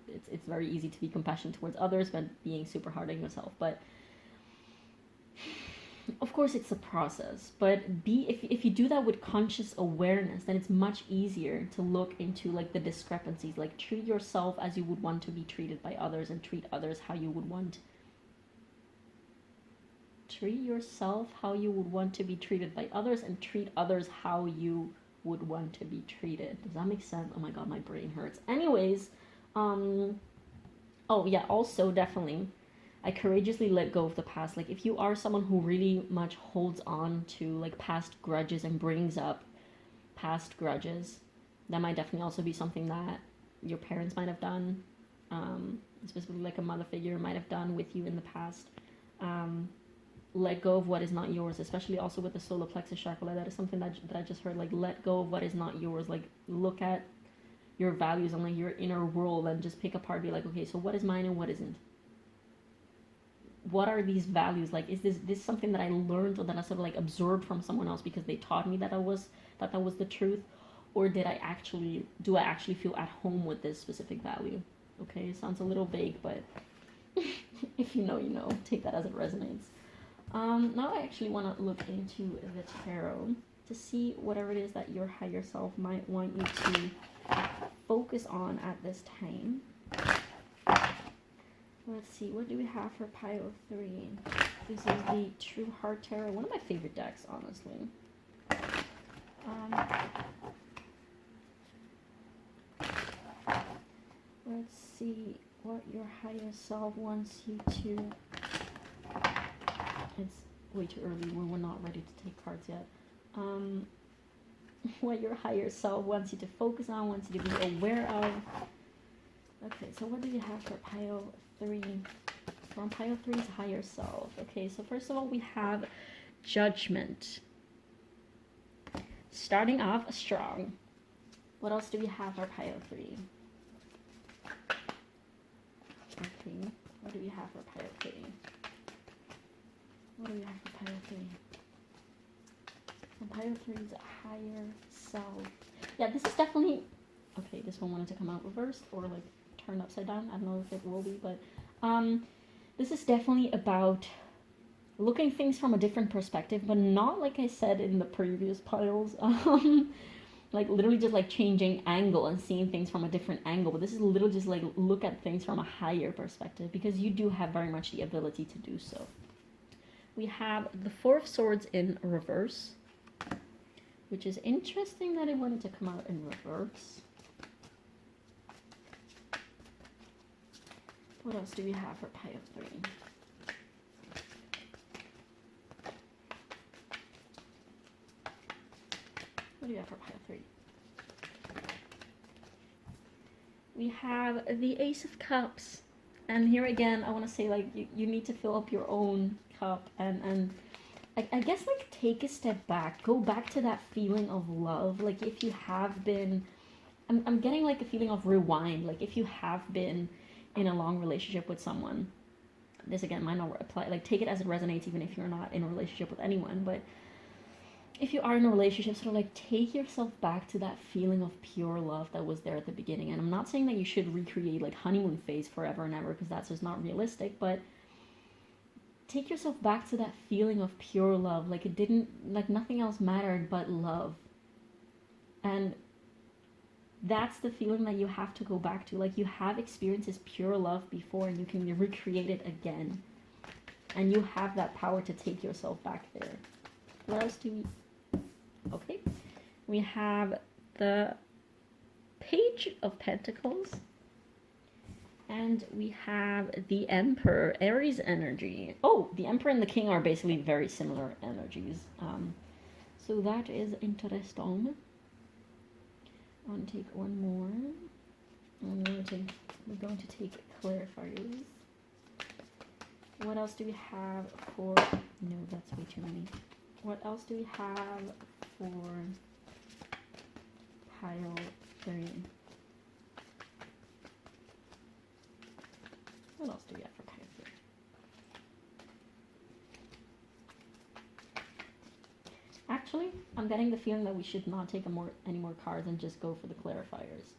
it's very easy to be compassionate towards others, but being super hard on yourself. But of course, it's a process. But if you do that with conscious awareness, then it's much easier to look into, like, the discrepancies. Like, treat yourself as you would want to be treated by others, and treat others how you would want. Treat yourself how you would want to be treated by others, and treat others how you would want to be treated. Does that make sense? Oh my god, my brain hurts. Anyways, oh yeah, also definitely, I courageously let go of the past. Like, if you are someone who really much holds on to, like, past grudges and brings up past grudges, that might definitely also be something that your parents might have done, specifically, like, a mother figure might have done with you in the past. Let go of what is not yours, especially also with the solar plexus chakra. That is something that I just heard. Like, let go of what is not yours. Like, look at your values and, like, your inner world, and just pick apart. Be like, okay, so what is mine and what isn't? What are these values? Like, is this something that I learned, or that I sort of, like, absorbed from someone else because they taught me that that was the truth, or do I actually feel at home with this specific value? Okay, it sounds a little vague, but if you know, you know. Take that as it resonates. Now I actually want to look into the tarot to see whatever it is that your higher self might want you to focus on at this time. Let's see, what do we have for pile 3? This is the True Heart Tarot, one of my favorite decks, honestly. Let's see what your higher self wants you to... It's way too early when we're not ready to take cards yet. What your higher self wants you to focus on, wants you to be aware of. Okay, so what do you have for pile 3? From pile 3's higher self. Okay, so first of all, we have Judgment. Starting off strong. What else do we have for pile 3? Okay, what do we have for pile 3? What do we have for pile 3? From pile 3's higher self. Yeah, this is definitely... Okay, this one wanted to come out reversed or, like, turned upside down. I don't know if it will be, but this is definitely about looking things from a different perspective, but not like I said in the previous piles. Like, literally just, like, changing angle and seeing things from a different angle. But this is literally just, like, look at things from a higher perspective, because you do have very much the ability to do so. We have the Four of Swords in reverse, which is interesting that it wanted to come out in reverse. What else do we have for pile 3? What do we have for pile 3? We have the Ace of Cups. And here again, I want to say, like, you need to fill up your own cup and I guess, like, take a step back. Go back to that feeling of love. Like, if you have been... I'm getting, like, a feeling of rewind. Like, if you have been in a long relationship with someone, this again might not apply. Like, take it as it resonates, even if you're not in a relationship with anyone. But if you are in a relationship, sort of like take yourself back to that feeling of pure love that was there at the beginning. And I'm not saying that you should recreate like honeymoon phase forever and ever, because that's just not realistic, but take yourself back to that feeling of pure love. Like it didn't, like nothing else mattered but love. And that's the feeling that you have to go back to. Like you have experienced this pure love before and you can recreate it again. And you have that power to take yourself back there. What else do we... Okay, we have the Page of Pentacles, and we have the Emperor, Aries energy. Oh, the Emperor and the King are basically very similar energies. So that is interesting. I want to take one more. We're going to take clarifiers. What else do we have for... No, that's way too many. What else do we have for pile 3? What else do we have for pile 3? Actually, I'm getting the feeling that we should not take any more cards and just go for the clarifiers.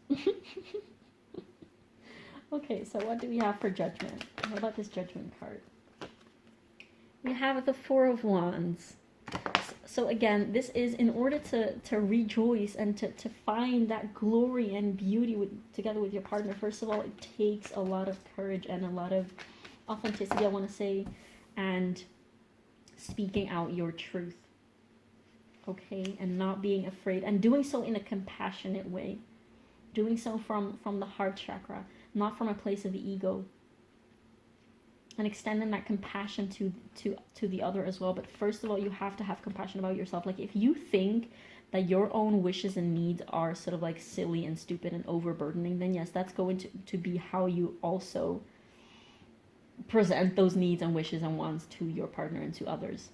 Okay, so what do we have for Judgment? What about this Judgment card? We have the Four of Wands. So again, this is in order to rejoice and to find that glory and beauty together with your partner. First of all, it takes a lot of courage and a lot of authenticity, I want to say, and speaking out your truth, okay, and not being afraid, and doing so in a compassionate way, doing so from the heart chakra, not from a place of ego. And extending that compassion to the other as well. But first of all, you have to have compassion about yourself. Like if you think that your own wishes and needs are sort of like silly and stupid and overburdening, then yes, that's going to be how you also present those needs and wishes and wants to your partner and to others.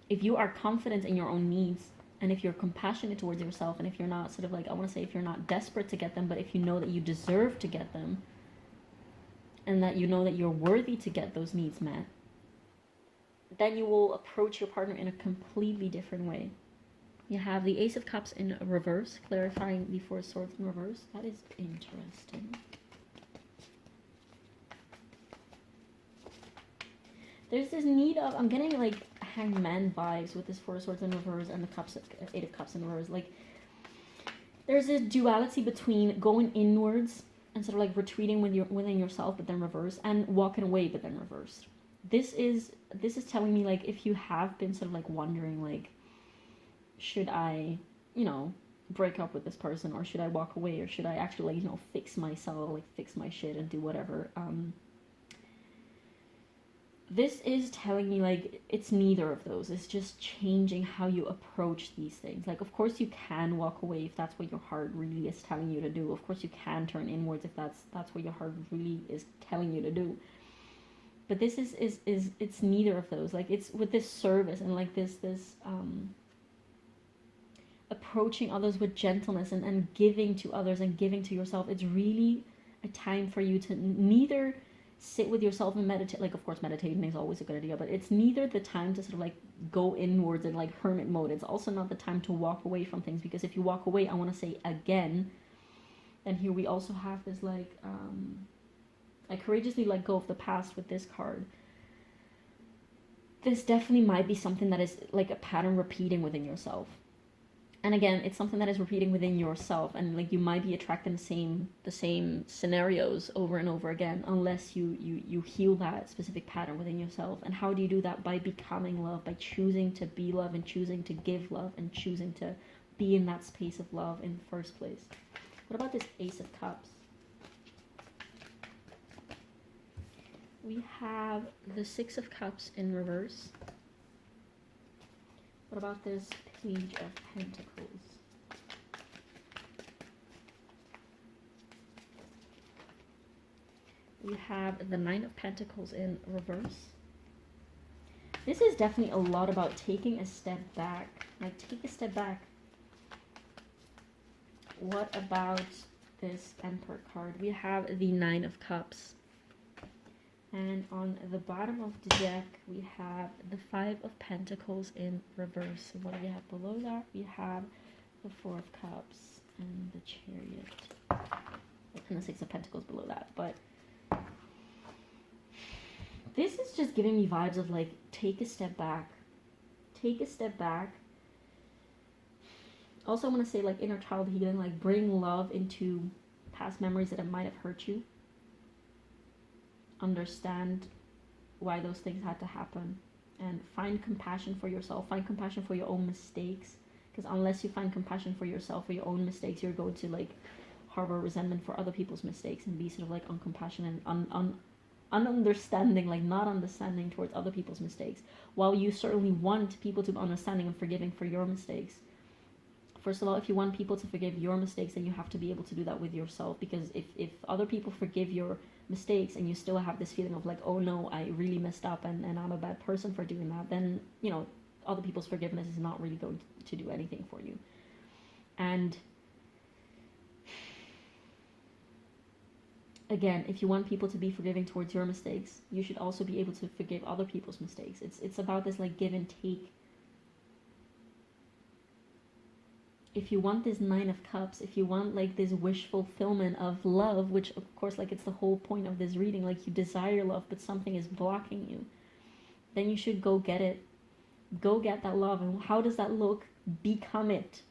If you are confident in your own needs, and if you're compassionate towards yourself, and if you're not sort of like, I want to say, if you're not desperate to get them, but if you know that you deserve to get them, and that you know that you're worthy to get those needs met, then you will approach your partner in a completely different way. You have the Ace of Cups in reverse, clarifying the Four of Swords in reverse. That is interesting. There's this need of, I'm getting like Hangman vibes with this Four of Swords in reverse and the Eight of Cups in reverse. Like there's a duality between going inwards and sort of like retreating within yourself, but then reverse, and walking away, but then reversed. This is telling me, like, if you have been sort of like wondering, like, should I, break up with this person, or should I walk away, or should I actually, like, fix myself, like, fix my shit and do whatever. This is telling me, like, it's neither of those. It's just changing how you approach these things. Like, of course you can walk away if that's what your heart really is telling you to do. Of course you can turn inwards if that's what your heart really is telling you to do. But this is it's neither of those. Like, it's with this service and, like, this approaching others with gentleness and giving to others and giving to yourself. It's really a time for you to neither sit with yourself and meditate. Like, of course, meditating is always a good idea, but it's neither the time to sort of like go inwards in like hermit mode. It's also not the time to walk away from things, because if you walk away, I want to say again, and here we also have this like I courageously let go of the past with this card. This definitely might be something that is like a pattern repeating within yourself. And again, it's something that is repeating within yourself, and like you might be attracting the same scenarios over and over again, unless you heal that specific pattern within yourself. And how do you do that? By becoming love, by choosing to be love, and choosing to give love, and choosing to be in that space of love in the first place. What about this Ace of Cups? We have the Six of Cups in reverse. What about this Page of Pentacles? We have the Nine of Pentacles in reverse. This is definitely a lot about taking a step back. Like, take a step back. What about this Emperor card? We have the Nine of Cups. And on the bottom of the deck, we have the Five of Pentacles in reverse. And what do we have below that? We have the Four of Cups and the Chariot. And the Six of Pentacles below that. But this is just giving me vibes of, like, take a step back. Take a step back. Also, I want to say, like, inner child healing, like, bring love into past memories that might have hurt you. Understand why those things had to happen. And find compassion for yourself. Find compassion for your own mistakes. Because unless you find compassion for yourself, for your own mistakes, you're going to, like, harbor resentment for other people's mistakes and be sort of, like, uncompassionate and ununderstanding, like, not understanding towards other people's mistakes. While you certainly want people to be understanding and forgiving for your mistakes. First of all, if you want people to forgive your mistakes, then you have to be able to do that with yourself. Because if other people forgive your mistakes and you still have this feeling of, like, oh no, I really messed up and I'm a bad person for doing that, then, you know, other people's forgiveness is not really going to do anything for you. And again, if you want people to be forgiving towards your mistakes, you should also be able to forgive other people's mistakes. It's about this, like, give and take. If you want this Nine of Cups, if you want, like, this wish fulfillment of love, which of course, like, it's the whole point of this reading, like, you desire love but something is blocking you, then you should go get it. Go get that love. And how does that look? Become it.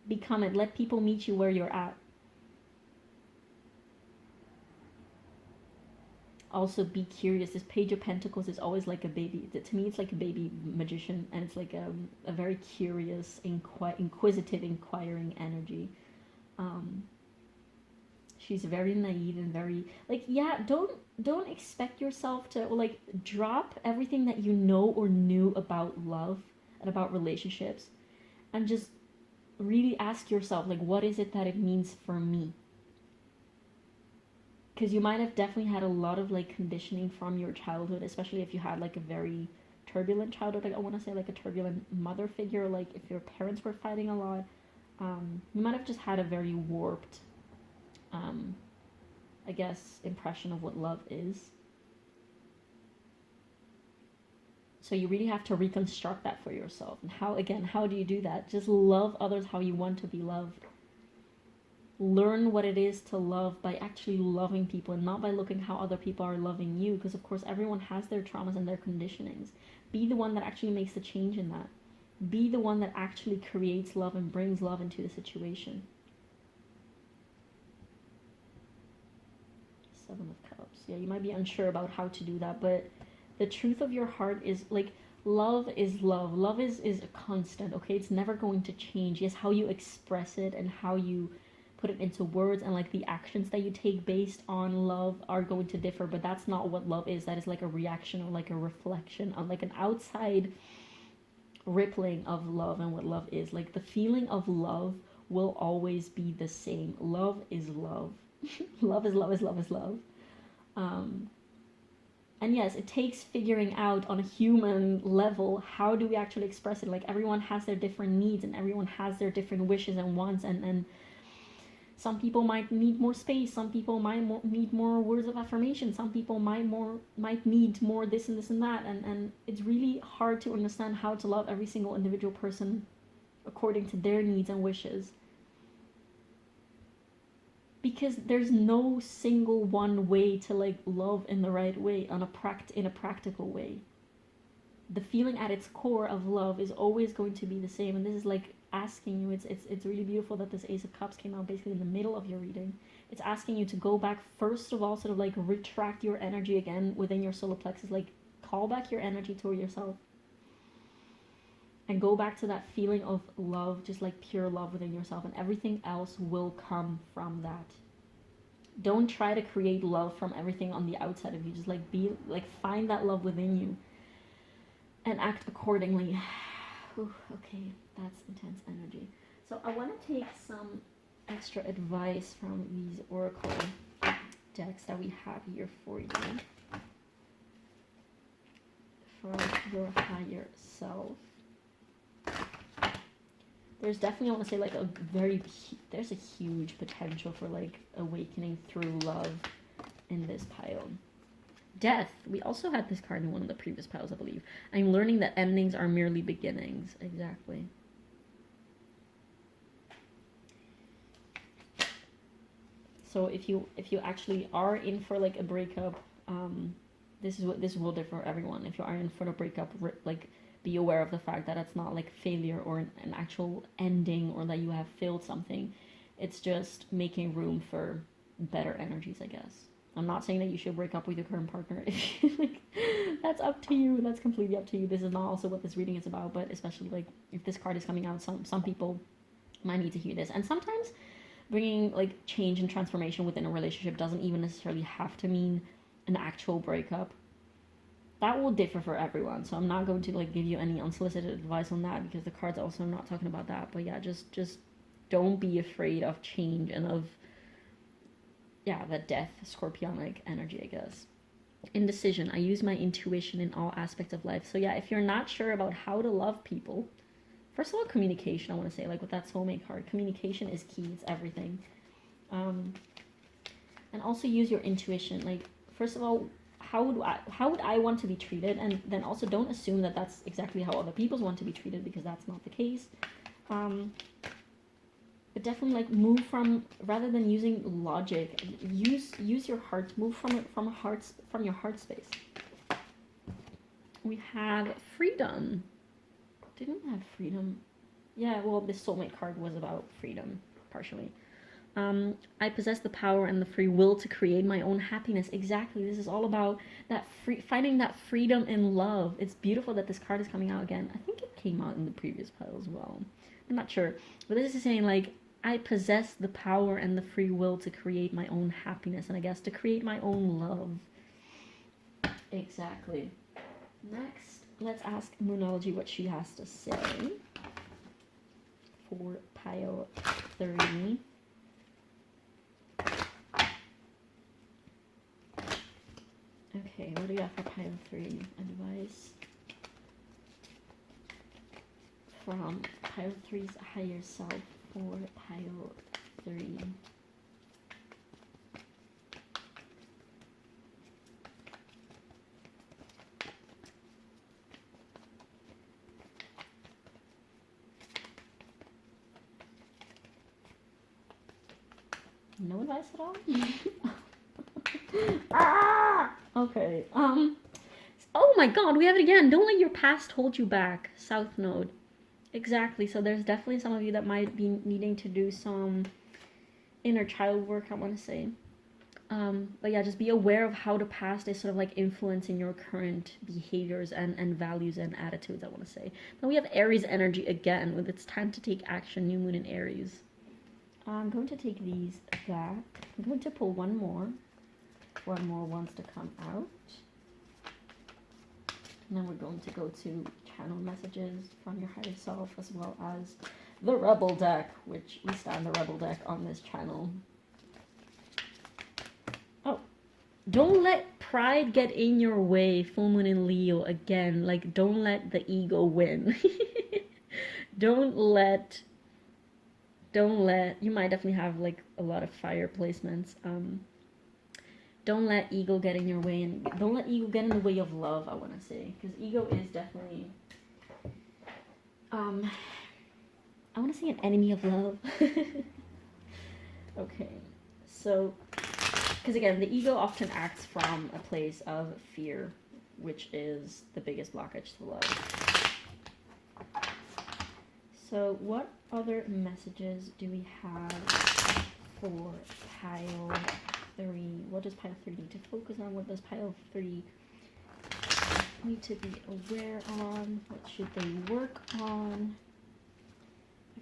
Become it. Let people meet you where you're at. Also, be curious. This Page of Pentacles is always like a baby. To me, it's like a baby magician, and it's like a very curious, inquisitive, inquiring energy. She's very naive and very, like, yeah, don't expect yourself to, like, drop everything that you know or knew about love and about relationships, and just really ask yourself, like, what is it that it means for me? Because you might have definitely had a lot of, like, conditioning from your childhood, especially if you had, like, a very turbulent childhood. Like, I want to say, like, a turbulent mother figure, like, if your parents were fighting a lot. You might have just had a very warped, I guess, impression of what love is. So you really have to reconstruct that for yourself. And how do you do that? Just love others how you want to be loved. Learn what it is to love by actually loving people and not by looking how other people are loving you, because of course everyone has their traumas and their conditionings. Be the one that actually makes the change in that. Be the one that actually creates love and brings love into the situation. Seven of Cups. Yeah, you might be unsure about how to do that, but the truth of your heart is, like, love is love. Love is a constant, okay? It's never going to change. Yes, how you express it and how you put it into words and, like, the actions that you take based on love are going to differ, but that's not what love is. That is like a reaction or like a reflection on, like, an outside rippling of love and what love is. Like, the feeling of love will always be the same. Love is love. Love is love is love is love. And yes, it takes figuring out on a human level, how do we actually express it? Like, everyone has their different needs and everyone has their different wishes and wants, and some people might need more space. Some people might need more words of affirmation. Some people might need more this and this and that. And it's really hard to understand how to love every single individual person according to their needs and wishes. Because there's no single one way to, like, love in the right way, in a practical way. The feeling at its core of love is always going to be the same. And this is, like, asking you, it's really beautiful that this Ace of Cups came out basically in the middle of your reading. It's asking you to go back, first of all, sort of, like, retract your energy again within your solar plexus, like, call back your energy toward yourself and go back to that feeling of love, just, like, pure love within yourself, and everything else will come from that. Don't try to create love from everything on the outside of you. Just like find that love within you and act accordingly. Whew, okay, that's intense energy. So I want to take some extra advice from these oracle decks that we have here for you, from your higher self. There's definitely, I want to say, like there's a huge potential for like awakening through love in this pile. Death. We also had this card in one of the previous piles, I believe. I'm learning that endings are merely beginnings. Exactly. So if you actually are in for like a breakup, this will differ for everyone. If you are in for a breakup, like be aware of the fact that it's not like failure or an actual ending or that you have failed something. It's just making room for better energies, I guess. I'm not saying that you should break up with your current partner. Like, that's up to you. That's completely up to you. This is not also what this reading is about, but especially like if this card is coming out, some people might need to hear this. And sometimes bringing like change and transformation within a relationship doesn't even necessarily have to mean an actual breakup. That will differ for everyone, so I'm not going to like give you any unsolicited advice on that, because the cards also are not talking about that. But yeah, just don't be afraid of change and of the death, scorpionic energy, I guess. Indecision. I use my intuition in all aspects of life. So yeah, if you're not sure about how to love people, first of all, communication, I want to say, like with that soulmate card, communication is key. It's everything. And also use your intuition. Like, first of all, how would I want to be treated? And then also don't assume that that's exactly how other people want to be treated, because that's not the case. But definitely like move from, rather than using logic, use your heart. Move from your heart space. We have freedom. Didn't we have freedom? Yeah, well, this soulmate card was about freedom, partially. I possess the power and the free will to create my own happiness. Exactly. This is all about that finding that freedom in love. It's beautiful that this card is coming out again. I think it came out in the previous pile as well. I'm not sure. But this is saying, like, I possess the power and the free will to create my own happiness, and I guess to create my own love. Exactly. Next, let's ask Moonology what she has to say for pile 3. Okay, what do you have for pile 3? Advice from pile 3's higher self for pile 3. No advice at all? Ah! Okay. Oh my god, we have it again. Don't let your past hold you back. South Node. Exactly. So there's definitely some of you that might be needing to do some inner child work, I want to say. But yeah, just be aware of how the past is sort of like influencing your current behaviors and values and attitudes, I want to say. Then we have Aries energy again, with it's time to take action, new moon in Aries. I'm going to take these back. I'm going to pull one more. One more wants to come out. And then we're going to go to channel messages from your higher self, as well as the Rebel deck, which we stand the Rebel deck on this channel. Oh, don't let pride get in your way. Full moon in Leo again. Like, don't let the ego win. Don't let, you might definitely have like a lot of fire placements. Don't let ego get in your way, and don't let ego get in the way of love, I want to say, because ego is definitely, I want to say an enemy of love. Okay, so, because again, the ego often acts from a place of fear, which is the biggest blockage to love. So what other messages do we have for pile 3? What does pile 3 need to focus on? What does pile 3 need to be aware on? What should they work on?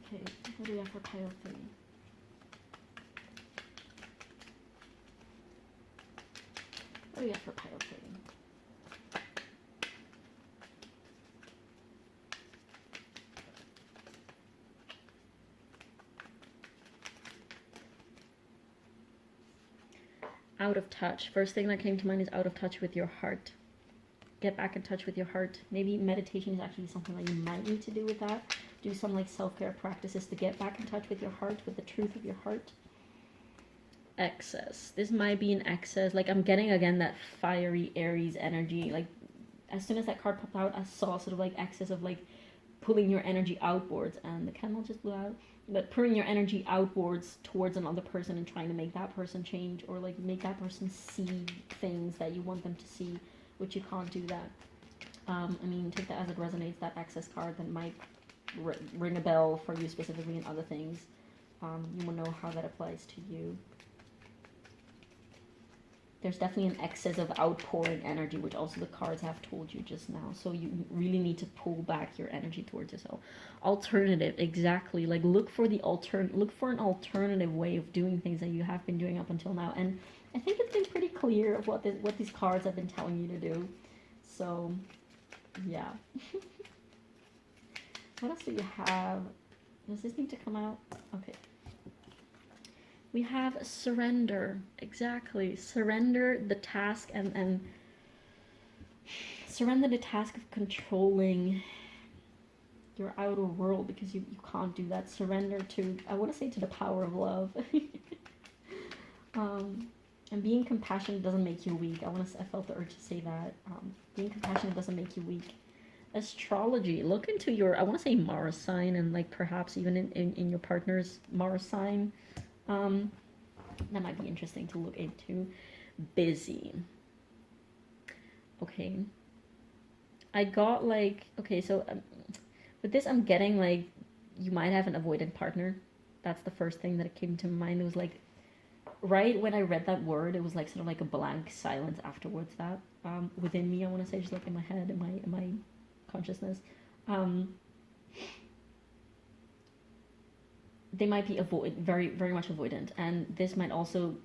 Okay, what do we have for pile 3? What do we have for pile 3? Out of touch. First thing that came to mind is out of touch with your heart. Get back in touch with your heart. Maybe meditation is actually something that you might need to do with that. Do some like self-care practices to get back in touch with your heart, with the truth of your heart. Excess. This might be an excess. Like I'm getting again that fiery Aries energy. Like as soon as that card popped out, I saw sort of like excess of like pulling your energy outwards, and the candle just blew out. But pulling your energy outwards towards another person and trying to make that person change, or like make that person see things that you want them to see, which you can't do that. I mean, take that as it resonates, that excess card that might ring a bell for you specifically in other things. You will know how that applies to you. There's definitely an excess of outpouring energy, which also the cards have told you just now. So you really need to pull back your energy towards yourself. Alternative, exactly. Like look for an alternative way of doing things that you have been doing up until now. And I think it's been pretty clear of what these cards have been telling you to do. So, yeah. What else do you have? Does this need to come out? Okay. We have surrender. Exactly. Surrender the task and surrender the task of controlling your outer world, because you can't do that. Surrender to, I want to say, to the power of love. And being compassionate doesn't make you weak. I felt the urge to say that. Being compassionate doesn't make you weak. Astrology. Look into your, I want to say, Mars sign, and like perhaps even in your partner's Mars sign. That might be interesting to look into. Busy. Okay. I got like, okay, so with this I'm getting like, you might have an avoidant partner. That's the first thing that came to mind. It was like, right when I read that word, it was like sort of like a blank silence afterwards that, within me, I want to say, just like in my head, in my consciousness. They might be very, very much avoidant, and this might also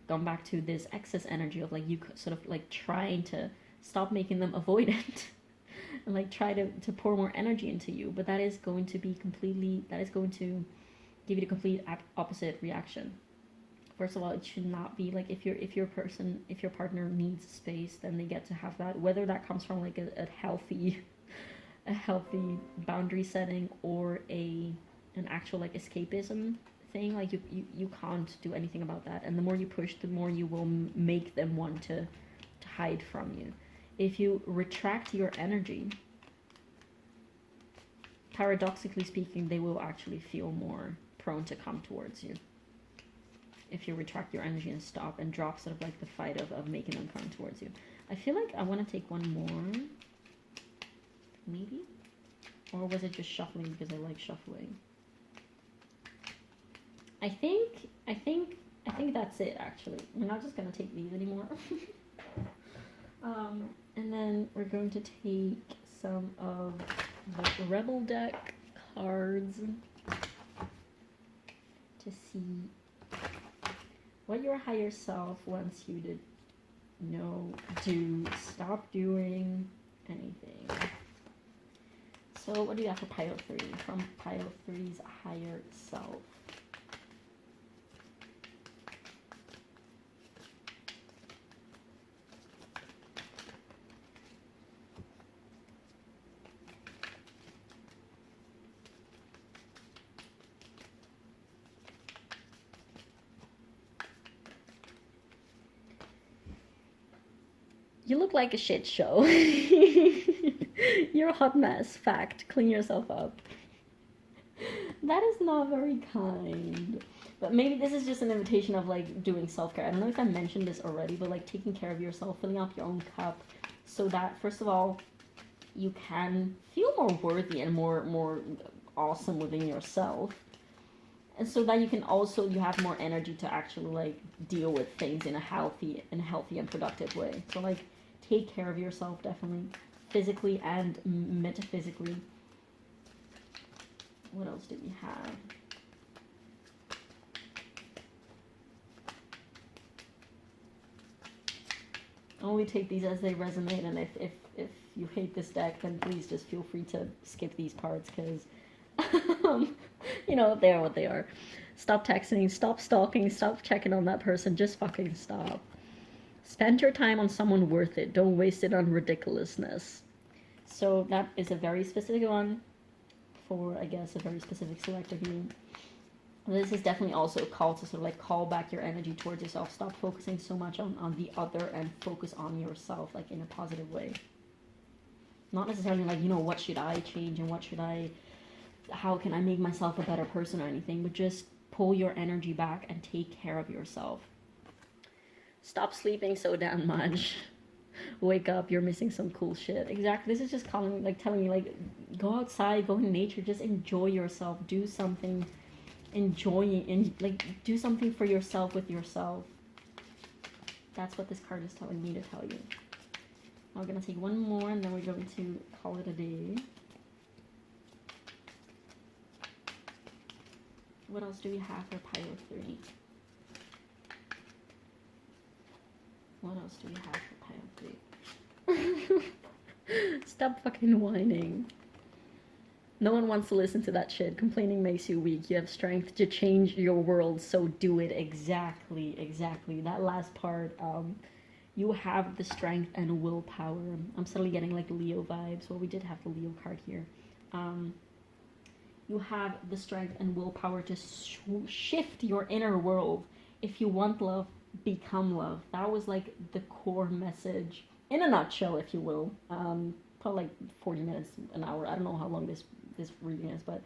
come back to this excess energy of like you sort of like trying to stop making them avoidant and like try to pour more energy into you, but that is going to give you the complete opposite reaction. First of all, it should not be like, if your partner needs space, then they get to have that, whether that comes from like a healthy boundary setting or an actual like escapism thing. Like you can't do anything about that, and the more you push, the more you will make them want to hide from you. If you retract your energy, paradoxically speaking, they will actually feel more prone to come towards you. If you retract your energy and stop and drop sort of like the fight of making them come towards you. I feel like I want to take one more, maybe, or was it just shuffling because I like shuffling? I think that's it, actually. We're not just gonna take these anymore. And then we're going to take some of the Rebel deck cards to see what your higher self wants you to stop doing anything. So what do you have for pile 3? From pile 3's higher self. You look like a shit show. You're a hot mess. Fact. Clean yourself up. That is not very kind. But maybe this is just an invitation of like doing self-care. I don't know if I mentioned this already, but like taking care of yourself, filling up your own cup, so that first of all, you can feel more worthy and more awesome within yourself. And so that you have more energy to actually like deal with things in a healthy and productive way. So like take care of yourself, definitely, physically and metaphysically. What else did we have? Only take these as they resonate, and if you hate this deck, then please just feel free to skip these parts, because you know, they are what they are. Stop texting, stop stalking, stop checking on that person, just fucking stop. Spend your time on someone worth it, don't waste it on ridiculousness. So that is a very specific one for, I guess, a very specific select of you. This is definitely also a call to sort of like call back your energy towards yourself. Stop focusing so much on the other and focus on yourself, like in a positive way. Not necessarily like, you know, what should I change and how can I make myself a better person or anything, but just pull your energy back and take care of yourself. Stop sleeping so damn much. Wake up, you're missing some cool shit. Exactly. This is just telling me like, go outside, go in nature, just enjoy yourself, do something, do something for yourself with yourself. That's what this card is telling me to tell you. Now we're gonna take one more and then we're going to call it a day. What else do we have for pile 3? What else do we have for pile 3? Stop fucking whining. No one wants to listen to that shit. Complaining makes you weak. You have strength to change your world, so do it. Exactly, exactly. That last part, you have the strength and willpower. I'm suddenly getting like Leo vibes. Well, we did have the Leo card here. You have the strength and willpower to shift your inner world. If you want love, become love. That was like the core message in a nutshell, if you will. Probably like 40 minutes, an hour. I don't know how long this reading is, but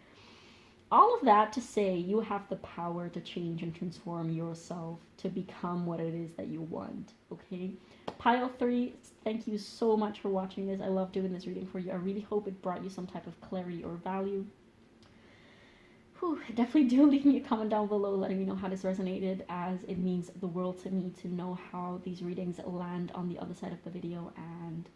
all of that to say you have the power to change and transform yourself to become what it is that you want. Okay, pile 3, thank you so much for watching this. I love doing this reading for you. I really hope it brought you some type of clarity or value. Definitely do leave me a comment down below letting me know how this resonated, as it means the world to me to know how these readings land on the other side of the video. And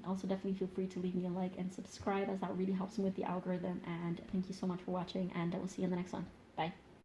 also definitely feel free to leave me a like and subscribe, as that really helps me with the algorithm. And thank you so much for watching, and I will see you in the next one. Bye.